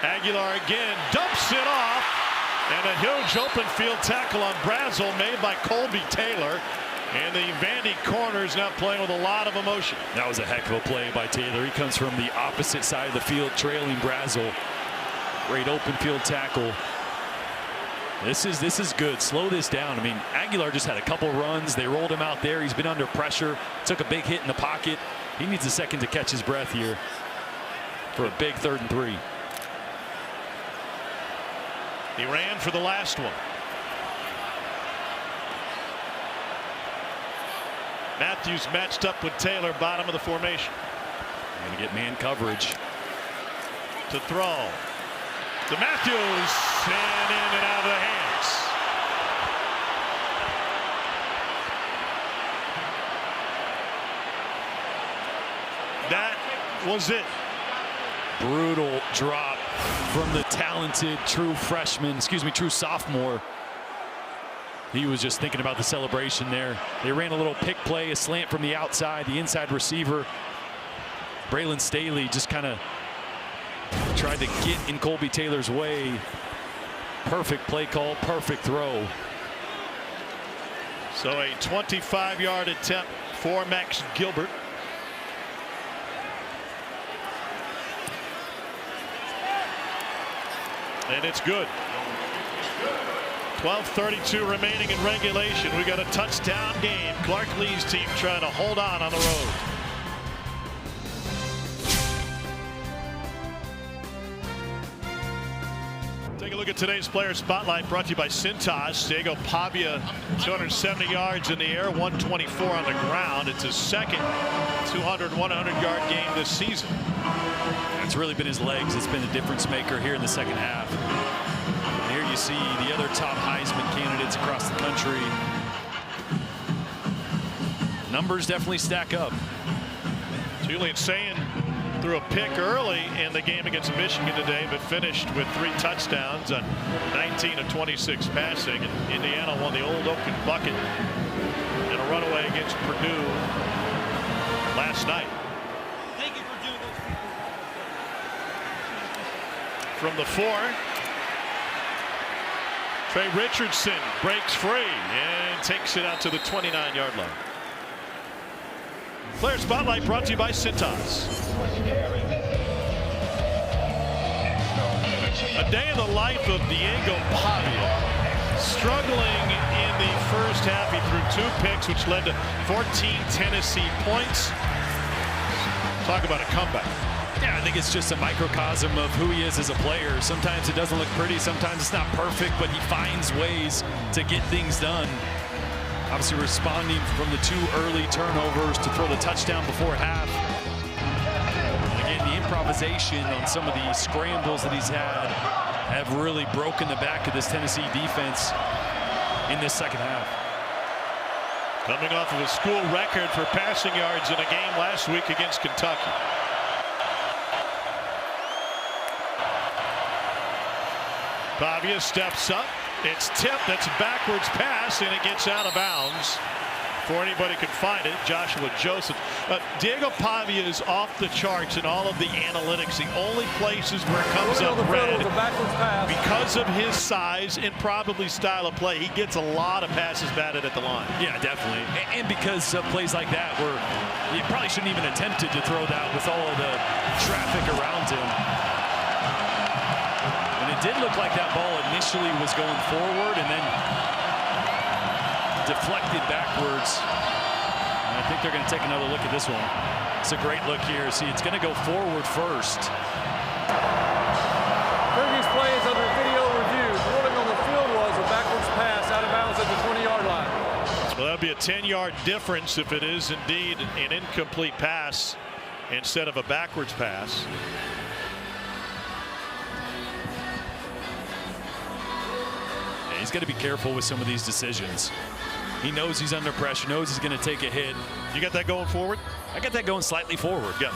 Aguilar again dumps it off. And a huge open field tackle on Brazel made by Colby Taylor. And the Vandy corner is now playing with a lot of emotion. That was a heck of a play by Taylor. He comes from the opposite side of the field, trailing Brazel. Great open field tackle. This is good. Slow this down. I mean, Aguilar just had a couple runs. They rolled him out there. He's been under pressure. Took a big hit in the pocket. He needs a second to catch his breath here for a big 3rd and 3. He ran for the last one. Matthews matched up with Taylor, bottom of the formation. Going to get man coverage. To throw. To Matthews, and in and out of the hands. That was it. Brutal drop from the talented true sophomore. He was just thinking about the celebration there. They ran a little pick play, a slant from the outside, the inside receiver. Braylon Staley just kind of tried to get in Colby Taylor's way. Perfect play call, perfect throw. So a 25-yard attempt for Max Gilbert. And it's good. 12:32 remaining in regulation. We got a touchdown game. Clark Lee's team trying to hold on the road. Take a look at today's player spotlight, brought to you by Cintas. Diego Pavia, 270 yards in the air, 124 on the ground. It's his second 100-yard game this season. It's really been his legs. It's been a difference maker here in the second half. And here you see the other top Heisman candidates across the country. Numbers definitely stack up. Julian Sayin threw a pick early in the game against Michigan today, but finished with 3 touchdowns on 19 of 26 passing. And Indiana won the Old Oaken bucket in a runaway against Purdue last night. Thank you for doing those. From the 4, Trey Richardson breaks free and takes it out to the 29-yard line. Player Spotlight brought to you by Cintas. A day in the life of Diego Pavia. Struggling in the first half, he threw 2 picks, which led to 14 Tennessee points. Talk about a comeback. Yeah, I think it's just a microcosm of who he is as a player. Sometimes it doesn't look pretty, sometimes it's not perfect, but he finds ways to get things done. Obviously responding from the 2 early turnovers to throw the touchdown before half. Again, the improvisation on some of the scrambles that he's had have really broken the back of this Tennessee defense in this second half. Coming off of a school record for passing yards in a game last week against Kentucky. Pavia steps up. It's tipped. That's a backwards pass, and it gets out of bounds before anybody can find it. Joshua Joseph. Diego Pavia is off the charts in all of the analytics. The only places where it comes up red because of his size and probably style of play. He gets a lot of passes batted at the line. Yeah, definitely. And because of plays like that where he probably shouldn't even attempted to throw that with all of the traffic around him. It did look like that ball initially was going forward and then deflected backwards. And I think they're going to take another look at this one. It's a great look here. See, it's going to go forward first. Previous plays under video review. The ruling on the field was a backwards pass out of bounds at the 20-yard line. Well, that'll be a 10-yard difference if it is indeed an incomplete pass instead of a backwards pass. He's got to be careful with some of these decisions. He knows he's under pressure, knows he's going to take a hit. You got that going forward? I got that going slightly forward. Yeah.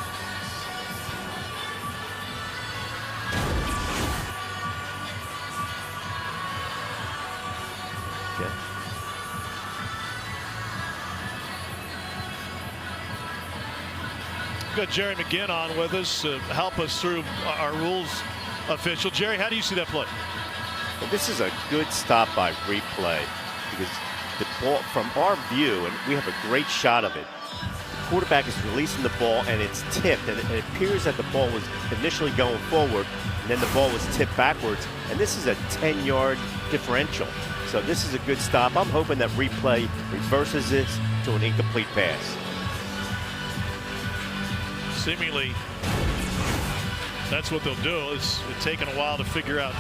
Okay. We've got Jerry McGinn on with us to help us through our rules official. Jerry, how do you see that play? Well, this is a good stop by replay because the ball, from our view, and we have a great shot of it, the quarterback is releasing the ball and it's tipped, and it appears that the ball was initially going forward and then the ball was tipped backwards, and this is a 10-yard differential. So this is a good stop. I'm hoping that replay reverses this to an incomplete pass. Seemingly, that's what they'll do. It's taken a while to figure out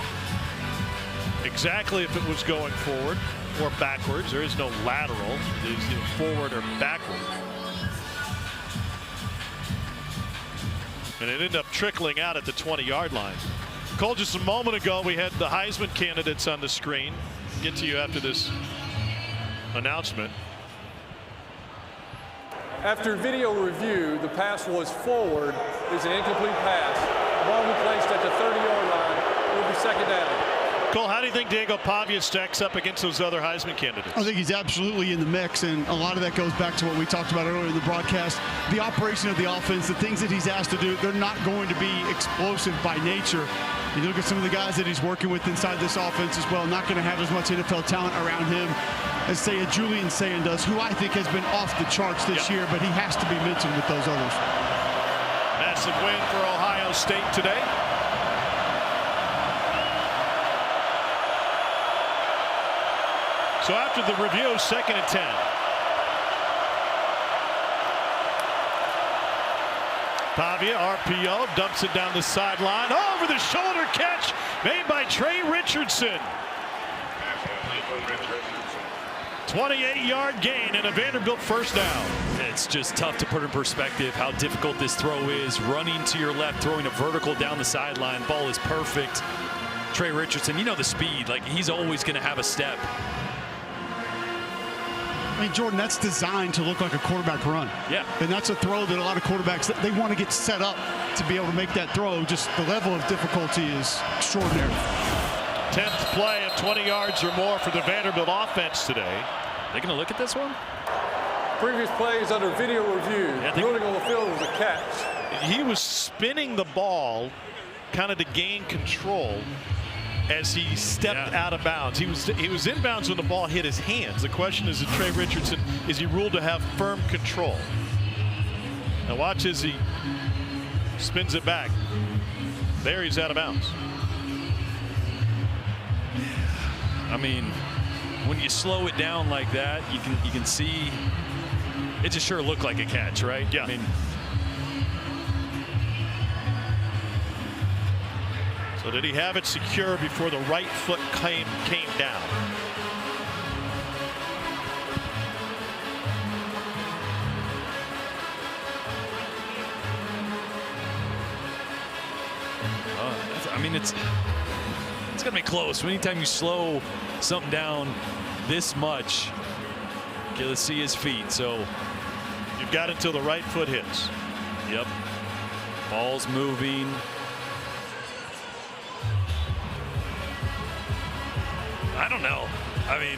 exactly if it was going forward or backwards. There is no lateral. It's either forward or backward. And it ended up trickling out at the 20-yard line. Cole, just a moment ago, we had the Heisman candidates on the screen. Get to you after this announcement. After video review, the pass was forward. It's an incomplete pass. The ball will be placed at the 30-yard line. It will be second down. Cole, how do you think Diego Pavia stacks up against those other Heisman candidates? I think he's absolutely in the mix, and a lot of that goes back to what we talked about earlier in the broadcast. The operation of the offense, the things that he's asked to do, they're not going to be explosive by nature. You look at some of the guys that he's working with inside this offense as well, not going to have as much NFL talent around him as, say, a Julian Sayin does, who I think has been off the charts this year, but he has to be mentioned with those others. Massive win for Ohio State today. So after the review, 2nd and 10. Pavia, RPO, dumps it down the sideline. Over the shoulder catch made by Trey Richardson. 28-yard gain and a Vanderbilt first down. it's just tough to put in perspective how difficult this throw is. Running to your left, throwing a vertical down the sideline. Ball is perfect. Trey Richardson, you know the speed. Like, he's always going to have a step. I mean, Jordan, that's designed to look like a quarterback run. Yeah. And that's a throw that a lot of quarterbacks, they want to get set up to be able to make that throw. Just the level of difficulty is extraordinary. 10th play of 20 yards or more for the Vanderbilt offense today. They going to look at this one? Previous plays under video review. Ruling on the field was a catch. He was spinning the ball kind of to gain control as he stepped out of bounds. He was inbounds when the ball hit his hands. The question is, Trey Richardson, is he ruled to have firm control? Now watch as he spins it back. There, he's out of bounds. I mean, when you slow it down like that, you can see it just sure looked like a catch, right? Yeah. I mean, so did he have it secure before the right foot came down? I mean, it's gonna be close. Anytime you slow something down this much, okay, let's see his feet. So you've got until the right foot hits. Yep. Ball's moving. I don't know. I mean,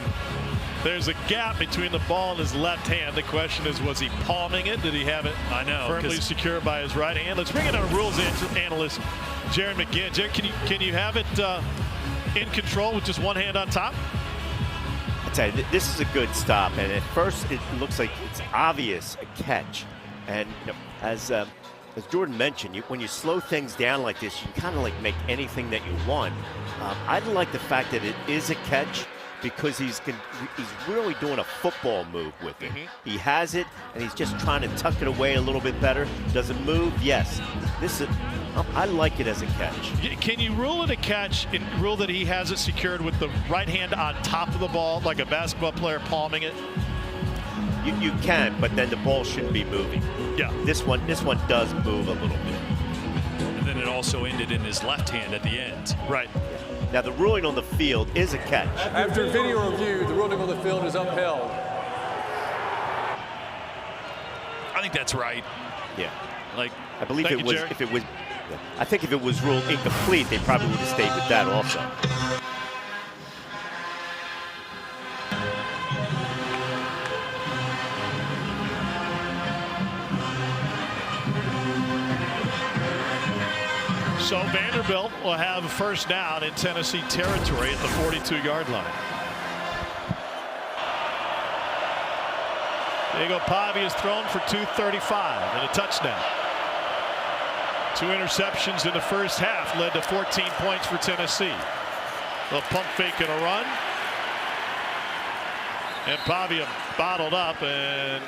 there's a gap between the ball and his left hand. The question is, was he palming it? Did he have it firmly secure by his right hand? Let's bring in our rules analyst, Jaron McGinn. Jaron, can you have it in control with just one hand on top? I tell you, this is a good stop, and at first it looks like it's obvious a catch. And you know, as Jordan mentioned, when you slow things down like this, you can kind of like make anything that you want. I like the fact that it is a catch because he's really doing a football move with it. He has it, and he's just trying to tuck it away a little bit better. Does it move? Yes. I like it as a catch. Can you rule it a catch and rule that he has it secured with the right hand on top of the ball, like a basketball player palming it? You can, but then the ball shouldn't be moving. Yeah. This one does move a little bit. And then it also ended in his left hand at the end. Right. Now the ruling on the field is a catch. After video review, the ruling on the field is upheld. I think that's right. Yeah. Like, I believe it was. I think if it was ruled incomplete, they probably would have stayed with that also. So Vanderbilt will have a first down in Tennessee territory at the 42-yard line. Diego Pavia has thrown for 235 and a touchdown. 2 interceptions in the first half led to 14 points for Tennessee. A pump fake and a run. And Pavia bottled up and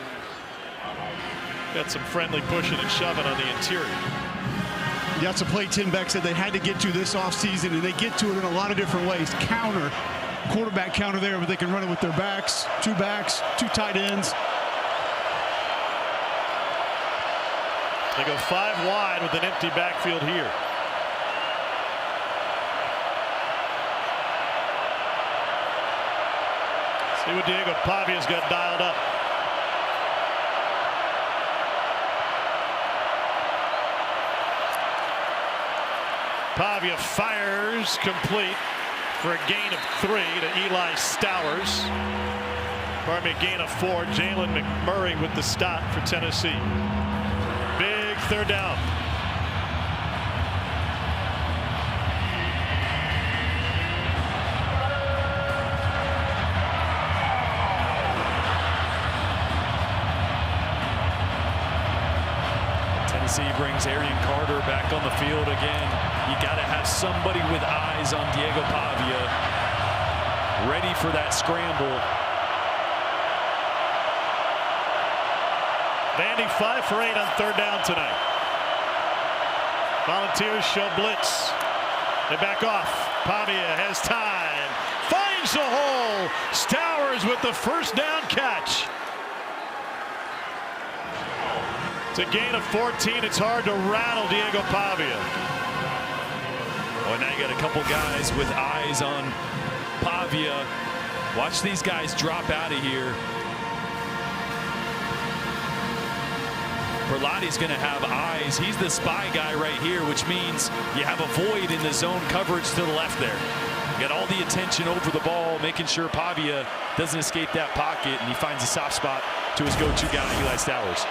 got some friendly pushing and shoving on the interior. That's a play Tim Beck said they had to get to this offseason, and they get to it in a lot of different ways. Counter, quarterback counter there, but they can run it with their backs, 2 tight ends. They go 5 wide with an empty backfield here. See what Diego Pavia's got dialed up. Pavia fires complete for a gain of 3 to Eli Stowers. Pardon me, gain of 4. Jalen McMurray with the stop for Tennessee. Big third down. Tennessee brings Arian Carter back on the field again. You got to have somebody with eyes on Diego Pavia, ready for that scramble. Vandy 5 for 8 on third down tonight. Volunteers show blitz. They back off. Pavia has time. Finds the hole. Stowers with the first down catch. It's a gain of 14. It's hard to rattle Diego Pavia. Oh, now you got a couple guys with eyes on Pavia. Watch these guys drop out of here. Berlotti's going to have eyes. He's the spy guy right here, which means you have a void in the zone coverage to the left there. You got all the attention over the ball, making sure Pavia doesn't escape that pocket, and he finds a soft spot to his go-to guy, Eli Stowers.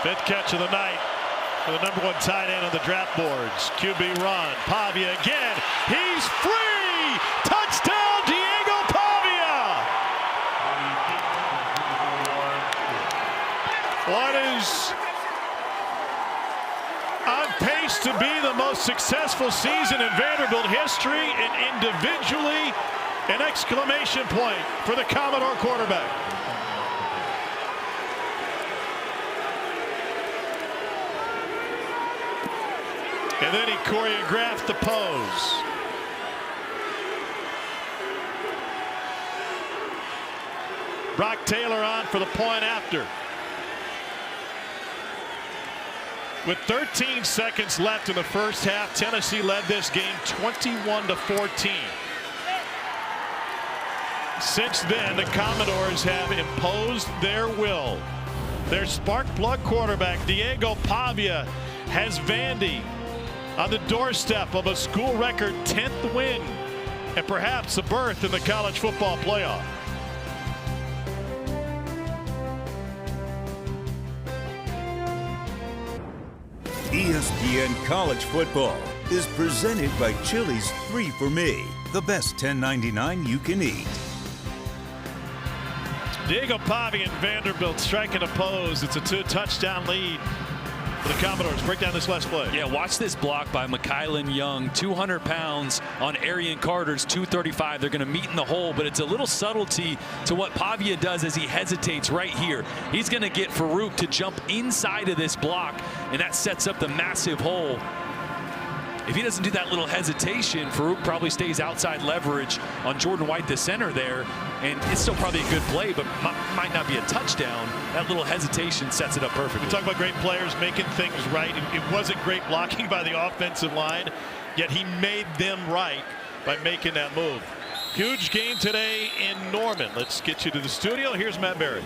5th catch of the night for the #1 tight end on the draft boards. QB run. Pavia again. He's free. Touchdown, Diego Pavia. What is on pace to be the most successful season in Vanderbilt history, and individually an exclamation point for the Commodore quarterback. And then he choreographed the pose. Brock Taylor on for the point after. With 13 seconds left in the first half, Tennessee led this game 21-14. Since then, the Commodores have imposed their will. Their spark plug quarterback, Diego Pavia, has Vandy on the doorstep of a school record 10th win and perhaps a berth in the college football playoff. ESPN College Football is presented by Chili's 3 for Me, the best $10.99 you can eat. Diego Pavia and Vanderbilt striking a pose. It's a 2-touchdown lead for the Commodores. Break down this last play. Yeah, watch this block by Mykylin Young. 200 pounds on Arian Carter's 235. They're going to meet in the hole, but it's a little subtlety to what Pavia does as he hesitates right here. He's going to get Farouk to jump inside of this block, and that sets up the massive hole. If he doesn't do that little hesitation, Farouk probably stays outside leverage on Jordan White, the center there, and it's still probably a good play, but might not be a touchdown. That little hesitation sets it up perfectly. We talk about great players making things right. It wasn't great blocking by the offensive line, yet he made them right by making that move. Huge game today in Norman. Let's get you to the studio. Here's Matt Berry.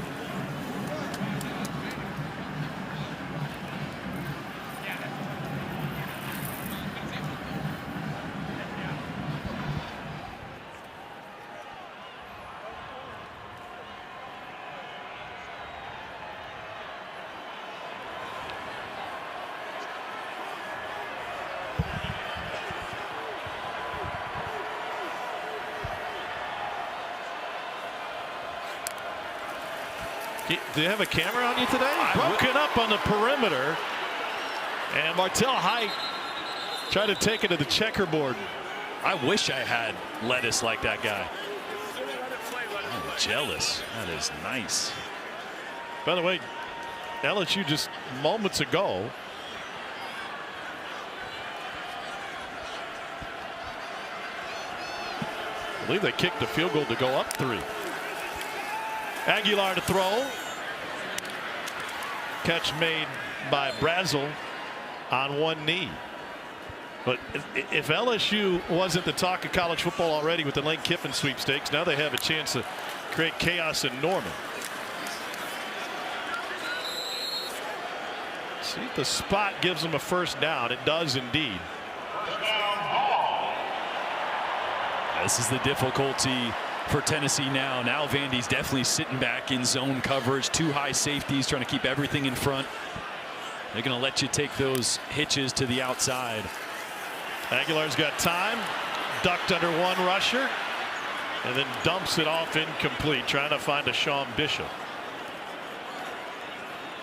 Do you have a camera on you today? Broken up on the perimeter. And Martell Height tried to take it to the checkerboard. I wish I had lettuce like that guy. I'm jealous. That is nice. By the way, LSU just moments ago I believe they kicked the field goal to go up 3. Aguilar to throw. Catch made by Brazel on one knee. But if LSU wasn't the talk of college football already with the Lane Kiffin sweepstakes, now they have a chance to create chaos in Norman. See if the spot gives them a first down. It does indeed. This is the difficulty for Tennessee now. Now Vandy's definitely sitting back in zone coverage. 2 high safeties trying to keep everything in front. They're going to let you take those hitches to the outside. Aguilar's got time. Ducked under one rusher. And then dumps it off incomplete. Trying to find a Sean Bishop.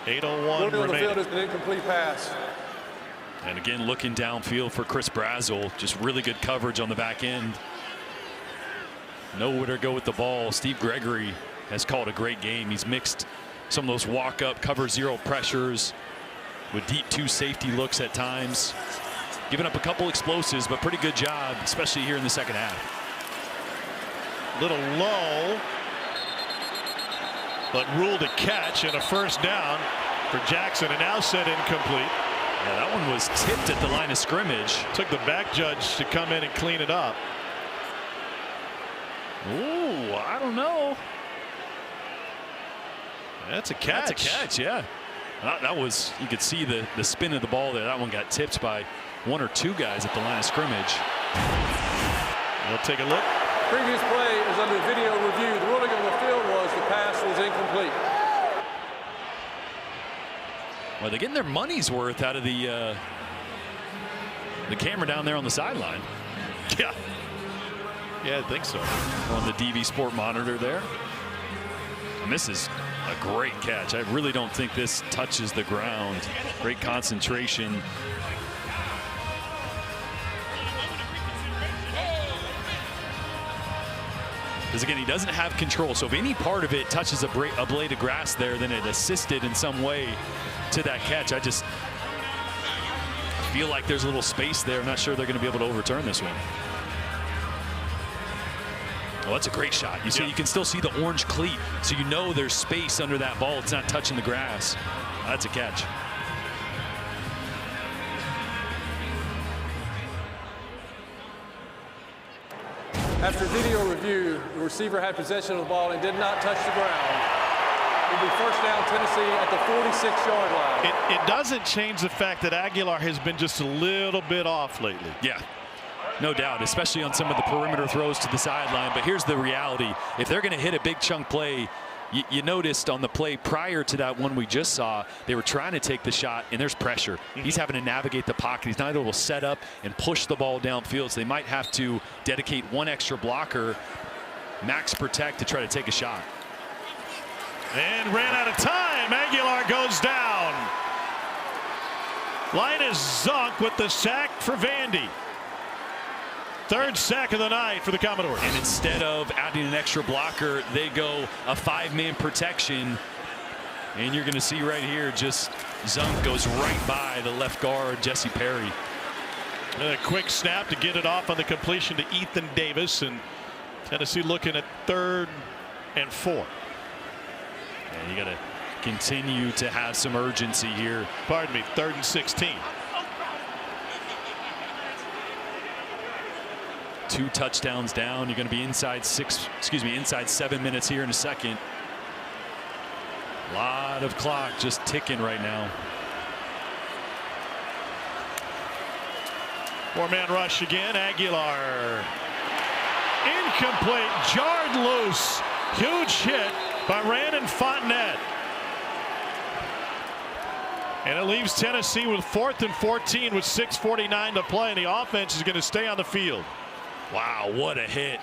8:01 remaining. The field is an incomplete pass. And again, looking downfield for Chris Brazel. Just really good coverage on the back end. Nowhere to go with the ball. Steve Gregory has called a great game. He's mixed some of those walk-up, cover zero pressures with deep 2 safety looks at times. Giving up a couple explosives, but pretty good job, especially here in the second half. Little low. but ruled a catch and a first down for Jackson, and now set incomplete. Yeah, that one was tipped at the line of scrimmage. Took the back judge to come in and clean it up. Ooh, I don't know. That's a catch. That's a catch, yeah. That was, you could see the spin of the ball there. That one got tipped by one or two guys at the line of scrimmage. We'll take a look. Previous play is under video review. The ruling on the field was the pass was incomplete. Well, they're getting their money's worth out of the camera down there on the sideline. Yeah. Yeah, I think so. On the DV Sport monitor there. And this is a great catch. I really don't think this touches the ground. Great concentration. Because again, he doesn't have control. So if any part of it touches a blade of grass there, then it assisted in some way to that catch. I just feel like there's a little space there. I'm not sure they're going to be able to overturn this one. Oh, that's a great shot. You see, you can still see the orange cleat, so you know there's space under that ball. It's not touching the grass. That's a catch. After video review, the receiver had possession of the ball and did not touch the ground. It'll be first down Tennessee at the 46-yard line. It doesn't change the fact that Aguilar has been just a little bit off lately. Yeah. No doubt, especially on some of the perimeter throws to the sideline. But here's the reality. If they're going to hit a big chunk play, you noticed on the play prior to that one we just saw, they were trying to take the shot, and there's pressure. He's having to navigate the pocket. He's not able to set up and push the ball downfield, so they might have to dedicate one extra blocker, max protect, to try to take a shot. And ran out of time. Aguilar goes down. Linus Zunk with the sack for Vandy. Third sack of the night for the Commodores. And instead of adding an extra blocker, they go a 5-man protection. And you're going to see right here, just Zunk goes right by the left guard, Jesse Perry. And a quick snap to get it off on the completion to Ethan Davis. And Tennessee looking at 3rd and 4. And you got to continue to have some urgency here. Pardon me, 3rd and 16. 2 touchdowns down. You're going to be inside 7 minutes here in a second. A lot of clock just ticking right now. 4-man rush again. Aguilar. Incomplete. Jarred loose. Huge hit by Randon Fontenette. And it leaves Tennessee with 4th and 14 with 6:49 to play, and the offense is going to stay on the field. Wow, what a hit.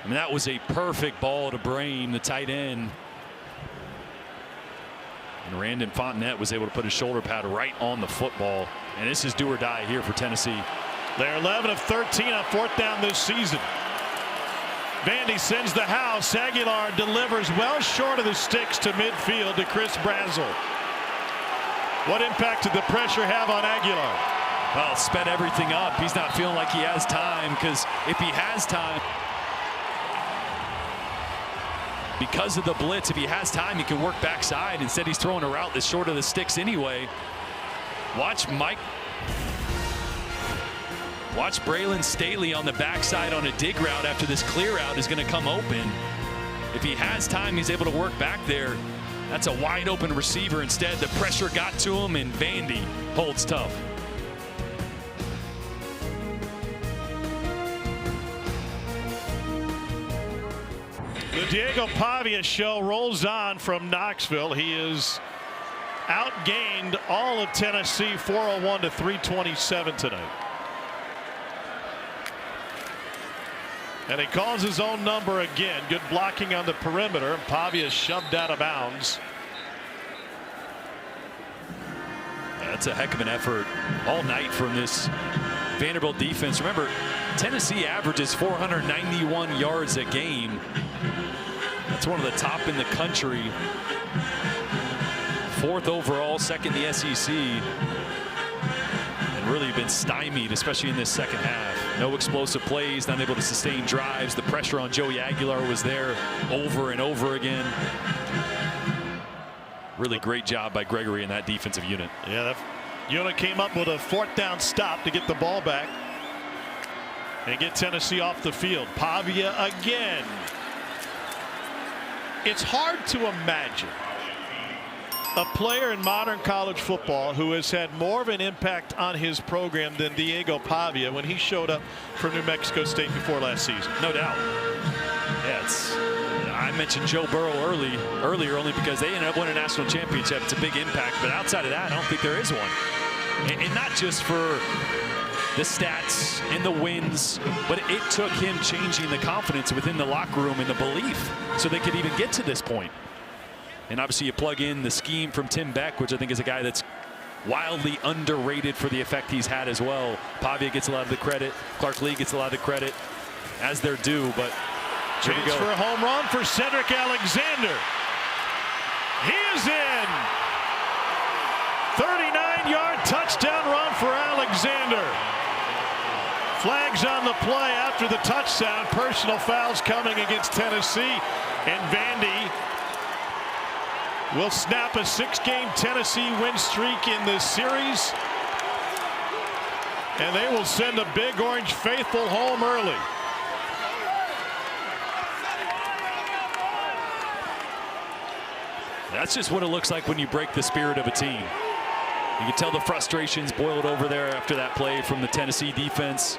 I mean, that was a perfect ball to Brame, the tight end. And Randon Fontenette was able to put his shoulder pad right on the football. And this is do or die here for Tennessee. They're 11 of 13 on 4th down this season. Vandy sends the house. Aguilar delivers well short of the sticks to midfield to Chris Brazel. What impact did the pressure have on Aguilar? Well, it sped everything up. He's not feeling like he has time, because if he has time, because of the blitz, if he has time, he can work backside. Instead, he's throwing a route that's short of the sticks anyway. Watch Braylon Staley on the backside on a dig route after this clear out is going to come open. If he has time, he's able to work back there. That's a wide open receiver. Instead, the pressure got to him, and Vandy holds tough. The Diego Pavia show rolls on from Knoxville. He is outgained all of Tennessee 401 to 327 tonight. And he calls his own number again. Good blocking on the perimeter. Pavia shoved out of bounds. That's a heck of an effort all night from this Vanderbilt defense. Remember, Tennessee averages 491 yards a game. That's one of the top in the country. 4th overall, 2nd in the SEC. And really been stymied, especially in this second half. No explosive plays, not able to sustain drives. The pressure on Joey Aguilar was there over and over again. Really great job by Gregory in that defensive unit. Yeah, that unit came up with a 4th down stop to get the ball back and get Tennessee off the field. Pavia again. It's hard to imagine a player in modern college football who has had more of an impact on his program than Diego Pavia when he showed up for New Mexico State before last season. No doubt. Yeah, I mentioned Joe Burrow earlier only because they ended up winning a national championship. It's a big impact, but outside of that, I don't think there is one. And not just for the stats and the wins, but it took him changing the confidence within the locker room and the belief so they could even get to this point. And obviously you plug in the scheme from Tim Beck, which I think is a guy that's wildly underrated for the effect he's had as well. Pavia gets a lot of the credit. Clark Lee gets a lot of the credit, as they're due. But chance for a home run for Cedric Alexander. He is in. 39-yard touchdown run for Alexander. Flags on the play after the touchdown. Personal fouls coming against Tennessee. And Vandy will snap a 6-game Tennessee win streak in this series. And they will send a Big Orange faithful home early. That's just what it looks like when you break the spirit of a team. You can tell the frustrations boiled over there after that play from the Tennessee defense.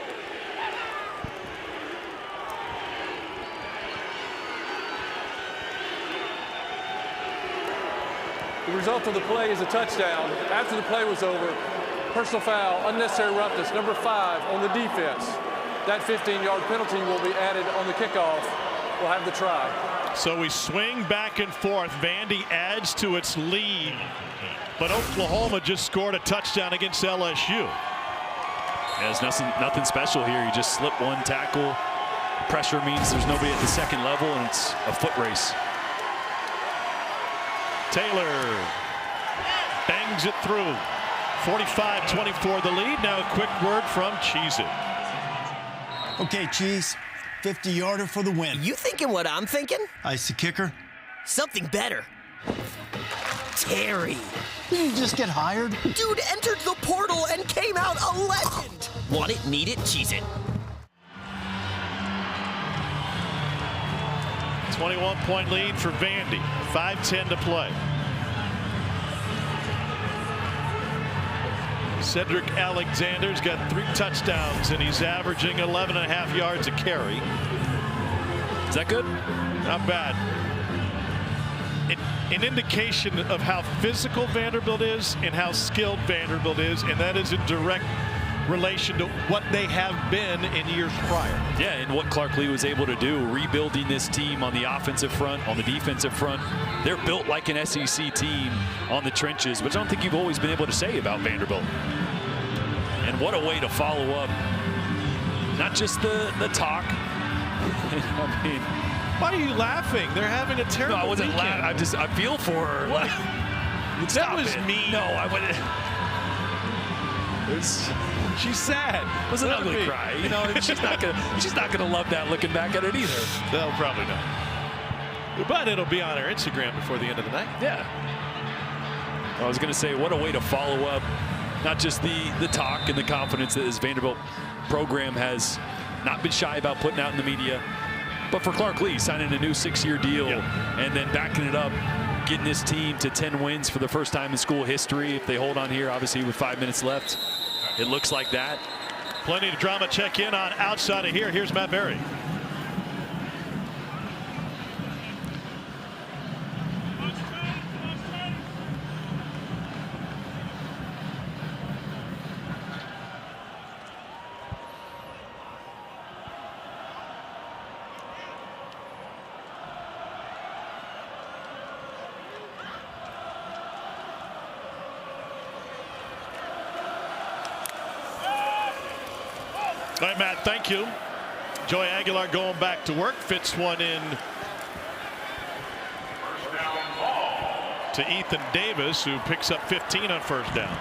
The result of the play is a touchdown. After the play was over, personal foul, unnecessary roughness, number 5 on the defense. That 15-yard penalty will be added on the kickoff. We'll have the try. So we swing back and forth. Vandy adds to its lead, but Oklahoma just scored a touchdown against LSU. Yeah, there's nothing special here. You just slip one tackle. Pressure means there's nobody at the second level, and it's a foot race. Taylor bangs it through. 45-24 the lead. Now a quick word from Cheez-It. Okay, Cheese. 50-yarder for the win. You thinking what I'm thinking? Ice the kicker. Something better. Terry. Did you just get hired? Dude entered the portal and came out a legend. Want it, need it, Cheez-It. 21-point lead for Vandy. 5:10 to play. Cedric Alexander's got 3 touchdowns, and he's averaging 11.5 yards a carry. Is that good? Not bad. An indication of how physical Vanderbilt is and how skilled Vanderbilt is, and that is in direct relation to what they have been in years prior. Yeah, and what Clark Lee was able to do, rebuilding this team on the offensive front, on the defensive front. They're built like an SEC team on the trenches, which I don't think you've always been able to say about Vanderbilt. And what a way to follow up, not just the talk. I mean, why are you laughing? They're having a terrible No, I wasn't weekend. laughing. I feel for her. Like, that was mean. No, I wouldn't. She's sad. It was an ugly cry. You know, she's not gonna love that looking back at it either. No, probably not. But it'll be on her Instagram before the end of the night. Yeah. I was gonna say, what a way to follow up, not just the talk and the confidence that this Vanderbilt program has not been shy about putting out in the media, but for Clark Lee signing a new 6-year deal and then backing it up, getting this team to 10 wins for the first time in school history. If they hold on here, obviously with 5 minutes left, it looks like that. Plenty of drama. Check in on outside of here. Here's Matt Berry. All right, Matt, thank you. Joey Aguilar going back to work, fits one in to Ethan Davis, who picks up 15 on first down.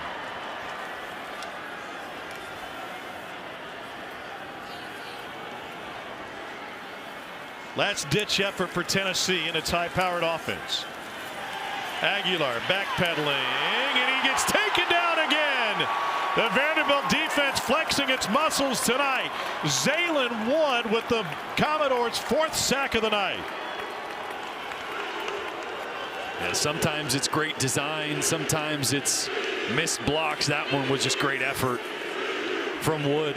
Last ditch effort for Tennessee in its high-powered offense. Aguilar backpedaling, and he gets taken down again. The Vanderbilt defense flexing its muscles tonight. Zaylen Wood with the Commodores' 4th sack of the night. Yeah, sometimes it's great design, sometimes it's missed blocks. That one was just great effort from Wood.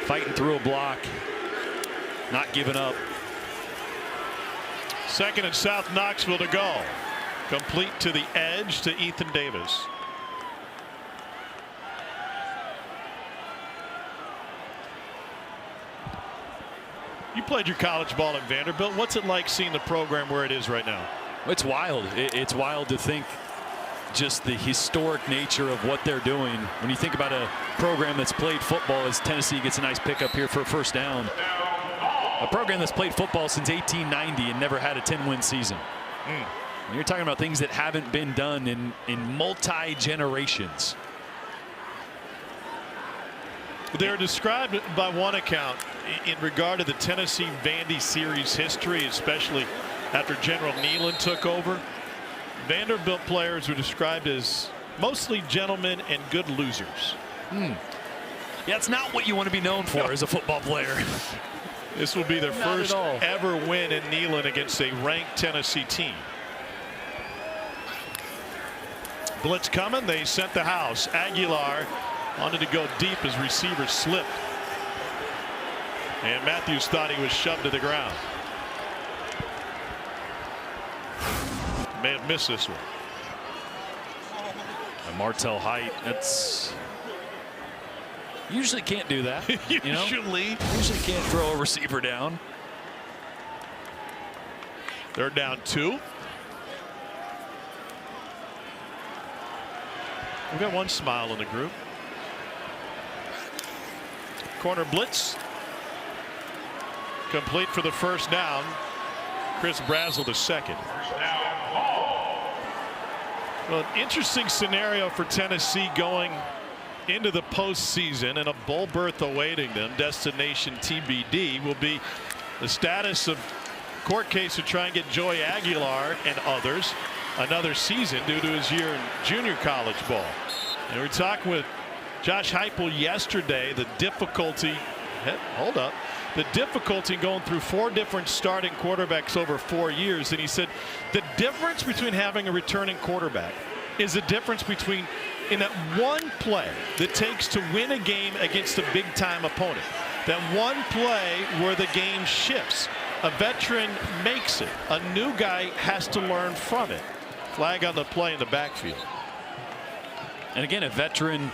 Fighting through a block, not giving up. 2nd and South Knoxville to go. Complete to the edge to Ethan Davis. You played your college ball at Vanderbilt. What's it like seeing the program where it is right now? It's wild. It's wild to think just the historic nature of what they're doing. When you think about a program that's played football, as Tennessee gets a nice pickup here for a 1st down. A program that's played football since 1890 and never had a 10-win season. And you're talking about things that haven't been done in multi-generations. They're described by one account in regard to the Tennessee Vandy series history, especially after General Neyland took over. Vanderbilt players were described as mostly gentlemen and good losers. Yeah, it's not what you want to be known for as a football player. This will be their first ever win in Neyland against a ranked Tennessee team. Blitz coming. They sent the house. Aguilar wanted to go deep as receiver slipped. And Matthews thought he was shoved to the ground. May have missed this one. And Martell Height, that's usually can't do that. Usually can't throw a receiver down. 3rd down 2. We've got one smile in the group. Corner blitz. Complete for the 1st down. Chris Brazel the 2nd. Well, an interesting scenario for Tennessee going into the postseason, and a bowl berth awaiting them. Destination TBD will be the status of court case to try and get Joey Aguilar and others another season due to his year in junior college ball. And we were talking with Josh Heupel yesterday, the difficulty going through 4 different starting quarterbacks over 4 years. And he said the difference between having a returning quarterback is the difference between in that one play that takes to win a game against a big time opponent. That one play where the game shifts. A veteran makes it. A new guy has to learn from it. Flag on the play in the backfield. And again, a veteran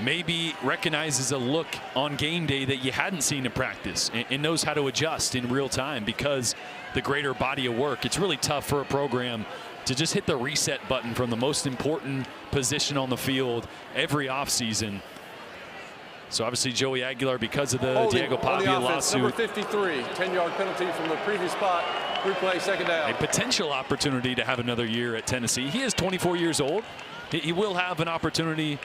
maybe recognizes a look on game day that you hadn't seen in practice and knows how to adjust in real time because the greater body of work. It's really tough for a program to just hit the reset button from the most important position on the field every offseason. So obviously Joey Aguilar, because of the Diego Pavia lawsuit. Number 53, 10-yard penalty from the previous spot. Replay, 2nd down. A potential opportunity to have another year at Tennessee. He is 24 years old. He will have an opportunity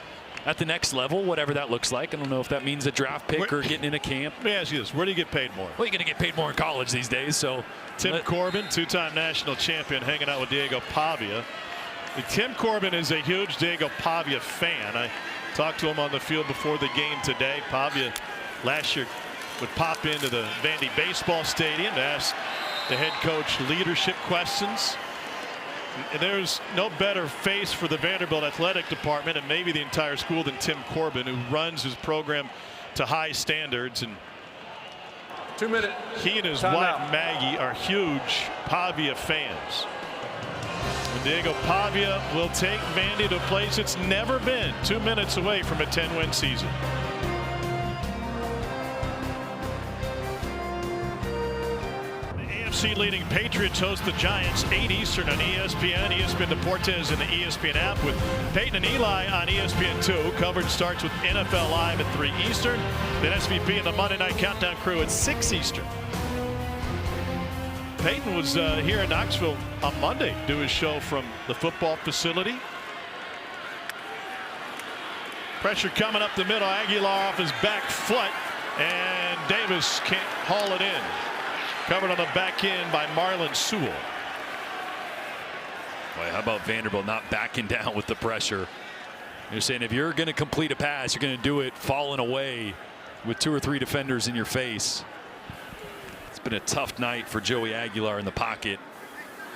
at the next level, whatever that looks like. I don't know if that means a draft pick or getting in a camp. Let me ask you this. Where do you get paid more? Well, you're going to get paid more in college these days. So Tim Corbin, 2-time national champion, hanging out with Diego Pavia. Tim Corbin is a huge Diego Pavia fan. I talked to him on the field before the game today. Pavia last year would pop into the Vandy baseball stadium to ask the head coach leadership questions. And there's no better face for the Vanderbilt athletic department and maybe the entire school than Tim Corbin, who runs his program to high standards. And 2 minute. He and his wife Maggie are huge Pavia fans. And Diego Pavia will take Vandy to a place it's never been. 2 minutes away from a 10-win season. AFC-leading Patriots host the Giants 8 Eastern on ESPN. ESPN Deportes and the ESPN app with Peyton and Eli on ESPN2. Coverage starts with NFL Live at 3 Eastern. Then SVP and the Monday Night Countdown crew at 6 Eastern. Peyton was here in Knoxville on Monday to do his show from the football facility. Pressure coming up the middle. Aguilar off his back foot, and Davis can't haul it in. Covered on the back end by Marlon Sewell. Boy, how about Vanderbilt not backing down with the pressure? You're saying if you're going to complete a pass, you're going to do it falling away with 2 or 3 defenders in your face. It's been a tough night for Joey Aguilar in the pocket.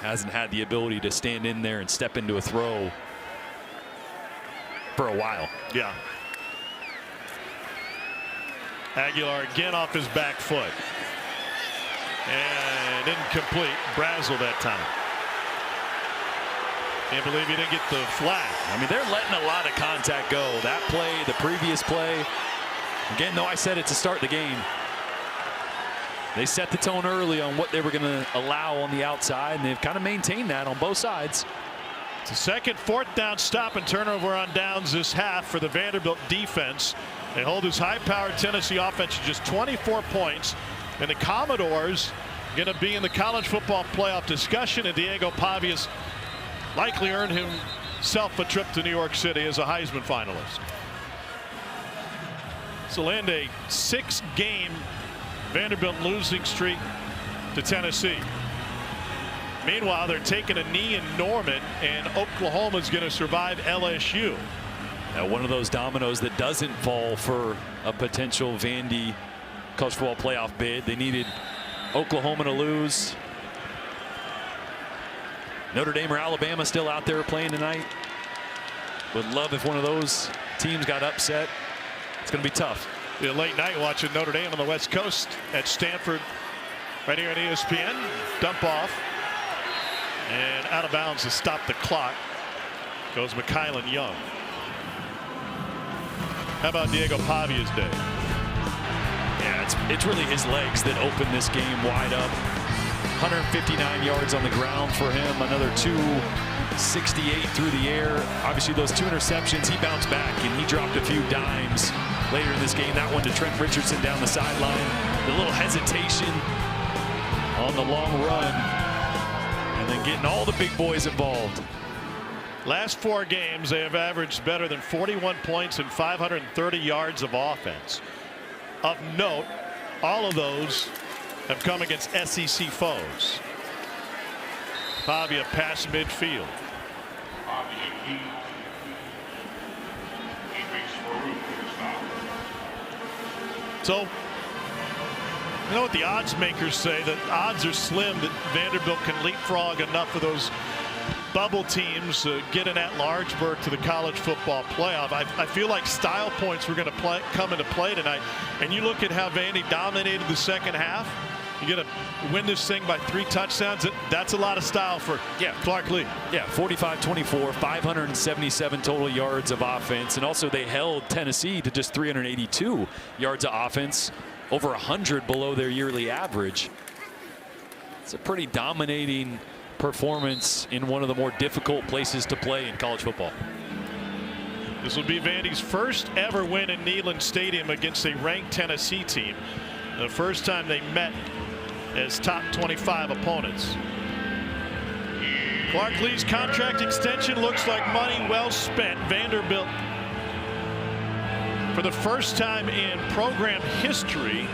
Hasn't had the ability to stand in there and step into a throw for a while. Yeah. Aguilar again off his back foot. And incomplete. Brazel that time. Can't believe he didn't get the flag. I mean, they're letting a lot of contact go. That play, the previous play. Again, though, I said it to start the game. They set the tone early on what they were going to allow on the outside, and they've kind of maintained that on both sides. It's a second 4th down stop and turnover on downs this half for the Vanderbilt defense. They hold this high-powered Tennessee offense to just 24 points. And the Commodores going to be in the college football playoff discussion, and Diego Pavilla's likely earned himself a trip to New York City as a Heisman finalist. So land a 6-game Vanderbilt losing streak to Tennessee. Meanwhile, they're taking a knee in Norman, and Oklahoma's going to survive LSU. Now, one of those dominoes that doesn't fall for a potential Vandy college football playoff bid. They needed Oklahoma to lose. Notre Dame or Alabama still out there playing tonight. Would love if one of those teams got upset. It's going to be tough. The late night watching Notre Dame on the West Coast at Stanford right here on ESPN. Dump off. And out of bounds to stop the clock goes McKylan Young. How about Diego Pavilla's day? Yeah, it's really his legs that opened this game wide up. 159 yards on the ground for him. Another 268 through the air. Obviously, those 2 interceptions, he bounced back and he dropped a few dimes later in this game. That one to Trent Richardson down the sideline. The little hesitation on the long run. And then getting all the big boys involved. Last 4 games, they have averaged better than 41 points and 530 yards of offense. Of note, all of those have come against SEC foes. Pavia past midfield. So, you know what the odds makers say, that odds are slim that Vanderbilt can leapfrog enough of those bubble teams get an at-large berth to the college football playoff. I feel like style points were going to come into play tonight. And you look at how Vandy dominated the second half. You're going to win this thing by 3 touchdowns. That's a lot of style for Clark Lee. Yeah, 45-24, 577 total yards of offense. And also they held Tennessee to just 382 yards of offense, over 100 below their yearly average. It's a pretty dominating performance in one of the more difficult places to play in college football. This will be Vandy's first ever win in Neyland Stadium against a ranked Tennessee team. The first time they met as top 25 opponents. Clark Lee's contract extension looks like money well spent. Vanderbilt, for the first time in program history,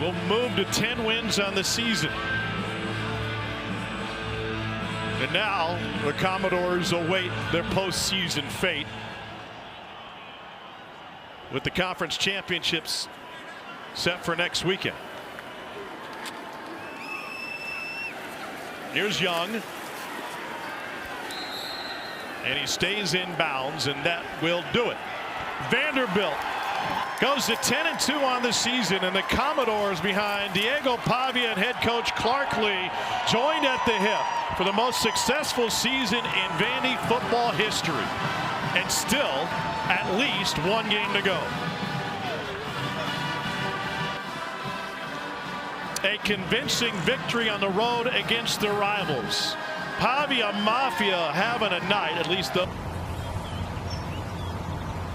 will move to 10 wins on the season. And now the Commodores await their postseason fate, with the conference championships set for next weekend. Here's Young. And he stays in bounds, and that will do it. Vanderbilt goes to 10-2 on the season, and the Commodores, behind Diego Pavia and head coach Clark Lee, joined at the hip for the most successful season in Vandy football history. And still at least 1 game to go. A convincing victory on the road against their rivals. Pavia Mafia having a night, at least the